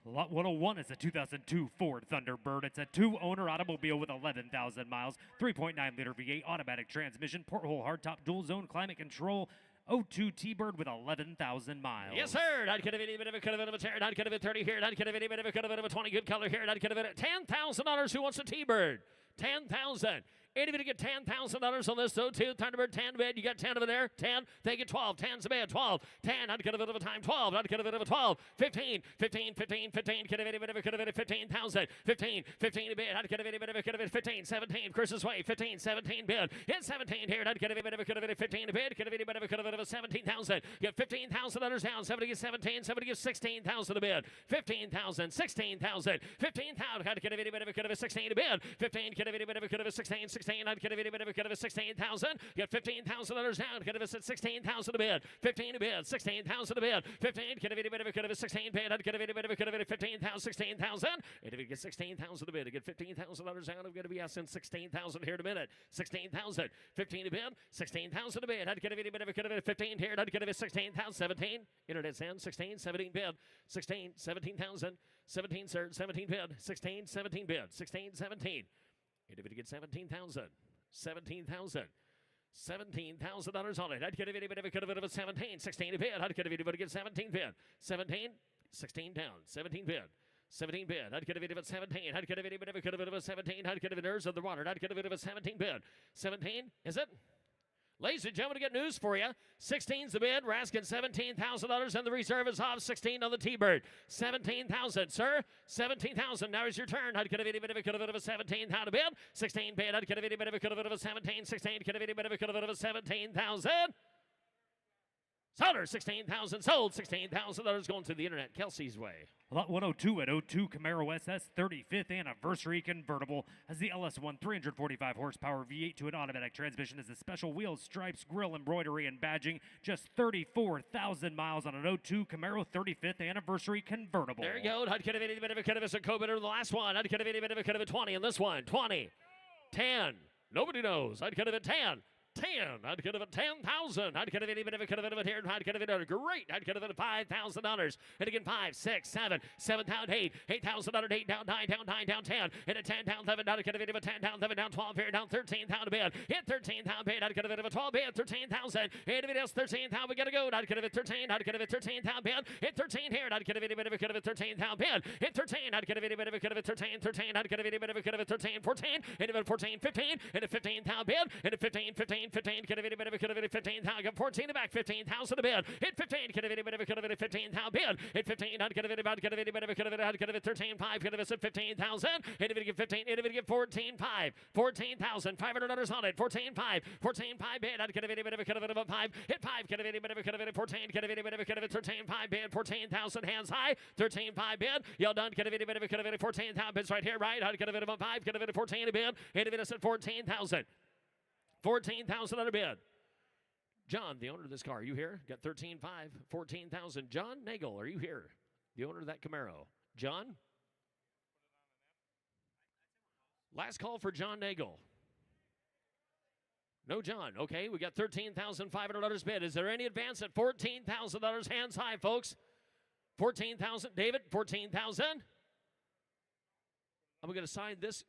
Lot 101 is a 2002 Ford Thunderbird. It's a two-owner automobile with 11,000 miles, 3.9-liter V8 automatic transmission, porthole hardtop dual-zone climate control, 02 T-Bird with 11,000 miles. Yes, sir. I'd get a bit of a cut of a tear. I'd get a bit 30 here. I'd get a bit of a cut of a 20 good color here. I'd get a bit of $10,000. Who wants a T-Bird? 10,000. Anybody get $10,000 on this? So 2 Thunderbird 10 bid. You got 10 over there. 10. They get 12. 10's a bid. 12. 10. I'd get a bit of a time. 12. I'd get a bit of a 12. 15. 15. 15. 15. Get a bit of a cut of a 15,000. 15. 15 a bid. I'd get a bit of a cut of a 15. 17. Chris's way. 15. 17 bid. It's 17 here. I'd get a bit of a cut of a 15 a bid. Get a bit of a cut of a 17,000. Get $15,000 down. Somebody gets 17. Somebody gets 16,000 a bid. 15,000. 16,000. 15,000. I'd get a bit of a cut of a 16 a bid. 15. Get a bit of a cut of a 16. 16. I'd get a bit of a cut of a 16,000. Get $15,000 down. Get a bit of 16,000 a bid. 15 a bid. 16,000 a bid. 15. Get a bit of a cut of a 16 bid. I'd get a bit of a cut of a 15,000. 16,000. And if you get 16,000 a bid, to get $15,000 down, I'm going to be asking 16,000 here in a minute. 16,000. 15 a bid. 16,000 a bid. I'd get a bit of a cut of a 15 here. I'd get a bit 16,000. 17. Internet sound. 16. 17 bid. 16. 17,000. 17 sir. 17 bid. 16. 17 bid. 16. 17. And if you get 17,000. 17,000. $17,000 on it. I'd get a bit of a cut of a 17. 16 a bid. I'd get a bit of a get 17 bid. 17. 16 down. 17 bid. 17 bid. I'd get a bit of a 17. I'd get a bit of a cut of a 17. I'd get a bit of nerves of the water. I'd get a bit of a 17 bid. 17. Is it? Ladies and gentlemen, I got news for you. 16's the bid. We're asking $17,000, and the reserve is off. 16 on the T-Bird. 17,000, sir. 17,000. Now is your turn. I'd get a bit of a cut of a 17. How to bid? 16 bid. I'd get a bit of a cut of a 17. 16. Get a bit of a cut of a 17,000. Sold her 16,000. Sold $16,000 going to the internet. Kelsey's way. Lot 102 at 02 Camaro SS 35th anniversary convertible has the LS1 345 horsepower V8 to an automatic transmission, has the special wheels, stripes, grille, embroidery, and badging. Just 34,000 miles on an 02 Camaro 35th anniversary convertible. There you go. I'd get a bit of a cut of a co-bidder in the last one. I'd get a bit of a cut of a 20 in this one. 20. 10. Nobody knows. I'd get a 10. 10. I'd get it at 10,000. I'd get a bit of a cut of it here. I'd get a bit of great. I'd get it at $5,000. And again, 5, 6, 7, 7 down, 8, $8,000, 8 down, 9 down, 9 down, 10, and a 10 down, 11. I'd get a bit of a 10 down, 11 down, 12 here, down 13 down a bid. Hit 13 down bid. I'd get a bit of a 12 bid, 13,000. And if it is 13 down, we gotta go. I'd get a bit 13. I'd get a bit 13 down bid. Hit 13 here. I'd get a bit of a cut of a 13 down bid. Hit 13. I'd get a bit of a cut of a 13, 13. I'd get a bit of a cut of a 13, 14. And a 14, 15. And a 15 down bid. And a 15, 15, 15. Get a bit of a cut of a 15 down. 14 to back. 15,000 a bid. Hit 15. Get a bit of a cut of a 15 down bid. Hit 15. I'd get a bit of a cut of it. I'd get a 13, 5. Get a bit of 15,000. And if it get 15, and if it get 14, 5. $14,500 on it. 14, 5. 14, 5 bid. I'd get a bit of a cut of it of a 5. Hit 5. Get a bit of a cut of it. 14. Get a bit of a cut of it. 13, 5 bid. 14,000 hands high. 13, 5 bid. Y'all done. Get a bit of a cut of it. 14,000 bids right here, right? I'd get a bit of a 5. Get a bit of 14 a bid. And if it is at 14,000. 14,000 on a bid. John, the owner of this car, are you here? Got 13.5, 14,000. John Nagel, are you here? The owner of that Camaro. John? Last call for John Nagel. No John. Okay, we got $13,500 bid. Is there any advance at $14,000? Hands high, folks. 14,000. David, 14,000. I'm going to sign this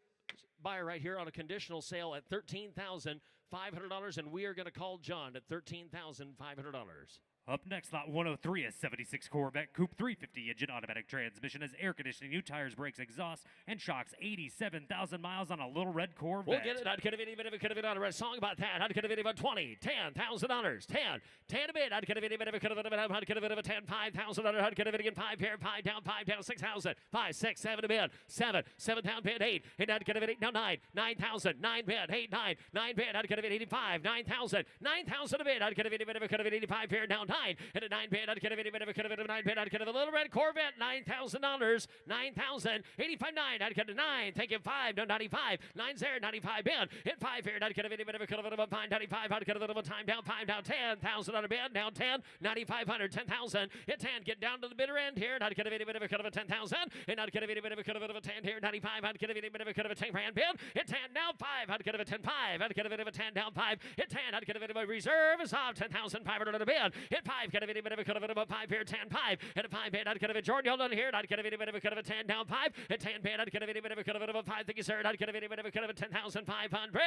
buyer right here on a conditional sale at $13,500, and we are going to call John at $13,500. Up next, lot 103 is 76 Corvette Coupe 350 engine automatic transmission, has air conditioning, new tires, brakes, exhaust, and shocks. 87,000 miles on a little red Corvette. We'll get it. I'd get a bit of a song about that. I'd get a bit of a 20, $10,000, 10 a bit. I'd get a bit of a I'd get a bit of a 10, $5,000. I'd get a bit again, 5 here, 5 down, 6,000, 5, 6, 7 a bit, 7 down bid, 8, and I'd get a bit now 9,000, 9 bid, 8, 9 bid. I'd get a bit 85, 9,000 a bit. I'd get a bit of a 85 here, now 9. 9. Hit a 9 bid. I'd get a video, could have a 9 bid. I'd get a little red Corvette, $9,000. 9,000. 85 9. I'd get a 9. Thank you. 5. No, 95. 9 0. 95 bid. Hit 5 here. I'd get a video, could have a 5. 95. I'd get a little time down. 5 down. 10,000 on a bid. Down 10. 9,500. 10,000. Hit 10. Get down to the bitter end here. And I'd get a video, could have a 10,000. And I'd get a video, could have a 10 here. 95. I'd get a video, could have a 10 grand bid. Hit 10. Now 5. I'd get a 10 5. I'd get a video, 10 down 5. Hit 10. I'd get a video, reserve is off. 10,500 on a bid. Hit 5. Get a video, could have a 5 here. 10 5. Hit a 5 bid. I'd get a video, Jordan. Hold on here. I'd get a video, could have a 10 down 5. Hit 10 bid. I'd get a video, could have a 5. Thank you, sir. I'd get a video, could have a 10,500.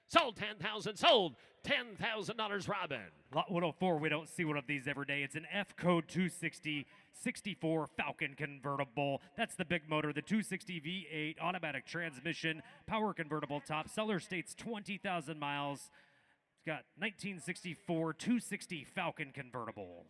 Sold 10,000. Sold $10,000. Robin. Lot 104, we don't see one of these every day. It's an F code 260 64 Falcon convertible. That's the big motor, the 260 V8 automatic transmission, power convertible top. Seller states 20,000 miles. It's got 1964 260 Falcon convertible.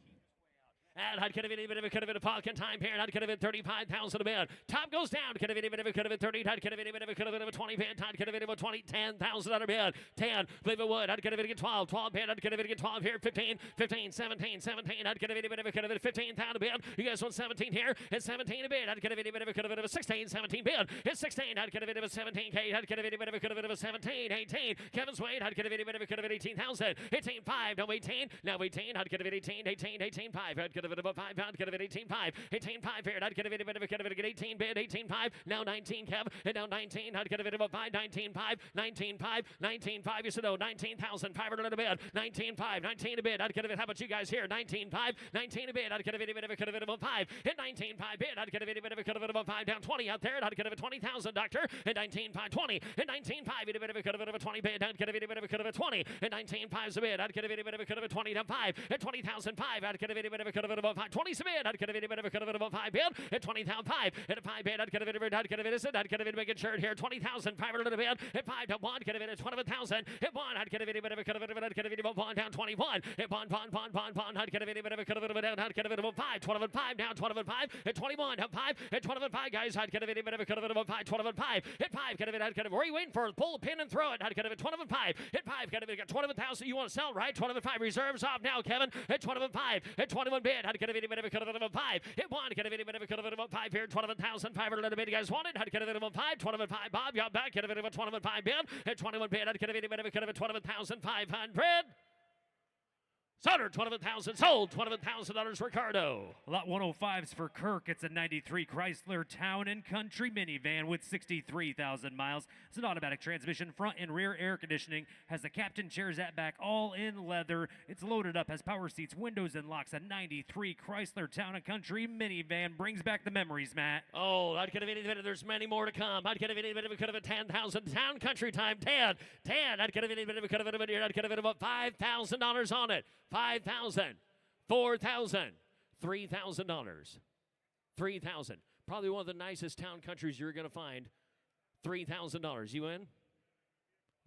And I'd get a video, could have been a pocket time here. I'd get a 35,000 a bid. Top goes down. Get a video, could have been 30. I'd get a video, could have been a 20 bid. I'd get a video, 20, 10,000 on a bid. 10, believe it would. I'd get a video, 12, 12 bid. I'd get a video, 12 here. 15, 15, 17, 17. I'd get a video, could have been 15,000 a bid. You guys want 17 here? It's 17 a bid. I'd get a video, could have been a 16, 17 bid. It's 16. I'd get a video, 17K. I'd get a video, could have been a 17, 18. Kevin's Wade. I'd get a video, could have been 18,000. 18, 5. No, 18. Now 18. I'd get a video, 18, 18, 18, 5. I'd get a video, 5 pound. Get a bit 18 5. 18 5 here. I'd get a bit get 18 bid. 18 5. Now 19 Kev. And now 19. I'd get a bit of a 5. 19 5. 19 5. 19 5. You said no. 19,500 a bid. 19 5. 19 a bid. I'd get a bit. How about you guys here? 19 5. 19 a bid. I'd get a bit of a 5. Hit 19 5 bid. I'd get a bit of a 5. Down 20 out there. I'd get a 20,000 doctor. And 19 5 20. And 19 5. You'd a bit of a 20 bid. I'd get a bit of a 20. And 19 5's a bid. I'd get a bit of a 20 down 5. At 20,005. I'd get a bit of a 5. 20's a bid. I'd get a bit of a 5 bid. At 20,005. At a 5 bid. I'd get a bit of a, I'd get a bit of it. I'd get a bit of a shirt here. 20,500 a bid. At 5 to 1. Get a bit of 12,000. At 1. I'd get a bit of a, I'd get a bit of a 1 down 21. At 1. I'd get a bit of a down. I'd get a bit of a 5. 12 and 5 down. 12 and 5. At 21. At 5. At 12 and 5 guys. I'd get a bit of a 5. 12 and 5. At 5. Get a bit. I'd get a. Where are you waiting for? Pull the pin and throw it. I'd get a 12 and 5. At 5. Get a bit. Got 12,000. You want to sell right? 12 and 5. Reserves off now, Kevin. At 12 and 5. At 21 bid. I'd get a bit of a 5. At 1. Get a bit of a 5 here. 12,500 a bid. You guys want it? I'd get a bit of a 5. 12 and 5. Bob, you're back. Get a bit of a 12 and 5 bid. At 21 bid. I'd get a bit of a 12,500. Sold 12,000. Sold $12,000. Ricardo. Lot 105's for Kirk. It's a 93 Chrysler Town and Country minivan with 63,000 miles. It's an automatic transmission, front and rear air conditioning. Has the captain chairs at back, all in leather. It's loaded up, has power seats, windows and locks. A 93 Chrysler Town and Country minivan brings back the memories, Matt. Oh, I'd get a video. There's many more to come. I'd get a video. Could have a 10,000. Town Country time. 10. I'd get a video. Could have a video. I'd get a bit of $5,000 on it. 5,000, 4,000, $3,000, 3,000. Probably one of the nicest town countries you're going to find. $3,000. You in?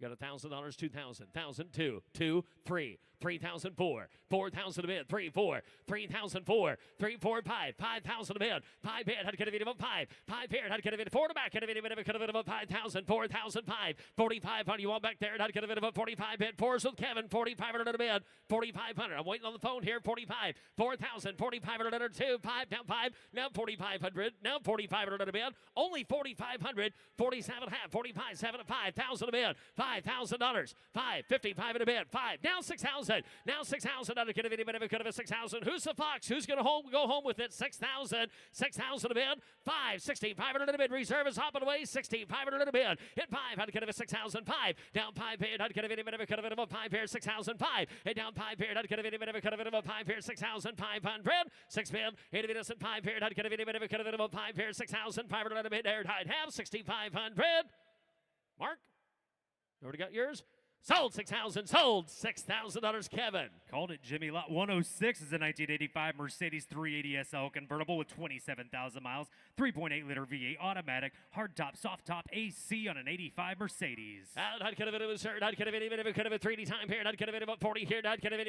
You got $1,000, 2,000, 1,000, 2, 3, 3,004, 4,000 a bid, 3, 4, 3,004, 3, 4, 5, 5,000 a bid, 5 bid, I'd get a bid of 5, 5 here, I'd get a bid of 4 to back, get a bid of 5,000, 4,005, 4500, you want back there, I'd get a bid of a 45 bid, 4's with Kevin, 4,500 a bid, 4,500, I'm waiting on the phone here, 45, 4,000, 4,500 2, 5, down 5, now 4,500, now 4,500 a bid, only 4,500, 47 half, 45, 7 to 5,000 a bid, $5,000, 555 in a bid, 5, now 6,000, now 6,000, I'd get a video, could have a 6,000, who's the fox, who's going to go home with it, 6,000, 6,000 a bid, 5, 6,500 in a bid, reserve is hopping away, 6,500 in a bid, hit 5, I'd get a 6,005, down 5 bid, I'd get a video, could have a 5 here, 6,005, and down 5 bid, I'd get a video, could have a 5 here, 6,500, 6 bid, 8 bid, 5 here, I'd get a video, could have a 5 here, 6,500 in a bid, I'd have 6,500, Mark? Already got yours? Sold 6,000. Sold $6,000. Kevin. Called it, Jimmy. Lot 106 is a 1985 Mercedes 380 SL convertible with 27,000 miles, 3.8-liter V8 automatic, hardtop, soft top AC on an 85 Mercedes. I'd get a bit of a shirt. I'd get a bit of a 3D time here. I'd get a bit of a 40 here. I'd get a bit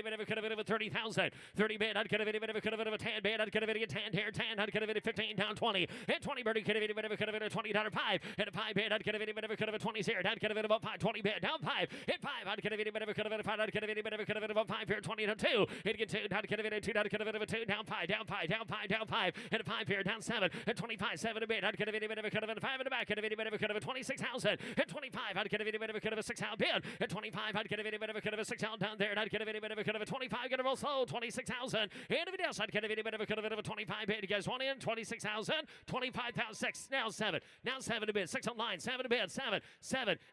of a 30,000. 30 bid. I'd get a bit of a 10 bid. I'd get a bit of 10 here. 10. I'd get a bit of 15 down 20. And 20 bid. I'd get a bit of a $20 5. And a 5 bid. I'd get a bit of a 20 here. I'd get a bit of a 5 20 bid. Down 5. hit 5, I'd get a bit of a 5, I'd get a bit of a 5 here, 20 to 2, hit get 2, I'd get a bit of 2, I'd get a bit of a 2, down 5, down 5, down 5, down 5, hit a 5 here, down 7, at 25, 7 a bit, I'd get a bit of a 5 in the back, get a bit of a 26,000, at 25, I'd get a bit of a 6 out bid, at 25, I'd get a bit of a 6 out down there, and I'd get a bit of a 25, get a roll slow, 26,000, and if it else, I'd get a bit of a 25 bid, you guys want in, 26,000, 25,000, 6, now 7 a bid, 6 on line, 7 a bid, 7,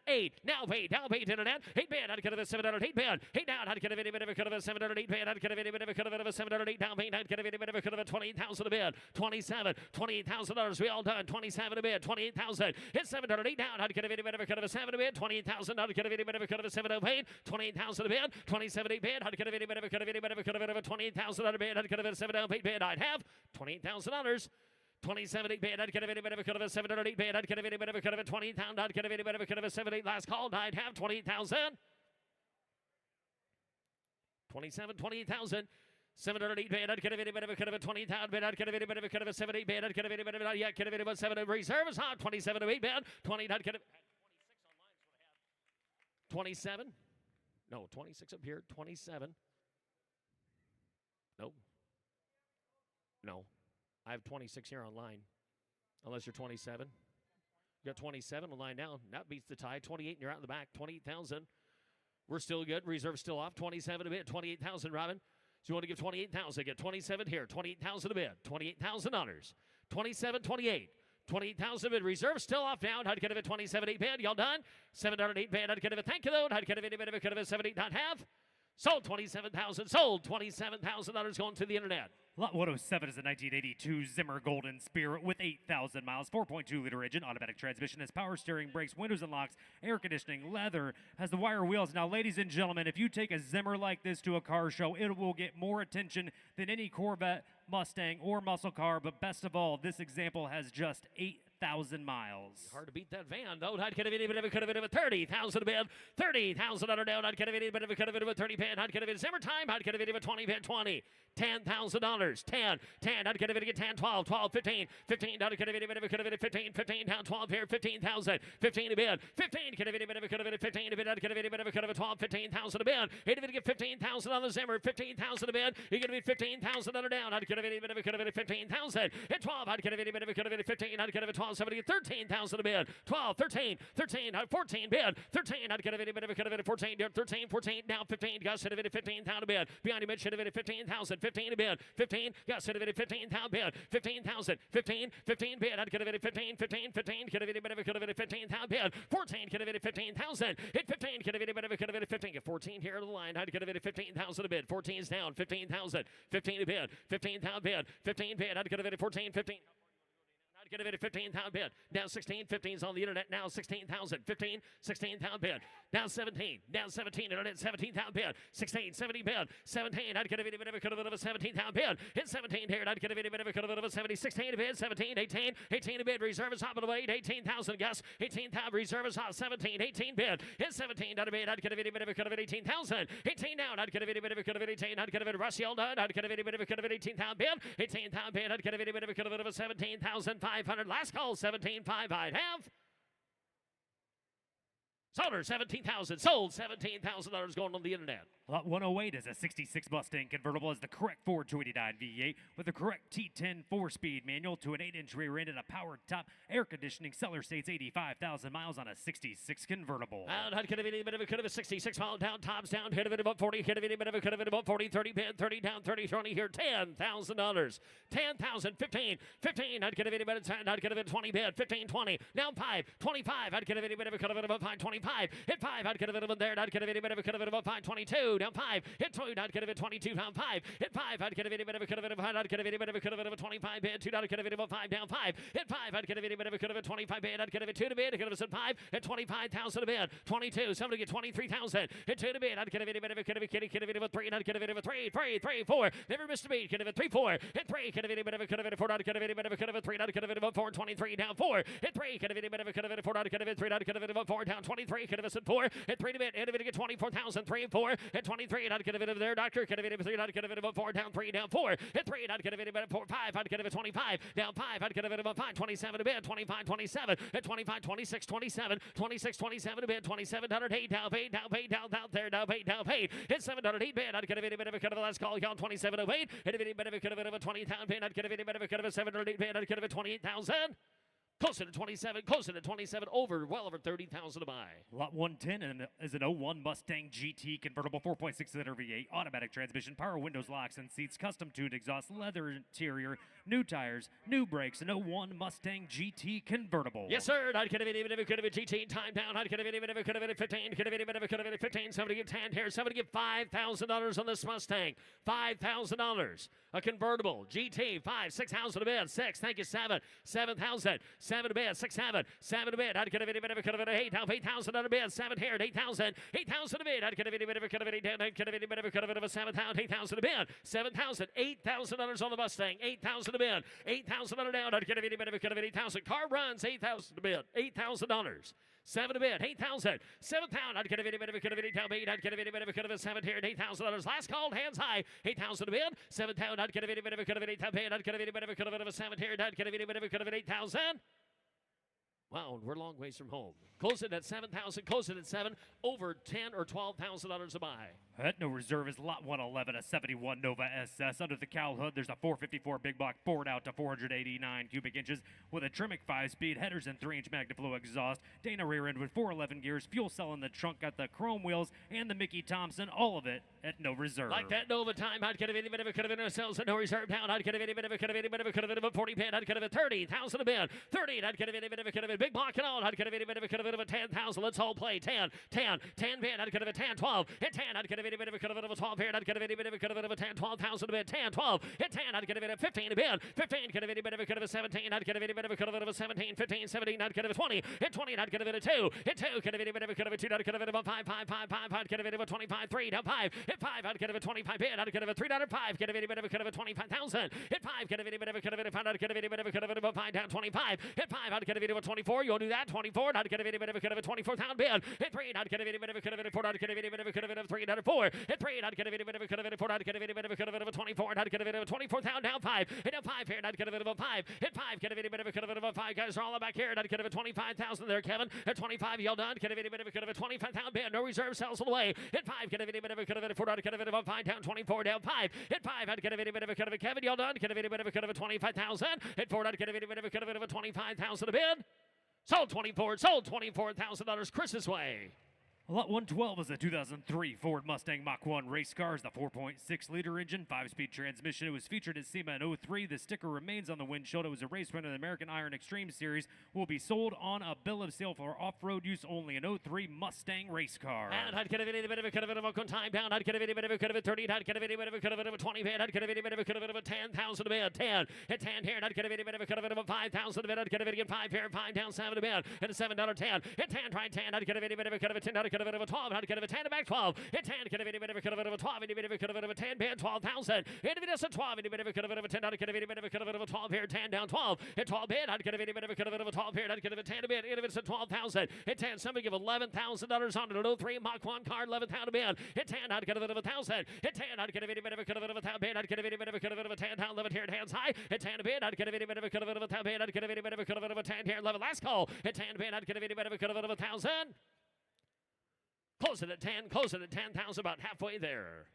8, now 8, in an end, 8 bid, I'd get a 708 bid, 8 down, I'd get a bit of a 708 bid, I'd get a bit of a 708 down bid, I'd get a bit of a 28,000 a bid, 27, $28,000, we all done, 27 a bid, 28,000, it's 708 down, I'd get a bit of a 7 a bid, 28,000, I'd get a bit of a 708, 28,000 a bid, 27 a bid, I'd get a bit of a 28,000 a bid, I'd get a bit of a 708 bid, I'd have $28,000. 27 bid, I'd get a bit of a 708 bid, I'd get a bit of a 20,000, I'd get a bit of a 78 last call, I'd have 28,000. 27, 28,000. 708 bid, I'd get a bit of a 20,000 bid, I'd get a bit of a 78 bid, I'd get a bit of a, yeah, get a bit of a 7 reserve is hot, 27 to 8 bid, 20, I'd get a 27. No, 26 up here, 27. Nope. No. I have 26 here online, unless you're 27. You got 27 on line down. That beats the tie. 28, and you're out in the back. 28,000. We're still good. Reserve still off. 27 a bid. 28,000, Robin. So you want to give 28,000. Get 27 here. 28,000 a bid. $28,000. 27, 28. 28,000 bid. Reserve still off down. I'd get a 27 8 bid. Y'all done? 708 bid. I'd get a thank you though. I'd get a bit of a 78 not half. Sold 27,000. Sold $27,000 going to the internet. Lot 107 is a 1982 Zimmer Golden Spirit with 8,000 miles, 4.2-liter engine, automatic transmission, has power steering, brakes, windows and locks, air conditioning, leather, has the wire wheels. Now, ladies and gentlemen, if you take a Zimmer like this to a car show, it will get more attention than any Corvette, Mustang, or muscle car. But best of all, this example has just 8,000 miles. Hard to beat that van, though. I'd get a bit of a 30,000 a bid. 30,000 on her down. I'd get a bit of a 30 bid. I'd get a bit of Zimmer time. I'd get a bit of a 20 bid. 20. $10,000. 10. I'd get a bit of 10. 12. 15. I'd get a bit of 15. 15 down. 12 here. 15,000. 15 a bid. 15. Get a bit of a 15 a bid. I'd get a bit of a 12. 15,000 a bid. Hit a get 15,000 on the Zimmer. 15,000 a bid. You're going to be 15,000 on her down. I'd get a bit of a 15,000. At 12, I'd get a bit of a 15. I'd get a 12. Somebody get 13,000 a bid. 12. 13. 14 bid. 13. I'd get a bit of a 14. 13. 14. Now 15. Got set of it at 15,000 a bid. Behind him, it should have been at 15,000. 15 a bid. 15. Got set of it at 15,000 bid. 15,000. 15 bid. I'd get a bit of 15. Get a bit of 15,000 bid. 14. Get a bit of 15,000. Hit 15. Get a bit of 15. Get 14 here to the line. I'd get a bit of 15,000 a bid. 14's down. 15,000. 15 a bid. 15,000 bid. 15 bid. I'd get a bit of 14. 15. I'd get a bit of 15,000 bid. Now 16. 15's on the internet. Now 16,000. 15. 16,000 bid. Now 17. Now 17. Internet 17,000 bid. 16. 70 bid. 17. I'd get a bit of a 17,000 bid. Hit 17 here. I'd get a bit of a 70. 16 a bid. 17. 18. 18 a bid. Reserve is hot on the way. 18,000. Gus. 18,000. Reserve is hot. 17. 18 bid. Hit 17. I'd bid. I'd get a bit of 18,000. 18 down. I'd get a bit of 18. I'd get a bit of Rusty all done. I'd get a bit of 18,000 bid. 18,000 bid. I'd get a bit of a 17,500. Last call. 17,500. I'd have. Sold her 17,000. Sold $17,000 going on the internet. Lot 108 is a 66 Mustang convertible, has the correct 4289 V8 with the correct T10 4-speed manual to an 8-inch rear end and a powered top, air conditioning, seller states 85,000 miles on a 66 convertible. And I'd get a bit of a 66 mile down, tops down, hit a bit about 40, hit a bit of about 40, 30 bid, 30 down, 30, 20 here, $10,000. 10,000, 15, I'd get a bit of 10, I'd get a bit of 20 bid, 15, 20, down 5, 25, I'd get a bit of about 5, 25, hit 5, I'd get a bit of there, I'd get a bit of about 5, 22, down 5, hit 2, I'd get a bit 22, down 5, hit 5, I'd get a bit of I'd get a bit of a 25 bid, 2, I'd get a bit of 5, down 5, hit 5, I'd get a bit of 25 bid, I'd get a bit 2 to bid, I'd get a bit 5, hit 25,000 a bid, 22, somebody get 23,000, hit 2 to bid, I'd get a bit of 3, and I'd get a bit of a 3, 4, never missed a beat, get a bit 3, 4, hit 3, get a bit of 4, I'd get a bit of 3, I'd get a bit of 4, 23, down 4, hit 3, get a bit of 4, I'd get a bit 3, I'd get a bit of 4, down 23, get a bit 4, hit 3 to bid, hit a bit get 24,000, 3 and 4, hit Hit 23. I'd get a bit of there. Doctor. Get a bit of 3. I'd get a bit of a 4. Down 3. Down 4. Hit 3. I'd get a bit of 4. 5. I'd get a bit of 25. Down 5. I'd get a bit of a 5. 27 a bit. 25. 27. Hit 25. 26. 27. 26. 27 a bit. 2708. Down 8. Down 8. Down there. Down 8. Down 8. Hit 708 bit. I'd get a bit of a cut of a last call. Count 2708. Hit a bit of a cut of a 20,000 bit. I'd get a bit of a cut of a 708 bit. I'd get a 28,000. Closer to 27, closer to 27, well over 30,000 to buy. Lot 110 is an '01 Mustang GT convertible 4.6-liter V8 automatic transmission, power windows, locks, and seats, custom tuned exhaust, leather interior, new tires, new brakes, an '01 Mustang GT convertible. Yes, sir. I'd get a bit of a GT time down. I'd get a bit of a 15. Get a bit of a 15. Somebody give 10 here. Somebody give $5,000 on this Mustang. $5,000. A convertible GT 5, 6,000 a bit. 6. Thank you. 7. 7,000. 7 a bit. 6, 7. 7 a bit. I'd get a bit of a 8. Now 8,000 on a bit. 7 here at 8,000. 8,000 a bit. I'd get a bit of a 8. I'd get a bit of a 7,000. 8,000 a bit. 7,000. $8,000 on the Mustang. 8,000 a bit. 8,000 on a down. I'd get a bit of 8,000. Car runs 8,000 a bit. $8,000. 7 a bit, 8,000, 7,000. I'd get a bit of a down 8. I'd get a bit of a 7 here at $8,000. Last call, hands high, 8,000 a bit, 7,000. I'd get a bit of a 8,000. I'd get a bit of a 7 here. I'd get a bit of 8,000. Wow, we're a long ways from home. Close it at 7,000. Close it at 7. Over $10,000 or $12,000 to buy. At no reserve is lot 111, a 71 Nova SS. Under the cowl hood, there's a 454 big block bored out to 489 cubic inches with a Tremec 5-speed, headers and 3-inch MagnaFlow exhaust, Dana rear end with 411 gears, fuel cell in the trunk, got the chrome wheels and the Mickey Thompson, all of it at no reserve. Like that Nova time, I'd get a bit of a sales at no reserve down. I'd get a bit of a 40 bid. I'd get a 30,000 a bid. 30. I'd get a bit of a big block and all. I'd get a bit of a 10,000. Let's all play 10 bid. I'd get a 10, 12. Hit 10. I'd get a bit of a 12 here. I'd get a bit of a 10, 12,000 a bid. 10, 12. Hit 10. I'd get a bit of 15 a bid. 15. Get a bit of a 17. I'd get a bit of a 17. 15, 17. I'd get a 20. Hit 20. I'd get a bit of 2. Hit 2. Get a bit of a 2. I'd get a bit of a 5, 5, 5, 5. I'd get a bit of a 25, 3. Down 5. Hit 5. I'd get a 25 bid. I'd get a $3.5. Get a bit of a 25,000. Hit 5. Get a bit of a 5. I'd get a bit of a 5 down 25. Hit 5. I'd get a bit of a 24. You want to do that? 24. I'd get a bit of a 24,000 bid. Hit 3. I'd get a bit of a 4. I'd get a bit of a 3 down 4. Hit 3. I'd get a bit of a 4. I'd get a bit of a 24. I'd get a bit of a 24,000 down 5. Hit down 5 here. I'd get a bit of a 5. Hit 5. Get a bit of a 5. Guys are all back here. I'd get a 25,000 there, Kevin. At 25, yell done. Get a bit of a 25,000 bid. No reserve sells all the way. Hit 5. Get a bit of a 4. I'd get a bit of a 5 down 24 down 5. Hit 5. I'd get a bit of a Kevin. Yell done. Get a bit of a 25,000. Hit 4. I'd get a bit of a 25,000 a bid. Sold 24. Sold $24,000 Chris's way. Lot 112 is a 2003 Ford Mustang Mach 1 race car. The 4.6-liter engine, 5-speed transmission. It was featured at SEMA in 03. The sticker remains on the windshield. It was a race winner in the American Iron Extreme Series. Will be sold on a bill of sale for off-road use only. An 03 Mustang race car. And I'd get a bit of a time down. I'd get a bit of a 30. I'd get a bit of a 20 bid. I'd get a bit of a 10,000 a bid. 10. Hit 10 here. And I'd get a bit of a 5,000 a bid. I'd get a bit of 5 here. 5 down 7 a bid. Hit a $7 10. Hit 10. Try 10. I'd get a bit of a 10. I'd get a bit of a 12. I'd get a 10 back 12. Hit 10. Get a bit of a 12. And a bit of a 10 bid. 12,000. Hit a bit of a 12. And a bit of a 10. I'd get a bit of a 12 here. 10 down 12. Hit 12 bid. I'd get a bit of a 12 here. I'd get a 10 a bid. Hit a 12,000. Hit 10. Somebody give $11,000 on it. An 03 Mach 1 car. 11,000 a bid. Hit 10. I'd get a bit of 1,000. Hit 10. I'd get a bit of a 1,000 bid. I'd get a bit of a 10 down 11 here. Hands high. Hit 10 a bid. I'd get a bit of a 1,000 bid. I'd get a bit of a 10 here. 11 last call. Hit 10 bid. I'd get a bit of a 1,000. Close it at 10. Close it at 10,000. About halfway there.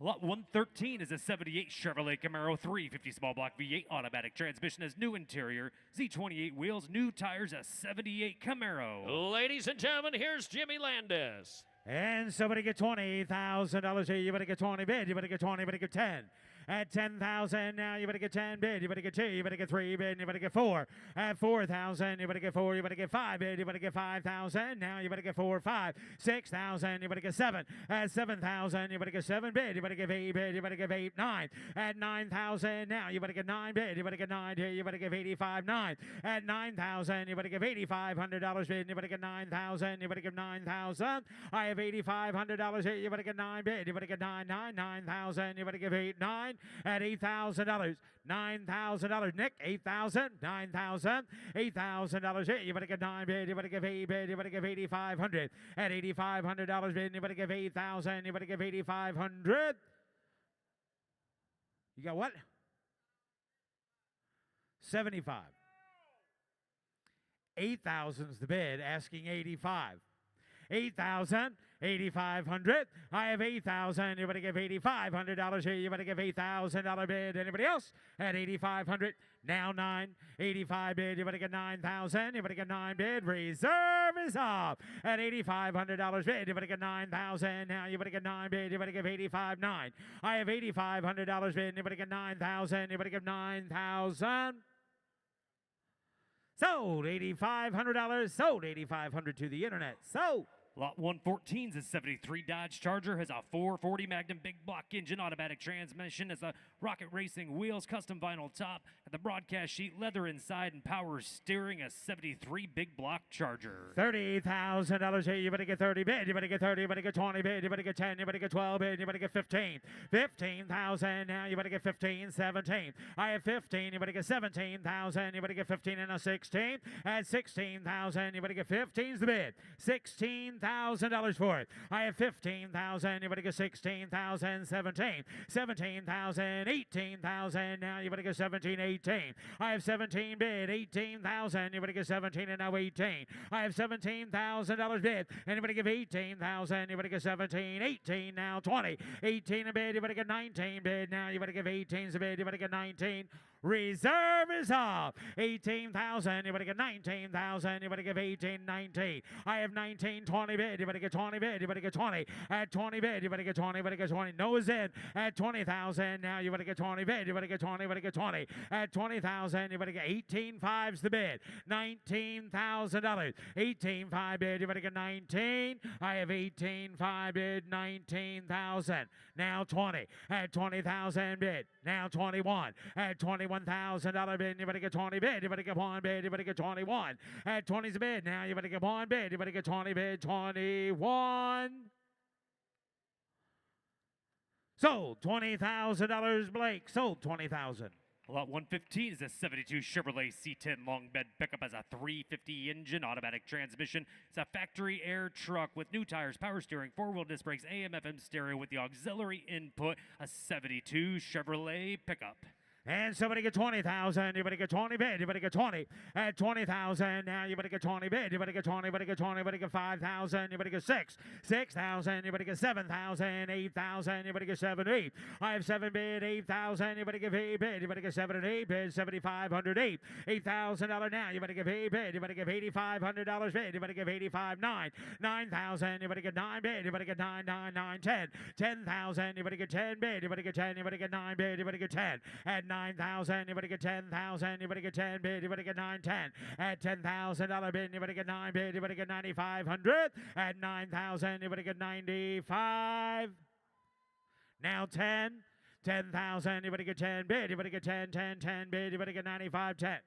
Lot 113 is a 78 Chevrolet Camaro 350 small block V8 automatic transmission, has new interior, Z28 wheels, new tires, a 78 Camaro. Ladies and gentlemen, here's Jimmy Landis. And somebody get $20,000 here. You better get 20 bid. You better get 20. You better get 10. At 10,000 now, you better get 10 bid. You better get 2. You better get 3 bid. You better get 4. At 4,000, you better get 4. You better get 5 bid. You better get 5,000. Now you better get 4, 5, 6,000. You better get 7. At 7,000, you better get 7 bid. You better get 8 bid. You better get 8, 9. At 9,000 now, you better get 9 bid. You better get 9 here. You better give 85, 9. At 9,000, you better give $8,500 bid. You better get 9,000. You better give 9,000. I have $8,500 here. You better get 9 bid. You better get 9, 9, 9,000. You better give 8, 9. at $8,000. $9,000. Nick, 8,000, 9,000, $8,000 bid. You better get 9 bid. You better give 8 bid. You better give 8,500 at $8,500 bid. You better give 8,000. You better give 8,500. You got what? 75. 8,000's the bid, asking 85. 8,000, 8,500. I have 8,000. You better give $8,500 here. You better give $8,000 bid. Anybody else? At 8,500. Now 9. 85 bid. You better get 9,000. You better get 9 bid. Reserve is off. At $8,500 bid. You better get 9,000. Now you better get 9 bid. You better give 85. 9. I have $8,500 bid. You better get 9,000. You better give 9,000. Sold $8,500. Sold $8,500 to the internet. Sold. Lot 114's a 73 Dodge Charger, has a 440 Magnum big block engine, automatic transmission, has a Rocket Racing wheels, custom vinyl top, and the broadcast sheet, leather inside, and power steering, a 73 big block Charger. $30,000 here. You better get 30 bid. You better get 30. You better get 20 bid. You better get 10. You better get 12 bid. You better get 15. 15,000 now. You better get 15. 17. I have 15. You better get 17,000. You better get 15 and a 16. At 16,000. You better get 15's the bid. $16,000 for it. I have 15,000. You better get 16,000. 17. 17,000. 18,000. Now you better get 17. 18. I have 17 bid. 18,000. You better get 17 and now 18. I have $17,000 bid. And you better give 18,000. You better get 17. 18 now 20. 18 a bid. You better get 19 bid. Now you better give 18's a bid. You better get 19. Reserve is off. 18,000. You better get 19,000. You better give 18, 19. I have 19, 20 bid. You better get 20 bid. You better get 20. At 20 bid. You better get 20. You better get 20. No is in. At 20,000. Now you better get 20 bid. You better get 20. You better get 20. At 20,000. You better get 18, 5's the bid. $19,000. 18, 5 bid. You better get 19. I have 18, 5 bid. 19,000. Now 20. At 20,000 bid. Now 21. At 21,000 bid. You better get 20 bid. You better get 1 bid. You better get 21. At 20's a bid. Now you better get 1 bid. You better get 20 bid. 21. Sold $20,000. Blake. Sold 20,000. Lot 115 is a 72 Chevrolet C10 long bed pickup, has a 350 engine, automatic transmission. It's a factory air truck with new tires, power steering, 4-wheel disc brakes, AM FM stereo with the auxiliary input, a 72 Chevrolet pickup. And somebody get 20,000. You better get 20 bid. You better get 20. At 20,000. Now you better get 20 bid. You better get 20. You better get 20. You better get 5,000. You better get 6. 6,000. You better get 7,000. 8,000. You better get 7, 8. I have 7 bid. 8,000. You better give 8 bid. You better get 7 and 8 bid. 7,500. 8. $8,000 now. You better give 8 bid. You better give $8,500 bid. You better give 85. 9. 9,000. You better get 9 bid. You better get 9, 9, 9, 10. 10,000. You better get 10 bid. You better get 10. You better get 9 bid. You better get 10. At 9,000, you better get 10,000, you better get 10 bid, you better get 9, 10. At $10,000 bid, you better get 9 bid, you better get 9,500. At 9,000, you better get 95. Now 10. 10,000, you better get 10 bid, you better get 10, 10, 10 bid, you better get 95, 10.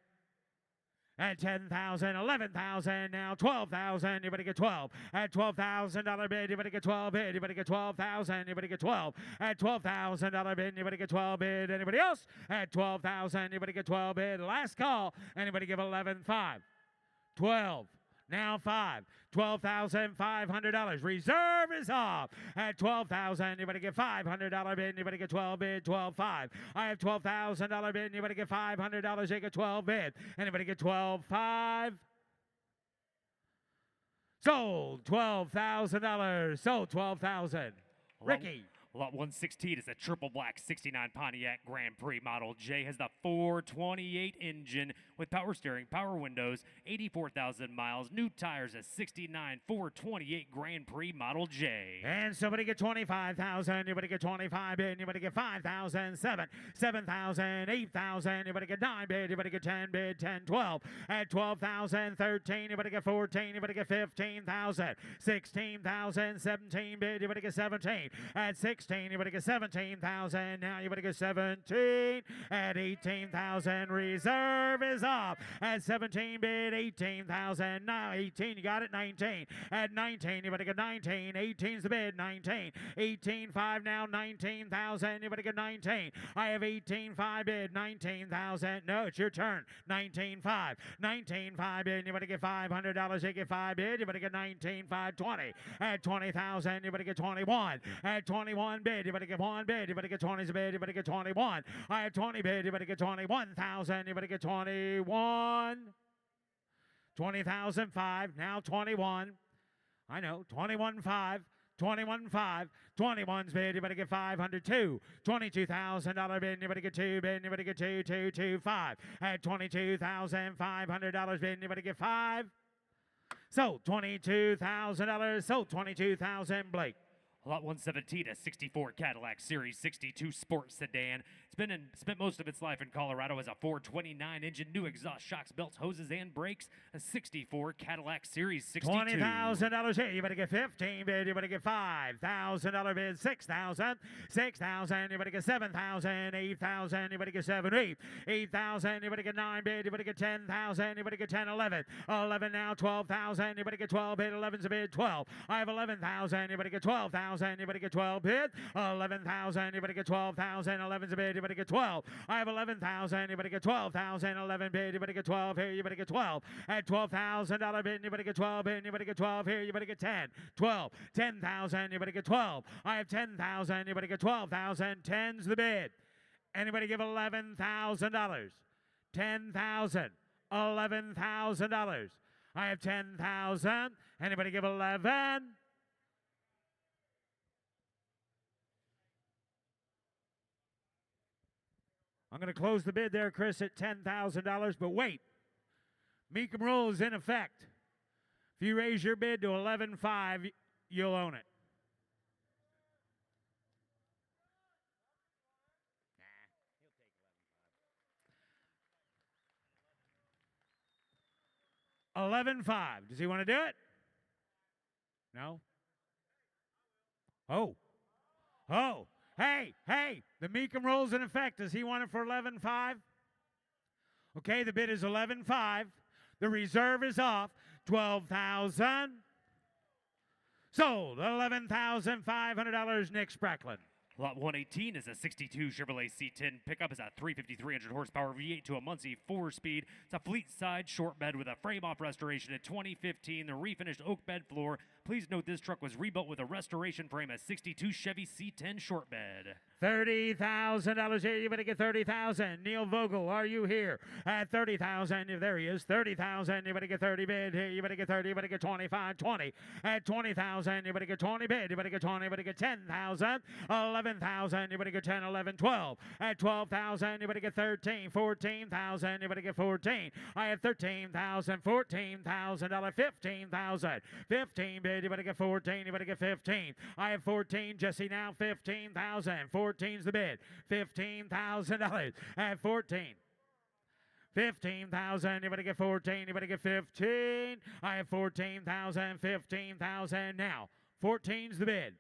At 10,000, 11,000, now 12,000, you better get 12. At $12,000 bid, you better get 12 bid, you better get 12,000, you better get 12. At $12,000 bid, you better get 12 bid. Anybody else? At 12,000, you better get 12 bid. Last call. Anybody give 11, 5. 12. Now 5. $12,500. Reserve is off. At 12,000, you better get $500 bid. You better get 12 bid. 12.5. I have $12,000 bid. You better get $500. You get 12 bid. Anybody get 12.5? Sold $12,000. Sold 12,000. Ricky. Lot 116 is a triple black 69 Pontiac Grand Prix Model J. Has the 428 engine with power steering, power windows, 84,000 miles, new tires, a 69 428 Grand Prix Model J. And somebody get 25,000. You better get 25 bid. You better get 5,000. 7. 7,000. 8,000. You better get 9 bid. You better get 10 bid. 10, 12. At 12,000. 13. You better get 14. You better get 15,000. 16,000. 17 bid. You better get 17. At 16,000. 16. You better get 17,000. Now you better get 17. At 18,000, reserve is up. At 17 bid, 18,000. Now 18, you got it. 19. At 19, you better get 19. 18's the bid. 19. 18.5 now. 19,000. You better get 19. I have 18.5 bid. 19,000. No, it's your turn. 19.5. 19.5 bid. You better get $500. You get 5 bid. You better get 19.5. 20. At 20,000, you better get 21. At 21 bid, you better get 1 bid. You better get 20's a bid. You better get 21. I have 20 bid. You better get 21,000. You better get 21. 20,005. Now 21. I know. 21.5. 21.5. 21's bid. You better get 502. $22,000 bid. You better get 2 bid. You better get 2,225. At $22,500 bid. You better get 5. Sold $22,000. Sold $22,000. Blake. Lot 117, a 64 Cadillac Series 62 Sport Sedan. It's spent most of its life in Colorado as a 429 engine, new exhaust, shocks, belts, hoses, and brakes. A 64 Cadillac Series 62. $20,000 here. You better get 15 bid. You better get $5,000 bid. 6,000. 6,000. You better get 7,000. 8,000. You better get 7. 8,000. You better get 9 bid. You better get 10,000. You better get 10. 11. 11 now. 12,000. You better get 12 bid. 11's a bid. 12. I have 11,000. You better get 12,000. You better get 12 bid. 11,000. You better get 12,000. 11's a bid. You better get 12. I have 11,000. You better get 12,000. 11 bid. You better get 12 here. You better get 12. At $12,000 bid. You better get 12 bid. You better get 12 here. You better get 10. 12. 10,000. You better get 12. I have 10,000. You better get 12,000. 10's the bid. Anybody give $11,000? 10,000. $11,000. I have 10,000. Anybody give 11? I'm going to close the bid there, Chris, at $10,000, but wait. Mecum rule is in effect. If you raise your bid to 11.5, you'll own it. $11.5. Does he want to do it? No? Oh. Oh. Hey, the Mecum rule's in effect. Does he want it for 11.5? Okay, the bid is 11.5. The reserve is off. 12,000. Sold. $11,500. Nick Spracklin. Lot 118 is a 62 Chevrolet C10 pickup. Is a 353 horsepower V8 to a Muncie 4-speed. It's a fleet side short bed with a frame-off restoration in 2015. The refinished oak bed floor. Please note this truck was rebuilt with a restoration frame, a 62 Chevy C10 short bed. $30,000 here. You better get 30,000. Neil Vogel, are you here? At 30,000. There he is. 30,000. You better get 30 bid here. You better get 30. You better get 25. 20. At 20,000. You better get 20 bid. You better get 20. You better get 10,000. 11,000. You better get 10. 11. 12. At 12,000. You better get 13. 14,000. You better get 14. I have 13,000. $14,000. 15,000. 15 bid. You better get 14. You better get 15. I have 14. Jesse now 15,000. 14's the bid. $15,000 at 14. 15,000. You better get 14. You better get 15. I have 14,000. 15,000 now. 14's the bid.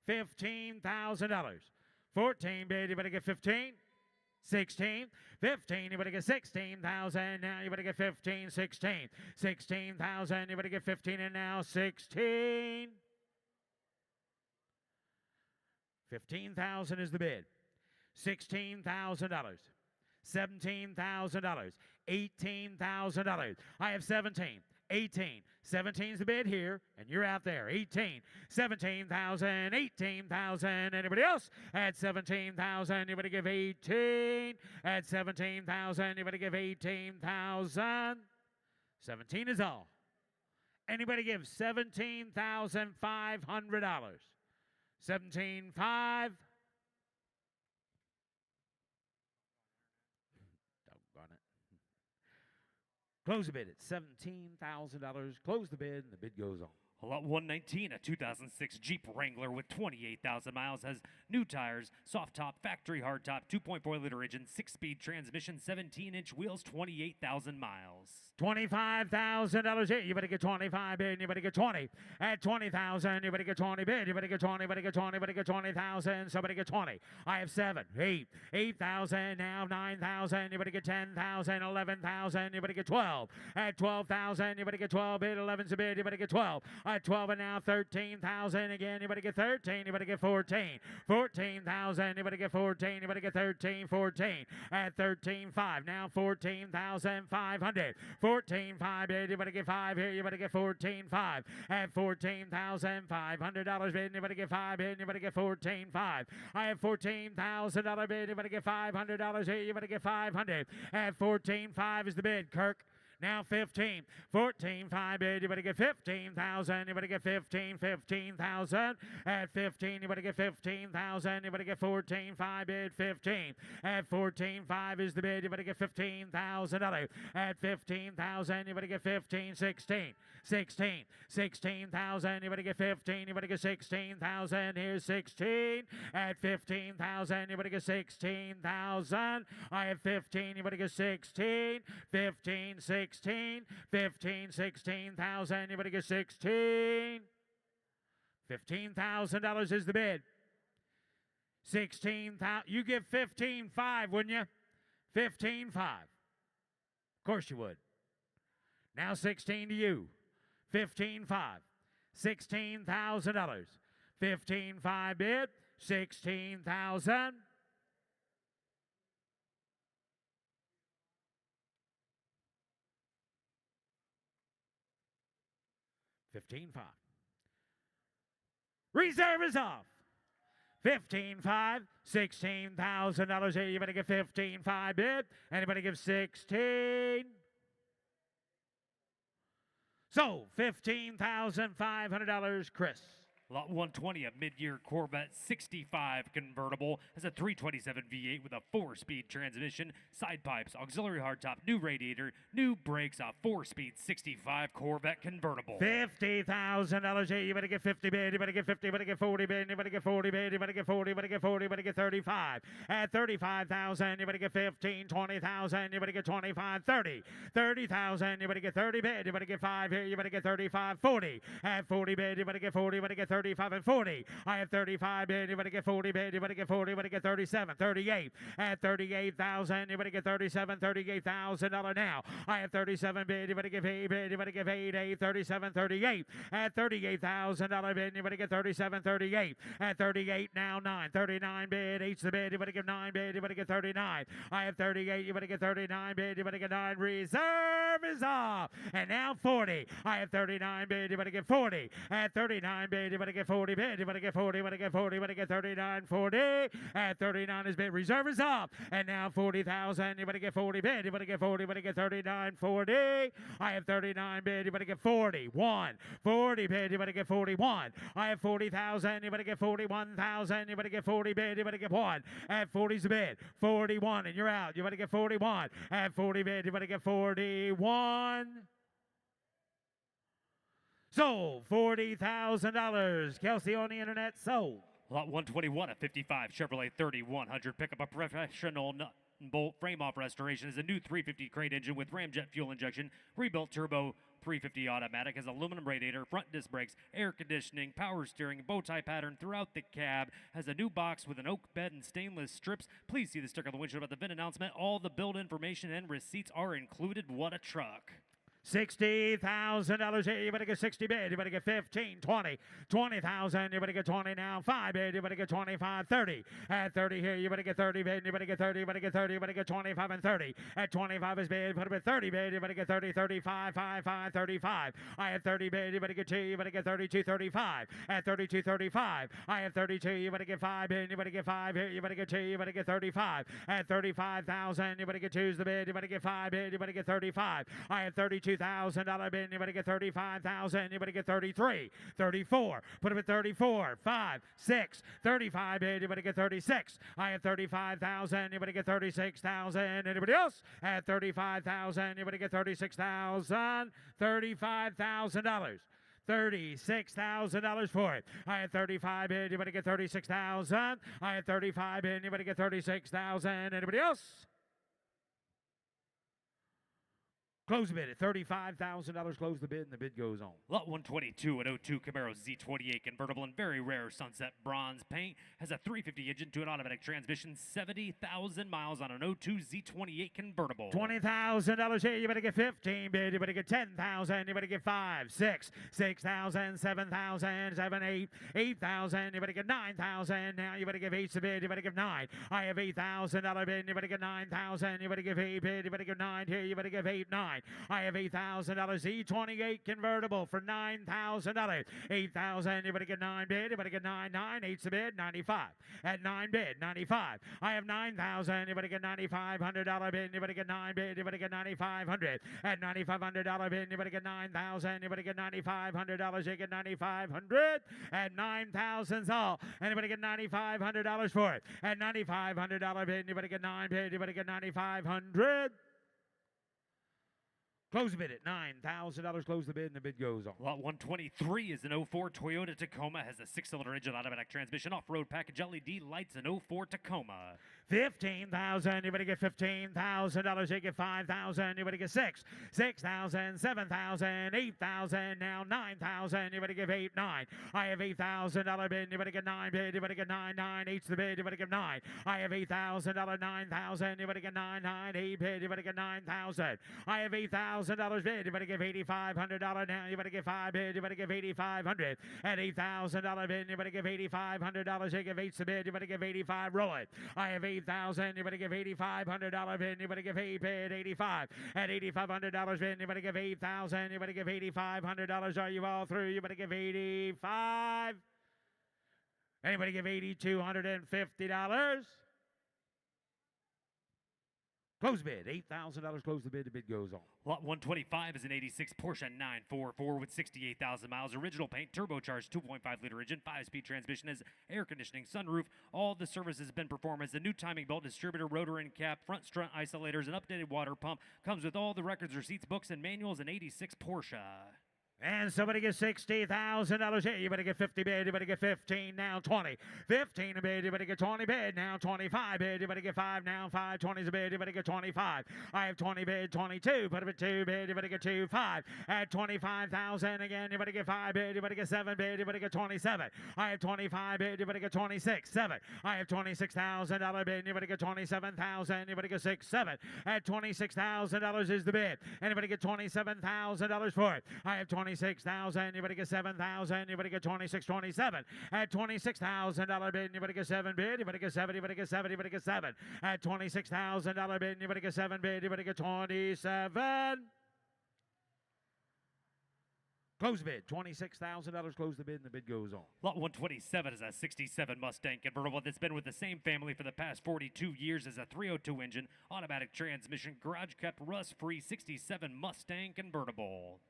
$15,000. 14 bid. You better get 15. 16. 15. You better get 16,000. Now you better get 15. 16. 16,000. You better get 15 and now 16. 15,000 is the bid. $16,000. $17,000. $18,000. I have 17. 18. 17's the bid here, and you're out there. 18. 17,000. 18,000. Anybody else? At 17,000, you better give 18. At 17,000, you better give 18,000. 17 is all. Anybody give $17,500? 17.5. Doggone it. Close the bid at $17,000. Close the bid, and the bid goes on. Lot 119, a 2006 Jeep Wrangler with 28,000 miles, has new tires, soft top, factory hard top, 2.4-liter engine, 6-speed transmission, 17-inch wheels, 28,000 miles. $25,000 here. You better get 25 bid. You better get 20. At 20,000, you better get 20 bid. You better get 20. You better get 20. You better get 20,000. Somebody get 20. I have 7, 8, 8,000. Now 9,000. You better get 10,000. 11,000. You better get 12. At 12,000, you better get 12 bid. 11's a bid. You better get 12. At 12 and now 13,000 again. You better get 13. You better get 14. 14,000. You better get 14. You better get 13. 14. At 13,500. Now 14,500. 14,500 bid, you better get 5 here, you better get 14,500. At $14,500 bid, you better get 5 bid, you better get 14,500. I have $14,000 bid, you better get $500 here, you better get 500. At 14,500 is the bid, Kirk. Now 15, 14,500 bid, you better get 15,000, you better get 15,000. At 15, you better get 15,000, you better get 14,500 bid, 15. At 14,500 is the bid, you better get $15,000. At 15,000, you better get 15, 16. 16,000, you better get 15, you better get 16,000, here's 16. At 15,000, you better get 16,000. I have 15, you better get 16. 15, 16, 15, 16,000, you better get 16. $15,000 is the bid. 16,000, you give 15,500, wouldn't you? 15,500. Of course you would. Now 16 to you. 15,500. $16,000. 15,500 bid. 16,000. $15,500. Reserve is off. 15,500. $16,000 here. You better get 15,500 bid. Anybody give 16? So, $15,500, Chris. Lot 120, a mid-year Corvette 65 convertible, has a 327 V8 with a 4-speed transmission, side pipes, auxiliary hardtop, new radiator, new brakes, a 4-speed 65 Corvette convertible. $50,000 here. You better get 50 bid. You better get 50. You better get 40 bid. You better get 40 bid. You better get 40. You better get 40. You better get 35. At 35,000, you better get 15. 20,000. You better get 25. 30. 30,000. You better get 30 bid. You better get 5 here. You better get 35. 40. At 40 bid. You better get 40. You better get 35 and 40. I have 35 bid. You better get 40 bid. You better get 40. You better get 37. 38. At 38,000. You better get 37. $38,000 now. I have 37 bid. You better get 8 bid. You better get 8. 8. 37. 38. At $38,000 bid. You better get 37. 38. At 38 now 9. 39 bid. 8's the bid. You better get 9 bid. You better get 39. I have 38. You better get 39 bid. You better get 9. Reserve is off. And now 40. I have 39 bid. You better get 40. At 39 bid. You better get 40 bid. You better get 40. You better get 40. You better get 39. 40. At 39 is bid. Reserve is up. And now 40,000. You better get 40 bid. You better get 40. You better get 39. 40. I have 39 bid. You better get 41. 40 bid. You better get 41. I have 40,000. You better get 41,000. You better get 40 bid. You better get 1. At 40's the bid. 41 and you're out. You better get 41. At 40 bid. You better get 41. Sold. $40,000. Kelsey on the internet. Sold. Lot 121, a 55 Chevrolet 3100 pickup, a professional nut and bolt frame-off restoration, is a new 350 crate engine with ramjet fuel injection, rebuilt turbo 350 automatic, has aluminum radiator, front disc brakes, air conditioning, power steering, bow tie pattern throughout the cab, has a new box with an oak bed and stainless strips. Please see the sticker on the windshield about the VIN announcement. All the build information and receipts are included. What a truck. $60,000 here. You better get 60 bid. You better get 15, 20, 20,000. You better get 20 now. 5 bid. You better get 25, 30. At 30 here, you better get 30 bid. You better get 30. You better get 30. You better get 25 and 30. At 25 is bid. Put up at 30 bid. You better get 30, 35, 5, 5, 35. I have 30 bid. You better get 2. You better get 32, 35. At 32, 35. I have 32. You better get 5 bid. You better get 5 here. You better get 2. You better get 35. At 35,000. You better get 2's the bid. You better get 5 bid. You better get 35. I have 32,000 bid. You better get 35,000. You better get 33, 34. Put them at 34, 5, 6, 35 bid. You better get 36. I have 35,000. You better get 36,000. Anybody else? At 35,000. You better get 36,000. $35,000. $36,000 for it. I had 35 bid. Anybody get 36,000? I had 35 bid. Anybody get 36,000? Anybody else? Close the bid at $35,000. Close the bid, and the bid goes on. Lot 122, an 02 Camaro Z28 convertible in very rare sunset bronze paint. Has a 350 engine to an automatic transmission, 70,000 miles on an 02 Z28 convertible. $20,000 here. You better get 15 bid. You better get 10,000. You better get 5, 6, 6,000, 7,000, 7, 8, 8,000. You better get 9,000. Now you better give 8 the bid. You better give 9. I have $8,000 bid. You better get 9,000. You better give 8 bid. You better give 9 here. You better give 8, 9. I have $8,000 Z28 convertible for $9,000. 8,000. You better get 9 bid. You better get 9, 9. 8's the bid. 95. At 9 bid. 95. I have 9,000. You better get $9,500 bid. You better get 9 bid. You better get 9,500. At $9,500 bid. You better get 9,000. You better get $9,500. You get 9,500. At 9,000's all. And you better get $9,500 for it. At $9,500 bid. You better get 9 bid. You better get 9,500. Close the bid at $9,000. Close the bid, and the bid goes on. Lot 123 is an 04 Toyota Tacoma. Has a 6-cylinder engine, automatic transmission, off-road package, LED lights, an 04 Tacoma. $15,000. You better get $15,000. You get 5,000. You better get 6, 6,000, 7,000, 8,000. Now 9,000. You better give 8, 9. I have $8,000 bid. You better get 9 bid. You better get 9, 9. 8's the bid. You better give 9. I have $8,000, 9,000. You better get 9, 9. 8 bid. You better get 9,000. I have $8,000 bid. You better give $8,500 now. You better get 5 bid. You better give $8,500. At $8,000 bid. You better give $8,500. You give 8's the bid. You better give 85. Roll it. I have 8,000. You better give $8,500 bid. You better give 8 bid. 85. At $8,500 bid. You better give 8,000. You better give $8,500. Are you all through? You better give 85. Anybody give $8,250? Close bid. $8,000. Close the bid. The bid goes on. Lot 125 is an 86 Porsche 944 with 68,000 miles. Original paint, turbocharged 2.5-liter engine, 5-speed transmission, has air conditioning, sunroof. All the services have been performed as a new timing belt, distributor, rotor and cap, front strut isolators, an updated water pump. Comes with all the records, receipts, books, and manuals. An 86 Porsche. And somebody get $60,000 here. You better get 50 bid. You better get 15 now. 20. 15 a bid. You better get 20 bid now. 25 bid. You better get 5 now. 5. 20's a bid. You better get 25. I have 20 bid. 22. Put up at 2 bid. You better get 2. 5. At 25,000 again. You better get 5 bid. You better get 7 bid. You better get 27. I have 25 bid. You better get 26. 7. I have $26,000 bid. You better get 27,000. You better get 6. 7. At $26,000 is the bid. Anybody get $27,000 for it? I have 26,000. You better get 7,000. You better get 26, 27. At $26,000 bid, you better get 7 bid. You better get 7. You better get 7. You better get 7. At $26,000 bid, you better get 7 bid. You better get 27. Close bid. $26,000. Close the bid, and the bid goes on. Lot 127 is a 67 Mustang convertible that's been with the same family for the past 42 years. As a 302 engine, automatic transmission, garage kept, rust-free 67 Mustang convertible.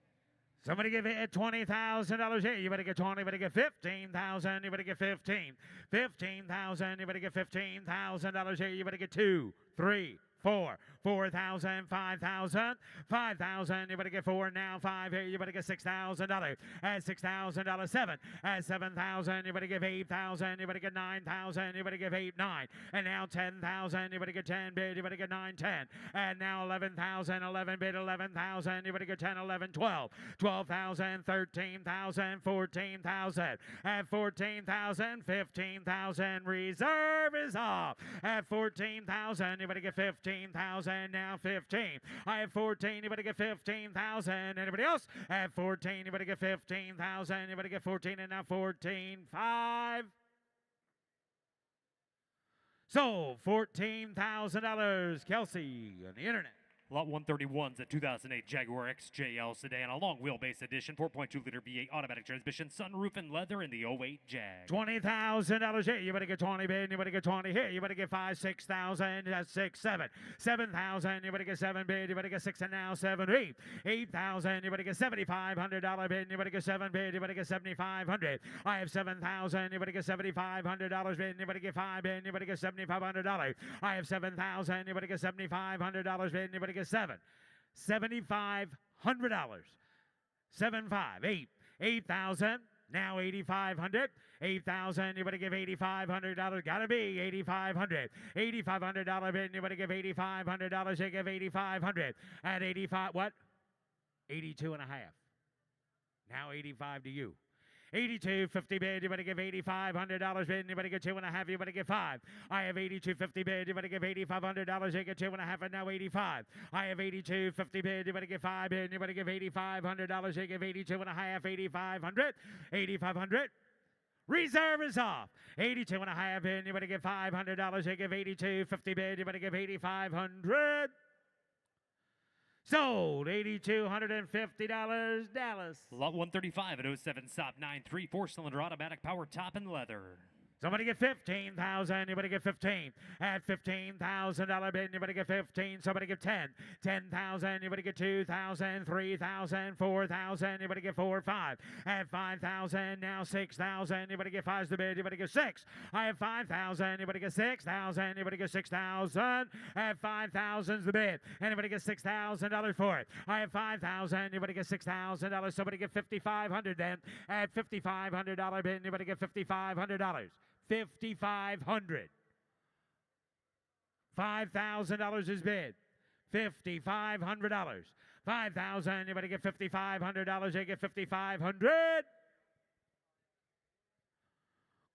Somebody give it $20,000 here. You better get 20. You better get 15,000. You better get 15. 15,000. You better get $15,000 here. You better get 2, 3, 4. 4,000, 5,000, 5,000. You better get 4 now. 5 here. You better get $6,000. At $6,000, 7. At 7,000, you better give 8,000. You better get 9,000. You better give 8, 9. And now 10,000. You better get 10 bid. You better get 9, 10. And now 11,000. 11 bid. 11,000. You better get 10, 11, 12. 12,000, 13,000, 14,000. At 14,000, 15,000. Reserve is off. At 14,000, you better get 15,000. Now 15. I have 14. You better get 15,000. Anybody else? At 14. You better get 15,000. You better get 14. And now 14. 5. So $14,000. Kelsey on the internet. Lot 131's a 2008 Jaguar XJL sedan, a long wheelbase edition, 4.2-liter V8 automatic transmission, sunroof and leather in the 08 Jag. $20,000 here. You better get 20 bid. You better get 20 here. You better get 5, 6,000. That's 6, 7. 7,000. You better get 7 bid. You better get 6 and now 7, 8. 8,000. You better get $7,500 bid. You better get 7 bid. You better get 7,500. I have 7,000. You better get $7,500 bid. You better get 5 bid. You better get $7,500. I have 7,000. You better get $7,500 bid. You better get 7. $7,500. 7, 5, 8. 8,000. Now 8,500. 8,000. You better give $8,500. Gotta be 8,500. $8,500 bid. You better give $8,500. You give 8,500. At 85, what? 82 and a half. Now 85 to you. 82.50 bid. You better give $8,500 bid. You better get 2.5. You better get 5. I have 82.50 bid. You better give $8,500. You get 2.5 and now 85. I have 82.50 bid. You better get 5 bid. You better give $8,500. You give 82.5. 8,500. 8,500. Reserve is off. 82.5 bid. You better give $500. You give 82.50 bid. You better give 8,500. Sold, $8,250, Dallas. Lot 135 at 07 SOP 93, 4-cylinder automatic power top and leather. Somebody get 15,000. You better get 15. At $15,000 bid, you better get 15. Somebody get 10. 10,000. You better get 2,000, 3,000, 4,000. You better get 4, 5. At 5,000. Now 6,000. You better get 5's the bid. You better get 6. I have 5,000. You better get 6,000. You better get 6,000. At 5,000's the bid. Anybody get $6,000 for it? I have 5,000. You better get $6,000. Somebody get 5,500 then. At $5,500 bid, you better get $5,500. 5,500. $5,000 is bid. $5,500. 5,000. You better get $5,500. You get 5,500.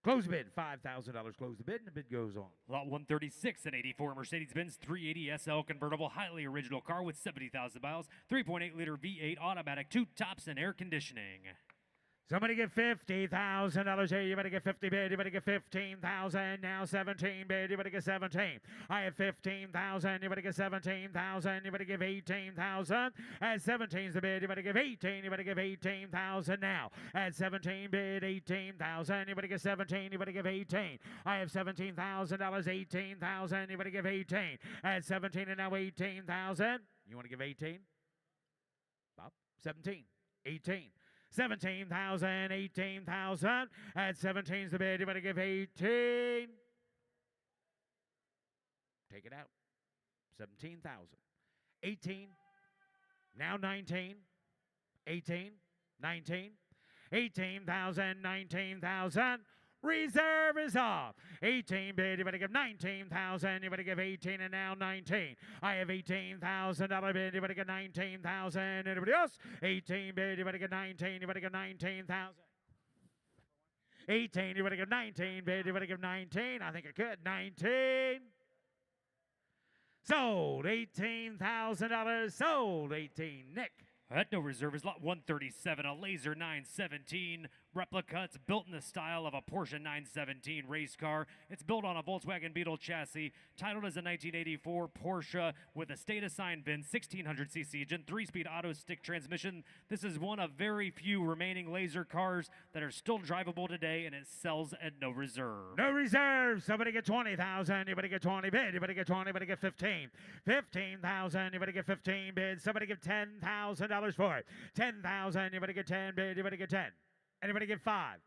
Close the bid. $5,000. Close the bid, and the bid goes on. Lot 136 at 84 Mercedes-Benz 380 SL convertible, highly original car with 70,000 miles, 3.8-liter V8 automatic, 2 tops and air conditioning. Somebody get $50,000 here. You better get 50 bid. You better get 15,000. Now 17 bid. You better get 17. I have 15,000. You better get 17,000. You better give 18,000. At 17's the bid. You better give 18. You better give 18,000 now. At 17 bid, 18,000. You better get 17. You better give 18. I have $17,000. 18,000. You better give 18. At 17 and now 18,000. You want to give 18? Bob? 17. 18. 17,000, 18,000. At 17's the bid. You better give 18. Take it out. 17,000. 18. Now 19. 18. 19. 18,000, 19,000. Reserve is off. 18 bid. You better give 19,000. You better give 18 and now 19. I have $18,000 bid. You better get 19,000. Anybody else? 18 bid. You better get 19. You better get 19,000. 18. You better give 19 bid. You better give 19. I think I could. 19. Sold. $18,000. Sold. 18. Nick. At no reserve is lot 137, a Laser 917 replica. It's built in the style of a Porsche 917 race car. It's built on a Volkswagen Beetle chassis, titled as a 1984 Porsche with a state-assigned VIN, 1600cc engine, 3-speed auto stick transmission. This is one of very few remaining Laser cars that are still drivable today, and it sells at no reserve. No reserve. Somebody get 20,000. You better get 20 bid. You better get 20. You better get 15. 15,000. You better get 15 bid. Somebody give $10,000 for it. 10,000. You better get 10 bid. You better get 10. Anybody get 5,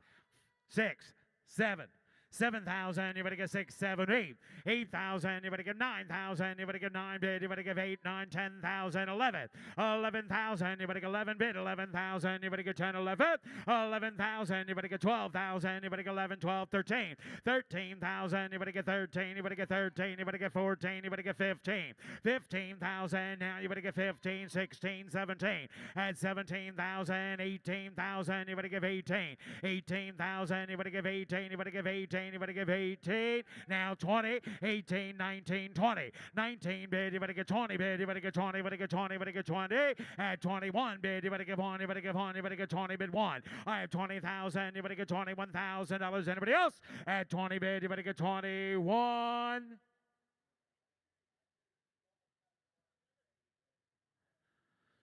6, 7. 7,000, you better get 6, 7, 8. 8,000, you better get 9,000, you better get 9 bid, you better give 8, 9, 10,000, 11. 11,000, you better get 11 bid, 11,000, you better get 10, 11. 11,000, you better get 12,000, you better get 11, 12, 13. 13,000, you better get 13, you better get 13, you better get 14, you better get 15. 15,000, now you better get 15, 16, 17. At 17,000, 18,000, you better give 18. 18,000, you better give 18, you better give 18. You better give 18. Now 20, 18, 19, 20. 19 bid, you better get 20 bid, you better get 20, you better get 20, you better get 20. At 21 bid, you better give 1, you better give 1, you better get 20 bid 1. I have 20,000, you better get $21,000. Anybody else? At 20 bid, you better get 21.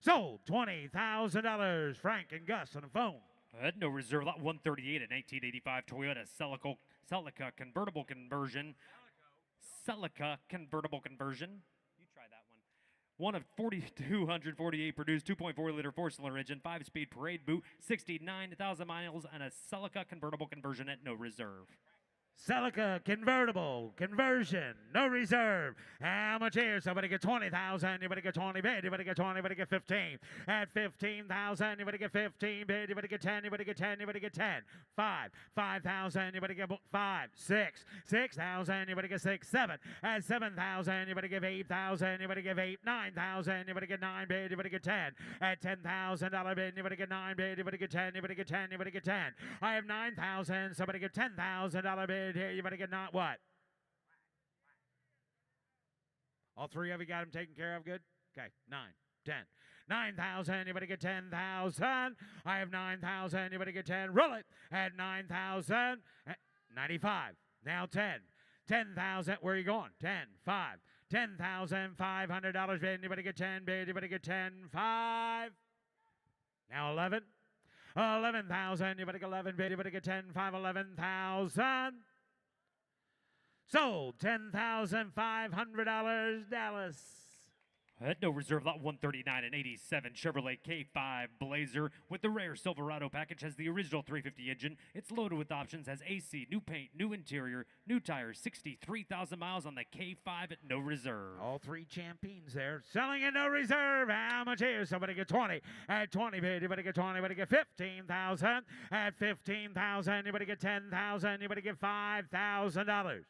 Sold $20,000. Frank and Gus on the phone. At no reserve, lot 138, a 1985 Toyota Celica convertible conversion. Celica convertible conversion. You try that one. One of 4,248 produced, 2.4-liter 4-cylinder engine, 5-speed parade boot, 69,000 miles, and a Celica convertible conversion at no reserve. Celica convertible, conversion, no reserve. How much here? Somebody get 20,000. Anybody get 20 bid? Anybody get 20? Anybody get 15? At 15,000. Anybody get 15 bid? Anybody get 10? Anybody get 10? Anybody get 10? 5,000. Anybody get 5, 6, 6,000. Anybody get 6, 7. At 7,000. Anybody give 8,000. Anybody give 8, 9,000. Anybody get 9 bid? Anybody get 10? At $10,000 bid. Anybody get 9 bid? Anybody get 10? Anybody get 10? Anybody get 10? I have 9,000. Somebody get $10,000 bid. Here, you better get not what? All three of you got them taken care of good? Okay, 9, 10. 9,000, anybody get 10,000? I have 9,000, anybody get 10? Roll it at 9,000. 95, now 10. 10,000, where are you going? 10, 5. $10,500 bid, anybody get 10 bid, anybody get 10, 5. Now 11. 11,000, anybody get 11 bid, anybody get 10, 5, 11,000. Sold, $10,500, Dallas. At no reserve, lot 139 and 87 Chevrolet K5 Blazer with the rare Silverado package has the original 350 engine. It's loaded with options, has AC, new paint, new interior, new tires, 63,000 miles on the K5 at no reserve. All three champions there selling at no reserve. How much here? Somebody get 20. At 20 bid, anybody get 20, anybody get 15,000. At 15,000, anybody get 10,000, anybody get $5,000.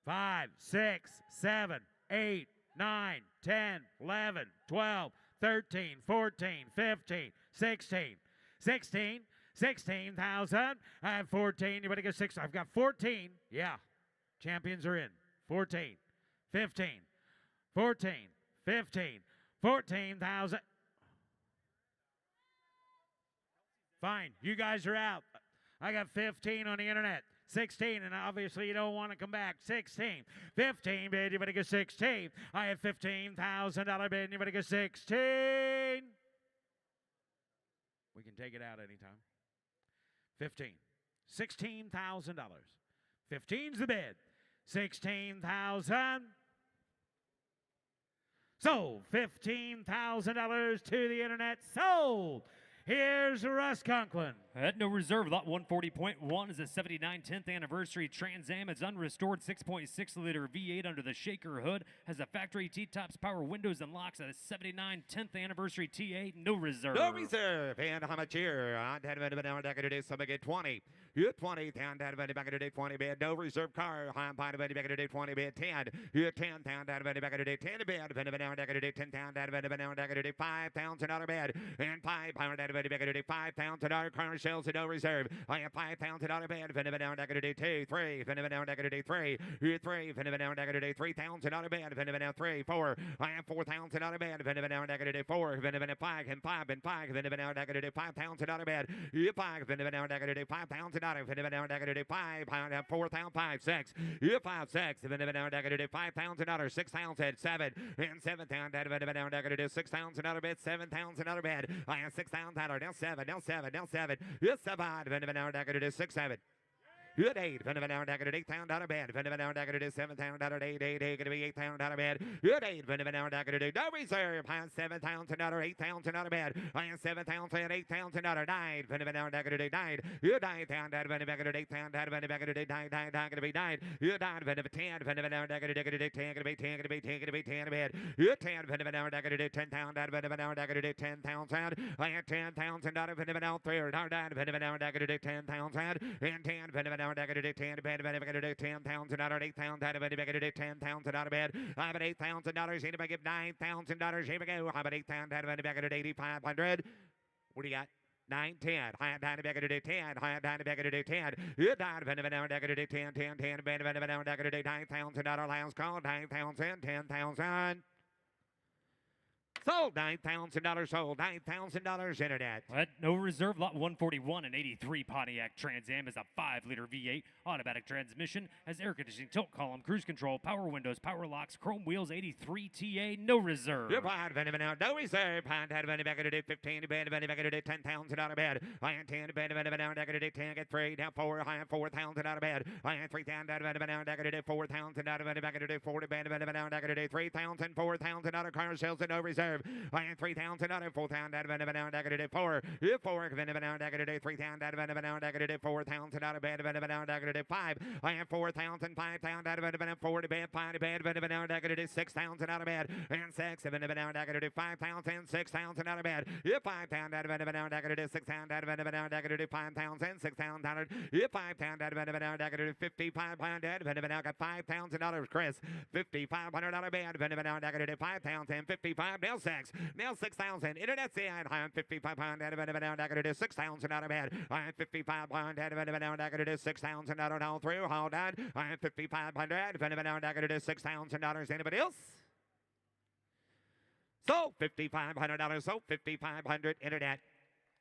5, 6, 7, 8, 9, 10, 11, 12, 13, 14, 15, 16, 16, 16,000. I have 14. Anybody get 6? I've got 14. Yeah. Champions are in. 14, 15, 14, 15, 14,000. Fine. You guys are out. I got 15 on the internet. 16, and obviously you don't want to come back. 16, 15 bid, anybody get 16. I have $15,000 bid, anybody get 16. We can take it out anytime. 15, $16,000. 15's the bid. 16,000. Sold. $15,000 to the internet. Sold. Here's Russ Conklin. At no reserve, lot 140.1 is a 79 10th anniversary Trans Am. It's unrestored 6.6 liter V8 under the shaker hood. Has a factory T-tops, power windows, and locks. At a 79 10th anniversary T8, no reserve. No reserve. And how much here? On that event, to do something at 20. You 20, down that event, back to do 20 bid. No reserve car. High and event, back to do 20 bid. 10. You 10, down that event, back to do 10 bid. Event, back to do 10, down that event, back to do $5,000 bid. And 5 pound that event, back to do $5,000 car sales at no reserve. I have $5,000 bid. Event, back to do 2, 3. Event, back to do 3. You 3. Event, back to do $3,000 bid. Event, 3, 4. I have $4,000 bid. Event, back to do 4. Event, 5 and 5 and 5. Event, back to do $5,000 bid. You 5. Event, back to do $5,000. Event, back to do 5. I have 4,000. 5, 6. You 5, 6. Event, back to do $5,000. 6,000. 7 and 7,000. Event, back to do $6,000 bid. $7,000 bid. I have $6,000. Now 7. Now 7. Now 7. You 7. Event, back to do 6, 7. Good 8. Event, back to do $8,000 bid. Event, back to do $7,000. 8, 8, 8. Going to be $8,000 bid. Good 8. Event, back to do no reserve. I have $7,000. $8,000 bid. I have $7,000. $8,000. 9. Event, back to do 9. You 9,000. Event, back to do 8,000. Event, back to do 9. 9. Going to be 9. You 9. Event, 10. Event, back to do 10. Going to be 10. Going to be 10. Going to be 10 bid. You 10. Event, back to do 10,000. Event, back to do 10,000. I have $10,000. Event, 3. Event, back to do 10,000. And 10. Event, back to do 10 bed. Event, back to do $10,000. $8,000. Event, back to do $10,000 bed. I have $8,000. Anybody give $9,000? Here we go. I have $8,000. Event, back to do 8,500. What do you got? 9, 10. I have 9 back to do 10. I have 9 back to do 10. You 9 event, back to do 10, 10, 10. Event, back to do $9,000 last call. 9,000, 10,000. Sold. $9,000 sold. $9,000 internet. At no reserve, lot 141 and 83 Pontiac Trans Am is a 5-liter V8 automatic transmission, has air conditioning, tilt column, cruise control, power windows, power locks, chrome wheels, 83 TA, no reserve. You're fine, event, no reserve. Event, back to do 15, event, back to do $10,000 bed. I am 10, event, back to do 10, get 3, down 4, I am $4,000 bed. I am 3,000, event, back to do 4,000, event, back to do 40, event, back to do 3,000, $4,000 $3,000 car sales and no reserve. I am $3,000 full town that been down negative 4. If 4 been down negative 3,000 that been down negative $4,000 bed been down negative 5. I am 4,000 5,000 that been down 4 to bed 5 to bed been down negative 6,000 out of bed and 6 been down negative 5,000 6,000 out of bed. If 5,000 that been down negative 6,000 that been down negative 5,000 6,000. If 5,000 that been down negative 5,500 been down got $5,000 Chris. $5,500 bed been down negative 5,000 55 now 6 now 6,000 internet side I am 5,500 been down negative 6,000 out of bed. I am 5,500 been down negative 6,000 out of all through hold on. I am 5,500 been down negative $6,000. Anybody else? So $5,500. So 5,500 internet.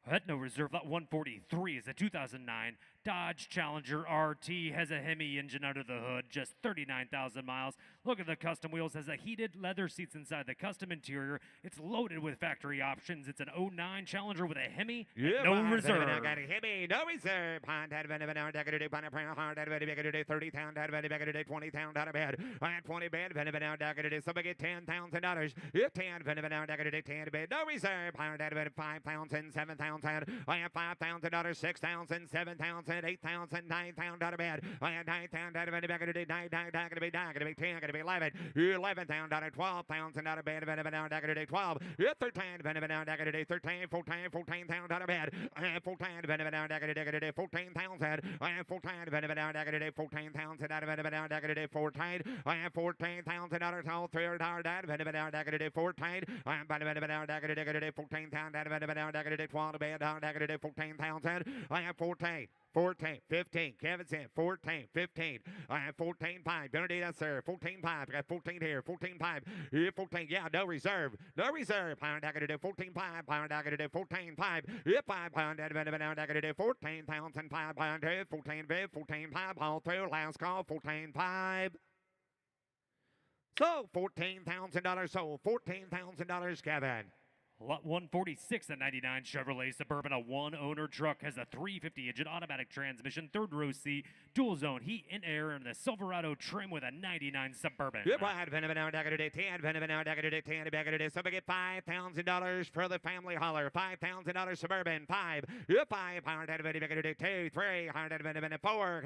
At no reserve, lot 143 is a 2009 Dodge Challenger RT. Has a Hemi engine under the hood, just 39,000 miles. Look at the custom wheels. Has a heated leather seats inside the custom interior. It's loaded with factory options. It's an 09 Challenger with a Hemi. Yeah, no reserve. Got a Hemi, no reserve. Pond had been down decorative on a prayer hard had been decorative 30,000 had been decorative 20,000 out of bed. I had 20 bed been down decorative. Somebody get $10,000. If 10 been down decorative 10 bed, no reserve. Pond had been 5,000 7,000. I have $5,000 6,000 7,000 8,000 9,000 out of bed. I had 9,000 out of bed. Going to be 9, 9, going to be 9, going to be 10, going to be 11. 11,000 out of 12,000 out of bed. Going to be 12. 13, going to be 13, 14, 14,000 out of bed. I have 14, going to be 14,000. I have 14, going to be 14,000 out of bed. Going to be 14. I have 14,000 out of all 3 hours. Going to be 14. I am going to be 14,000 out of bed. Going to be 12 to bed. Going to be 14,000. I have 14. 14, 15, Kevin said 14, 15. I have 14 pipe. Don't need that, sir. 14 pipe. I got 14 here. 14 pipe. Here, 14. Yeah, no reserve. No reserve. Pound, I got to do 14 pipe. Pound, I got to do 14 pipe. If 5 pound, I got to do 14,000 pipe. Pound, 14 bid, 14 pipe. All through. Last call, 14 pipe. So, $14,000. So, $14,000, Kevin. Lot 146, a 99 Chevrolet Suburban, a one-owner truck, has a 350 engine automatic transmission, third row seat, dual zone heat and air, and the Silverado trim with a 99 Suburban. Goodbye, somebody get $5,000 for the family hauler. $5,000 Suburban. 5. If 5, 2, 3, 4,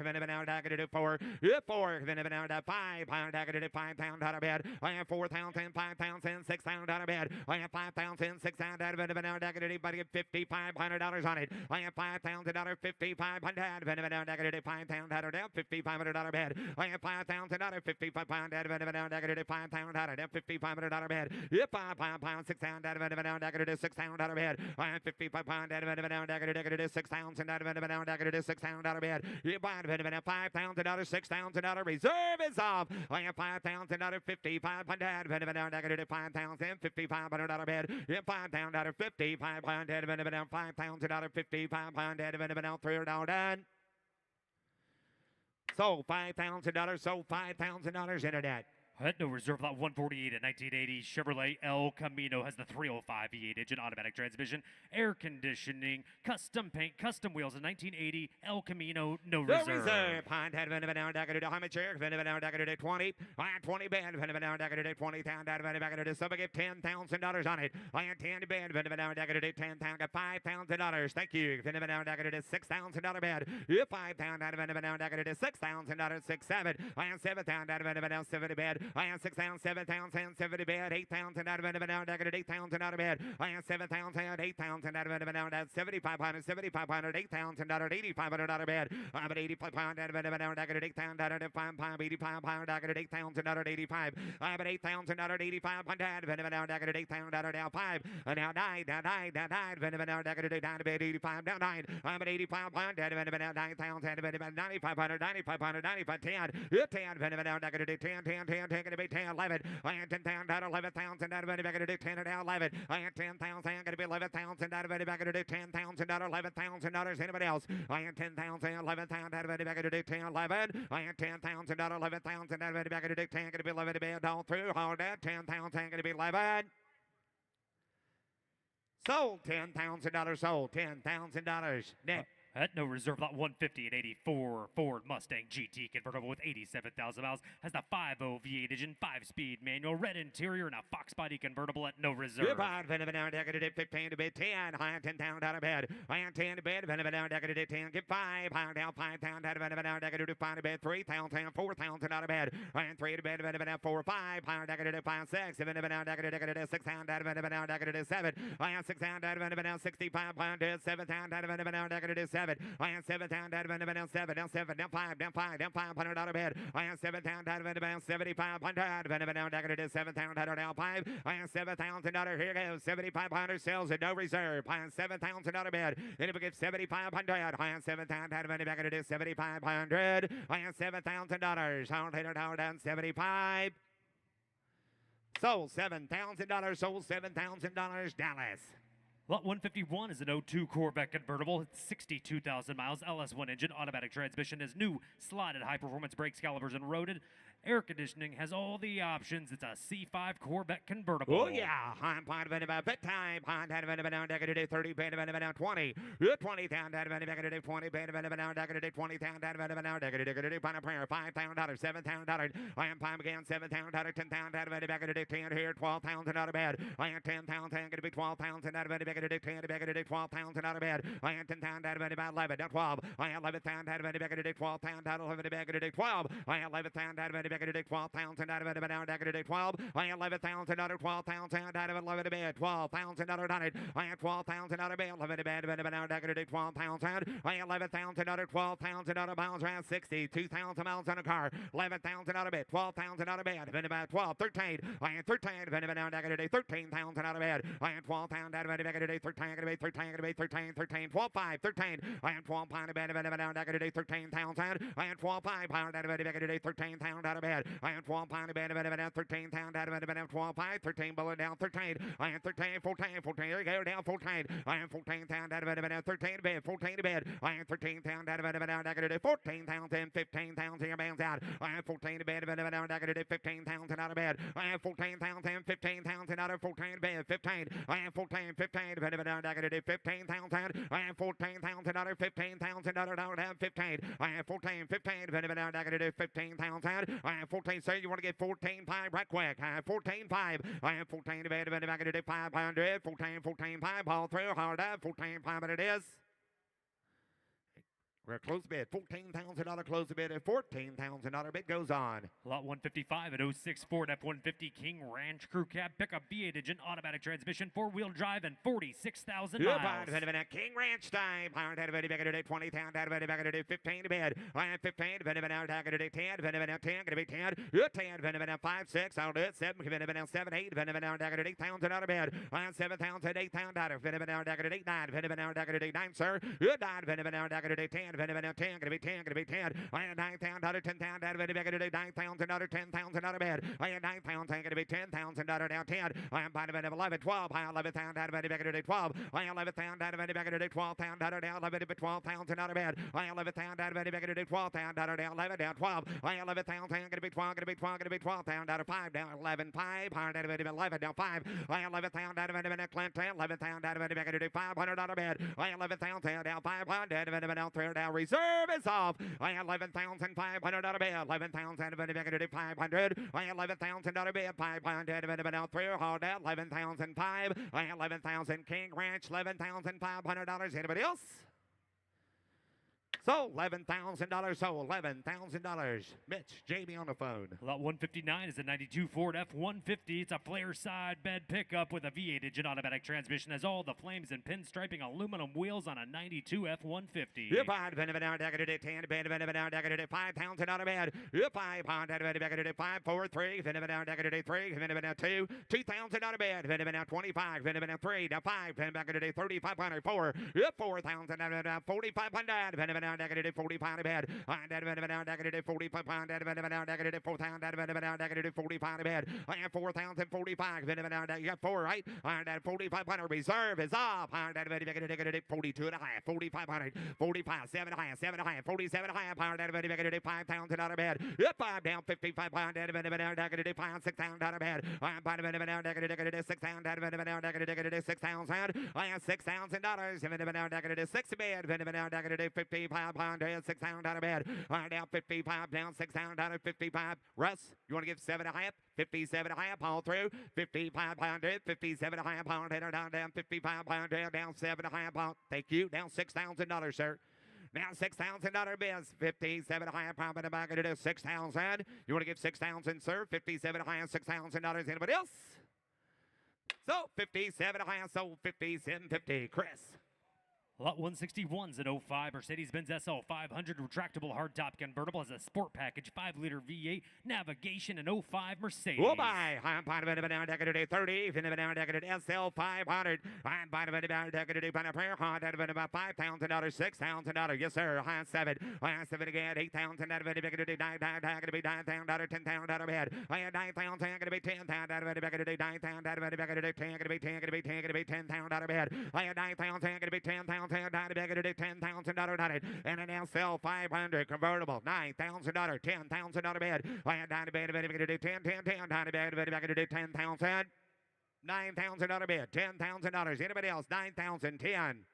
4. If 4, 5, 5,000 out of bed. I have 4,000, 5,000, 6,000 out of bed. I have 5,000. $6,000 anybody get $5,500 on it. I have $5,000, $5,500 $5,000 down, $5,500 bed. I have $5,000, $5,500 $5,500 bed. If $5,000, $6,000 bed. I have $5,500 $6,000 bed. If $5,000, $6,000 reserve is off. I have $5,000, $5,500 $5,500 bed. If $5,000, $5,500 $5,000 $5,500 $3 So $5,000, so $5,000 internet. At no reserve, lot 148, a 1980 Chevrolet El Camino, has the 305 V8 engine, automatic transmission, air conditioning, custom paint, custom wheels. A 1980 El Camino, no reserve. No reserve. How much air? 20. I had 20 bed. 20,000. Somebody get $10,000 on it. I had 10 bed. 10,000. Got $5,000. Thank you. $6,000 bed. If $5,000, $6,000. 6, 7. I had 7,000. 70 bed. I have 6,000, 7,000, 70 bed, 8,000 out of bed, 8,000 out of bed. I have 7,000, 8,000 out of bed, 7,500, 7,500, 8,000 out of 8,500 out of bed. I have 8,500 out of bed, 8,000 out of 5,500, 8,500 out of 8,000 out of 85. I have 8,000 out of 8,500 out of 8,000 out of 5. Now 9, now 9, now 9, down to bed 85, now 9. I'm at 8,500 out of 9,000 out of 9,500, 9,500, 9,500, 10, 10, 10, 10, 10, going to be 10, 11. I had 10,000 out of 11,000 out of it. Back to do 10 and now 11. I had 10,000. Going to be 11,000 out of it. Back to do 10,000 out of $11,000. Anybody else? I had 10,000, 11,000 out of it. Back to do 10, 11. I had 10,000 out of 11,000 out of it. Back to do 10. Going to be 11 to bed all through. Hold that. 10,000. Going to be 11. Sold $10,000. Sold $10,000. Net. At no reserve, lot 150 at 84, Ford Mustang GT convertible with 87,000 miles. Has the 5.0 V8 engine, 5-speed manual, red interior, and a Fox body convertible at no reserve. Goodbye, Venom down, decorated at 15 to bid 10, high on 10 pound out of bed. High on 10 to bid, Venom down, decorated at 10, get 5, high down 5 pound out of Venom down, decorated at 5 to bed, 3,000, 4,000 out of bed. High on 3 to bed, Venom down 4, 5, high on decorated at 5, 6, Venom down, decorated at 6 pound out of Venom down, decorated at 7. High on 6 pound out of Venom down 65 pound, 7 pound out of Venom down, decorated at 7. High on 7 pound out of Venom down 7, down 7, down 5, down 5, down 500 out of bed. High on 7 pound out of Venom down 7,500, Venom down, decorated at 7 pound out of down 5. High on $7,000, here goes, 7,500 sales at no reserve. High on $7,000 bid. Then if we get 7,500, high on 7,000, money back at it is 7,500. High on $7,000. Hold it down 75. Sold $7,000. Sold $7,000. Dallas. Lot 151 is an 02 Corvette convertible. It's 62,000 miles, LS1 engine, automatic transmission, has new slotted high-performance brakes, calipers, and roaded. Air conditioning, has all the options. It's a C5 Corvette convertible. Oh, yeah. I'm fine of about bit time. I'm down to down, deck it 30, band of down 20. 20 down, down, deck it 20, band of down, deck it 20 down, down, deck it on a prayer. $5,000, $7,000. I am time again, $7,000, $10,000, deck it 10 here, $12,000 out of bed. I am 10,000, going to be 12,000 out of bed, deck it 10, deck it 12,000 out of bed. I am 10,000 out of bed, about 11, down 12. I am 11,000 out of bed, deck it 12,000 out of bed, deck it 12. I am 11,000 out of bed, deck it 12,000 out of it, down, deck it 12. I am 11,000 out of 12,000 out of 11 to bed, 12,000 out of it. I am 12,000 out of bed, 11 to bed, down, deck it 12,000. I am 11,000 out of 12,000 out of miles, around 62,000 miles on a car. 11,000 out of bed, 12,000 out of bed, about 12, 13. I am 13, down, deck it 13,000 out of bed. I am 12,000 out of bed, deck it 13, 13, 12, 5, 13. I am 12 pound of bed, down, deck it 13,000. I am 12, 5 pound out of bed, deck it 13,000 out of bed. I am 12 pound of bed, down 13 pound out of bed, down 12, 5, 13 bullet down 13. I am 13, 14, 14. There you go, down 14. I am 14 pound out of bed, down 13 to bed, 14 to bed. I am 13 pound out of bed, down, deck it 14,000, 15,000 your bands out. I am 14 to bed, down, deck it 15,000 out of bed. I am 14,000, 15,000 out of 14 to bed, 15. I am 14, 15, down, deck it 15,000. I am 14,000 out of 15,000 out of 15. I am 14, 15, down, deck it 15,000. I am 14, so you want to get 14.5 right quick. I am 14.5. I am 14 to bed, back at 500. 14.5 all through, hard up. 14.5, but it is. We're close bid. $14,000 close bid. And $14,000 bid goes on. Lot 155 at 06 Ford F-150 King Ranch Crew Cab pickup V8 engine, automatic transmission, 4-wheel drive, and 46,000 miles. King Ranch time. Pound out of it, back at it, 20,000 out of it, back at it, 15 to bed. I am 15, out, back at it, 10, 10, gonna be 10. 10, 5, 6, I'll do it. 7, 7, 8, out, back at it, 8,000 out of bed. I am 7,000, 8,000 out of it, out, back at it, 8, 9, out, back at it, 8, 9, sir. 9, out, back at it, 10, 10, gonna be 10, gonna be 10. I am 9,000 out of 10,000 out of it, back at it, 9,000 out of 10,000 out of bed. I am 9,000, gonna be 10,000 out of down 10. I am by the bed of 11, 12. I am 11,000 out of it, back at it, 12. I am 11,000 out of it, back at it, 12,000 out of down 11, 12,000 out of bed. I am 11,000 out of it, back at it, 12,000 out of down 11, down 12. I am 11,000, gonna be 12, gonna be 12, gonna be 12,000 out of 5, down 11, 5. Hard out of it, 11, down 5. I am 11,000 out of it, Clinton, 11,000 out of it, back at it, 500 out of bed. I am 11,000 down 500, down 3, down reserve is off. I am 11,500 out of bed, 11,000 out of it, back at it, 500. I am 11,000 out of bed, 500, down 3, hard out, 11,005. I am 11,000 King Ranch, $11,500. Anybody else? So $11,000, so $11,000. Mitch, Jamie on the phone. Lot 159 is a 92 Ford F-150. It's a flare side bed pickup with a V8 engine, automatic transmission, has all the flames and pinstriping, aluminum wheels on a 92 F-150. You're fine, down, deck it at 10, down, deck it at 5,000 out of bed. You're 5 pound, down, deck it at 5, 4, 3, down, deck it at 3, down 2, 2,000 out of bed, down 25, down 3, down 5, back at 3,500, 4, you're 4,000, down 4,500, down negative 40 pound a bed. I am negative 40 pound negative 4 pound negative 40 pound a bed. I am 4,045. You got 4, right? I am 4,500. Reserve is up. I am negative 42 and a half. 4,500. 45. 7 high. 7 high. 47 high. Pound negative 5,000 out of bed. Yep, 5 down. 55 pound negative 5 6 pound out of bed. I am negative 6 pound negative 6,000. I am $6,000. Negative 6 bed. Negative 55 pound 6 pound out of bed. I am down 55 down 6 pound out of 55. Russ, you want to give 7 and a half? 57 and a half, all through. 5,500, 57 and a half pound header down 55 pound down 7 and a half pound. Thank you. Down $6,000, sir. Now $6,000 biz, 57 and a half pound in the back. It is 6,000. You want to give 6,000, sir? 57 and a half, $6,000. Anybody else? So 57 and a half, so 57.50. Chris. Lot 161's an 05 Mercedes-Benz SL 500 retractable hardtop convertible as a sport package, 5-liter V8 navigation, an 05 Mercedes. Oh my! I'm buying a down decorated 30, decorated SL 500. I'm buying a down decorated prayer hard at about $5,000, $6,000. Yes, sir. High 7. High 7 again. 8,000. Decorated 9,000. $10,000. $10,000 I had 9,000. Going to be 10,000. Decorated 9,000. Decorated 10. Going to be 10. Going to be 10. Going to be $10,000 bed. I had 9,000. Going to be 10,000. $10,000 and an SL 500 convertible. $9,000. $10,000 bed. I had 9 bed. 10, 9 bed. 10,000. $9,000 bed. $10,000. Anybody else? 9,000. 10.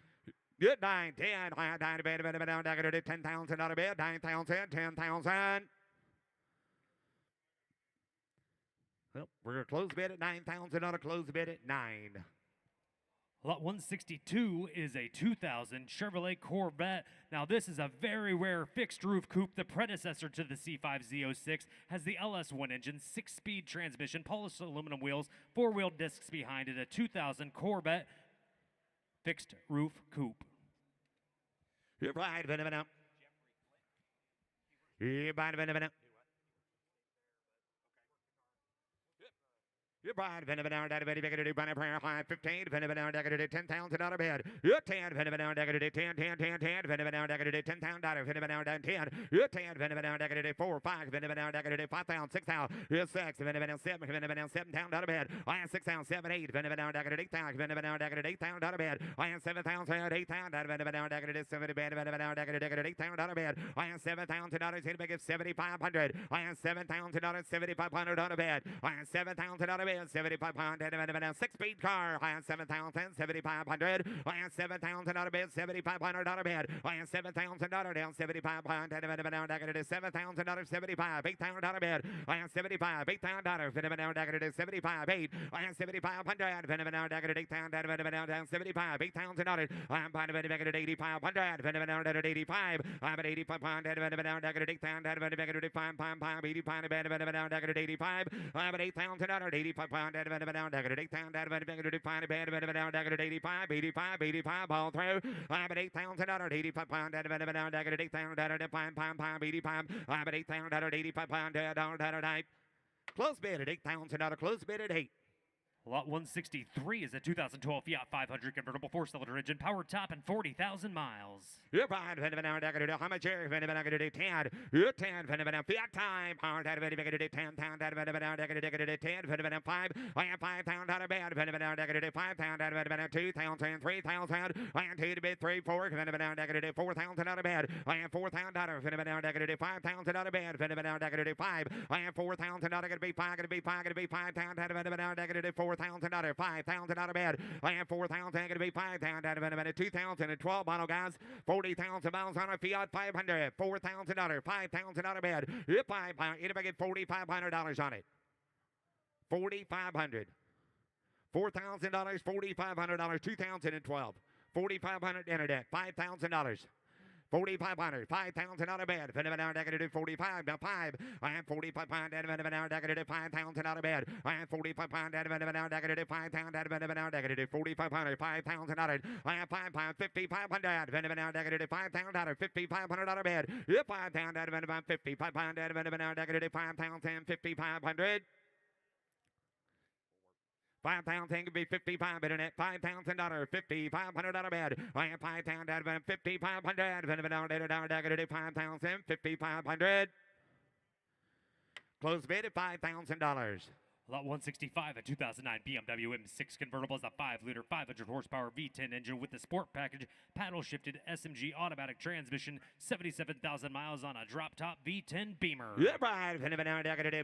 Good 9, 10. I had 9 bed. $10,000 bed. 9,000. 10,000. Well, we're going to close bid at $9,000. Close bid at 9. Lot 162 is a 2000 Chevrolet Corvette. Now, this is a very rare fixed roof coupe. The predecessor to the C5 Z06 has the LS1 engine, 6-speed transmission, polished aluminum wheels, 4-wheel discs behind it. A 2000 Corvette fixed roof coupe. You're right, Venomina. You're right, Venomina. You're buying $10,000 bed. You're 10 $10,000 10 10 10 10 $10,000 $10,000 You're 10 $4 5 $5,000 6,000 You're 6 $7,000 bed. I am 6,000 7 8 $8,000 $8,000 bed. I am 7,000 $8,000 $7 bed $8,000 bed. I am $7,000 here to make it 7,500. I am $7,000 $7,500 bed. I am $7,000 bed. 7,500 6-speed car. I am 7,000 7,500. I am $7,000 bid. $7,500 bid. I am $7,000 down 7,500 $7,000 $75 $8,000 bid. I am 75 $8,000 $75 8. I am 7,500 $8,000 down 75 $8,000. I am buying $8,500 $85. I'm at 8,500 $8,000 $85. I'm at 8,000 $85 $85 all through. I'm at $8,000 $85 $85 I'm at $8,000 $85 close bid at $8,000 close bid at 8. Lot 163 is a 2012 Fiat 500 convertible 4-cylinder engine, power top, and 40,000 miles. You're fine. How much here? 10. You're 10. Fiat time. 10 5. I am 5,000 bed. 5,000 2,000 3,000. I am 2 to bid 3 4. 4,000 out of bed. I am 4,000 5,000 out of bed. 5. I am 4,000 going to be 5. Going to be 5,000 4,000 5,000 out of bed. I am 4,000 going to be 5,000 2012 model guys. 40,000 miles on a Fiat 500. $4,000 5,000 out of bed. If I get $4,500 on it. 4,500. $4,000 $4,500 2012. 4,500 internet. $5,000. 4,500, 5,000 out of bed. Negative 45, now 5. I am 45 negative 5,000 out of bed. I am 45 negative 5,000 negative 4,500, 5,000 out of. I am 5,500 negative 5,000 5,500 out of bed. If 5,000 55 negative 5,000 5,500. £5 can be 55 internet, $5,000, $5,500 bed. I have £5,000 out of it, 5,500. $5,000, 5,500. Close bid at $5,000. Lot 165, a 2009 BMW M6 convertible is a 5-liter, 500 horsepower V10 engine with the sport package, paddle shifted SMG automatic transmission, 77,000 miles on a drop top V10 Beamer. Yeah, right.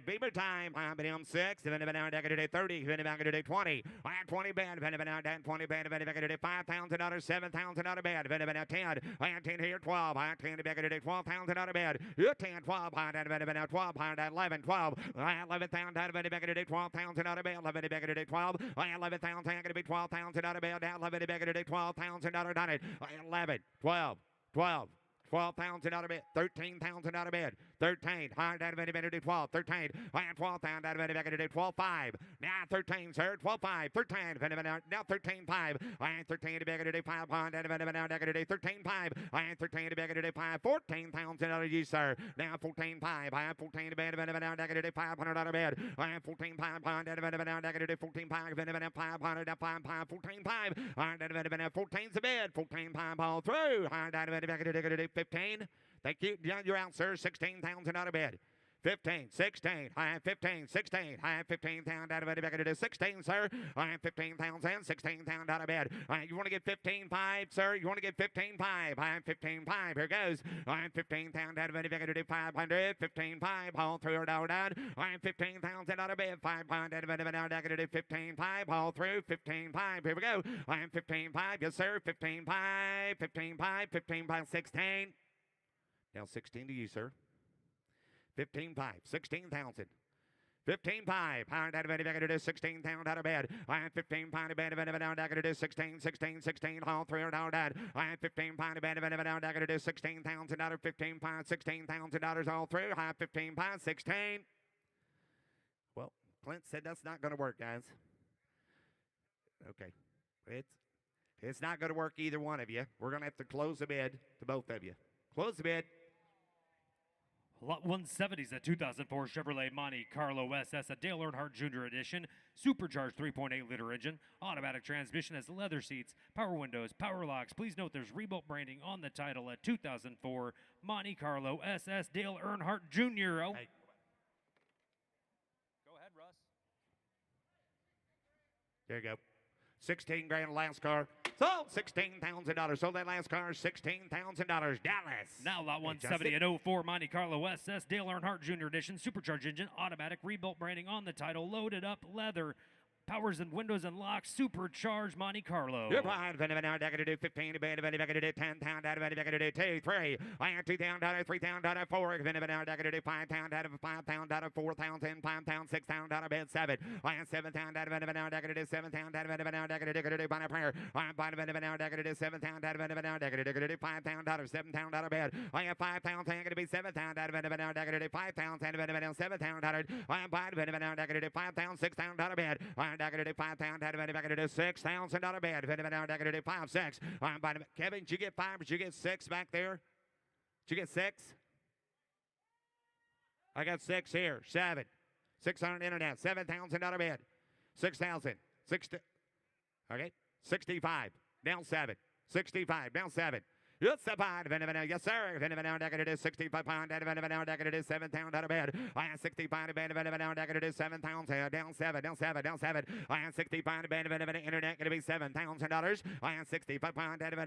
Beamer time. I'm M6. 30. 20. I have 20 band. 20 band. $5,000, $7,000 bed. 10. I have 10 here. 12. I have 10 $12,000 bed. You're 10, 12. I have 12. I have 11, 12. I have 11,000 $12,000 out of bed, 11 12. I 11,000 going to be 12,000 out of bed, now 11 $12,000 on it. I 11, 12, 12. 12,000 out of bed, 13,000 out of bed, 13, hard out of bed, 12, 13, I have 12,000 out of bed, 12, 5, now 13, sir, 12, 5, 13, now 13, 5, I have 13 to bed, 5, hard out of bed, 13, 5, I have 13 to bed, 5, 14,000 out of you, sir, now 14, 5, I have 14 to bed, 500 out of bed, I have 14, 5, hard out of bed, 14, 5, 500, 5, 14, 5, hard out of bed, 14's a bed, 14, 5, all through, hard out of bed, 15. Thank you. You're out, sir. 16,000 out of bed. 15, 16, I have 15, 16, I have 15,000 out of bed, back into 16, sir, I have 15,000, 16,000 out of bed, you want to get 15,500, sir, you want to get 15,500, I have 15,500, here goes, I have 15,000 out of bed, back into 500, 15,500, all through or down, I have 15,000 out of bed, 500 out of bed, back into 15,500, all through, 15,500, here we go, I have 15,500, yes, sir, 15,500, 15,500, 15,500, 16, now 16 to you, sir. 15,500, 16,000. 15,500, pound out of bed, back to 16,000 out of bed. I have 15,500 to bed, down, back to 16, 16, 16, all three are down, dad. I have 15,500 to bed, down, back to 16,000 out of 15,500, $16,000 all through. I have 15,500, 16. Well, Clint said that's not going to work, guys. Okay, it's not going to work either one of you. We're going to have to close the bid to both of you. Close the bid. Lot 170 is a 2004 Chevrolet Monte Carlo SS, a Dale Earnhardt Jr. edition, supercharged 3.8-liter engine, automatic transmission has leather seats, power windows, power locks. Please note there's Rebuilt branding on the title, a 2004 Monte Carlo SS Dale Earnhardt Jr. Oh. Hey. Go ahead, Russ. There you go. 16 grand last car. Sold $16,000. Sold that last car, $16,000. Dallas. Now lot 170, an 04 Monte Carlo SS Dale Earnhardt Jr. edition, supercharged engine, automatic, Rebuilt branding on the title, loaded up leather. Powers and windows and locks, supercharged Monte Carlo. You're fine. 15 to bed, 10 pound out of it, 2, 3. I have 2,000 out of 3,000 out of 4. 5 pound out of 5 pound out of 4,000, 5 pound, 6 pound out of bed, 7. I have 7,000 out of it, 7 pound out of it, by prayer. I have 5 pound out of it, 7 pound out of it, 5 pound out of 7 pound out of bed. I have 5 pounds, I'm going to be 7 pound out of it, 5 pounds out of it, 7 pound out of it. I have 5 pound out of it, 5 pounds, 6 pound out of bed. $5,000 out of it, $6,000 bed. 5, 6. Kevin, did you get 5? Did you get 6 back there? Did you get 6? I got 6 here. 7. 600 internet. $7,000 bed. 6,000. 60. Okay. 65. Down 7. 65. Down 7. Yes, sir. Yes, sir. 65 pound. 7 pound out of bed. I have 65 to bed. 7 pounds. Down 7. Down 7. Down 7. I have 65 to bed. Internet going to be $7,000. I have 65 pound. 7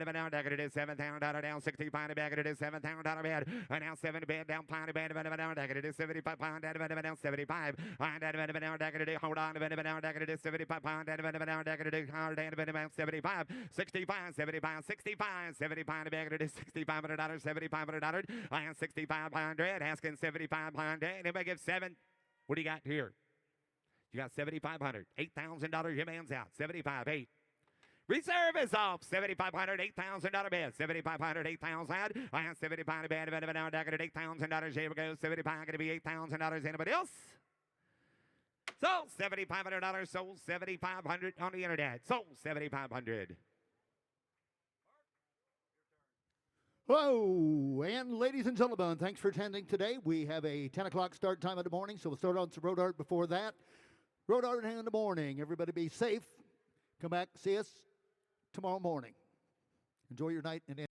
pound out of down 65 to bed. 7 pound out of bed. And now 7 to bed. Down pound to bed. 75 pound. Down 75. Hold on. 75 pound. 75. 65. 75. 65. 75 to bed. $6,500, $7,500. I have 6,500. Asking 7,500. Anybody give 7? What do you got here? You got 7,500. $8,000. Your man's out. 75, 8. Reserve is off. 7,500, $8,000 bid. 7,500, 8,000. I have 75 bid. $8,000. Here we go. 75 going to be $8,000. Anybody else? Sold $7,500. Sold 7,500 on the internet. Sold 7,500. Whoa, and ladies and gentlemen, thanks for attending today. We have a 10 o'clock start time in the morning, so we'll start on some road art before that. Road Art in the morning. Everybody be safe. Come back, see us tomorrow morning. Enjoy your night in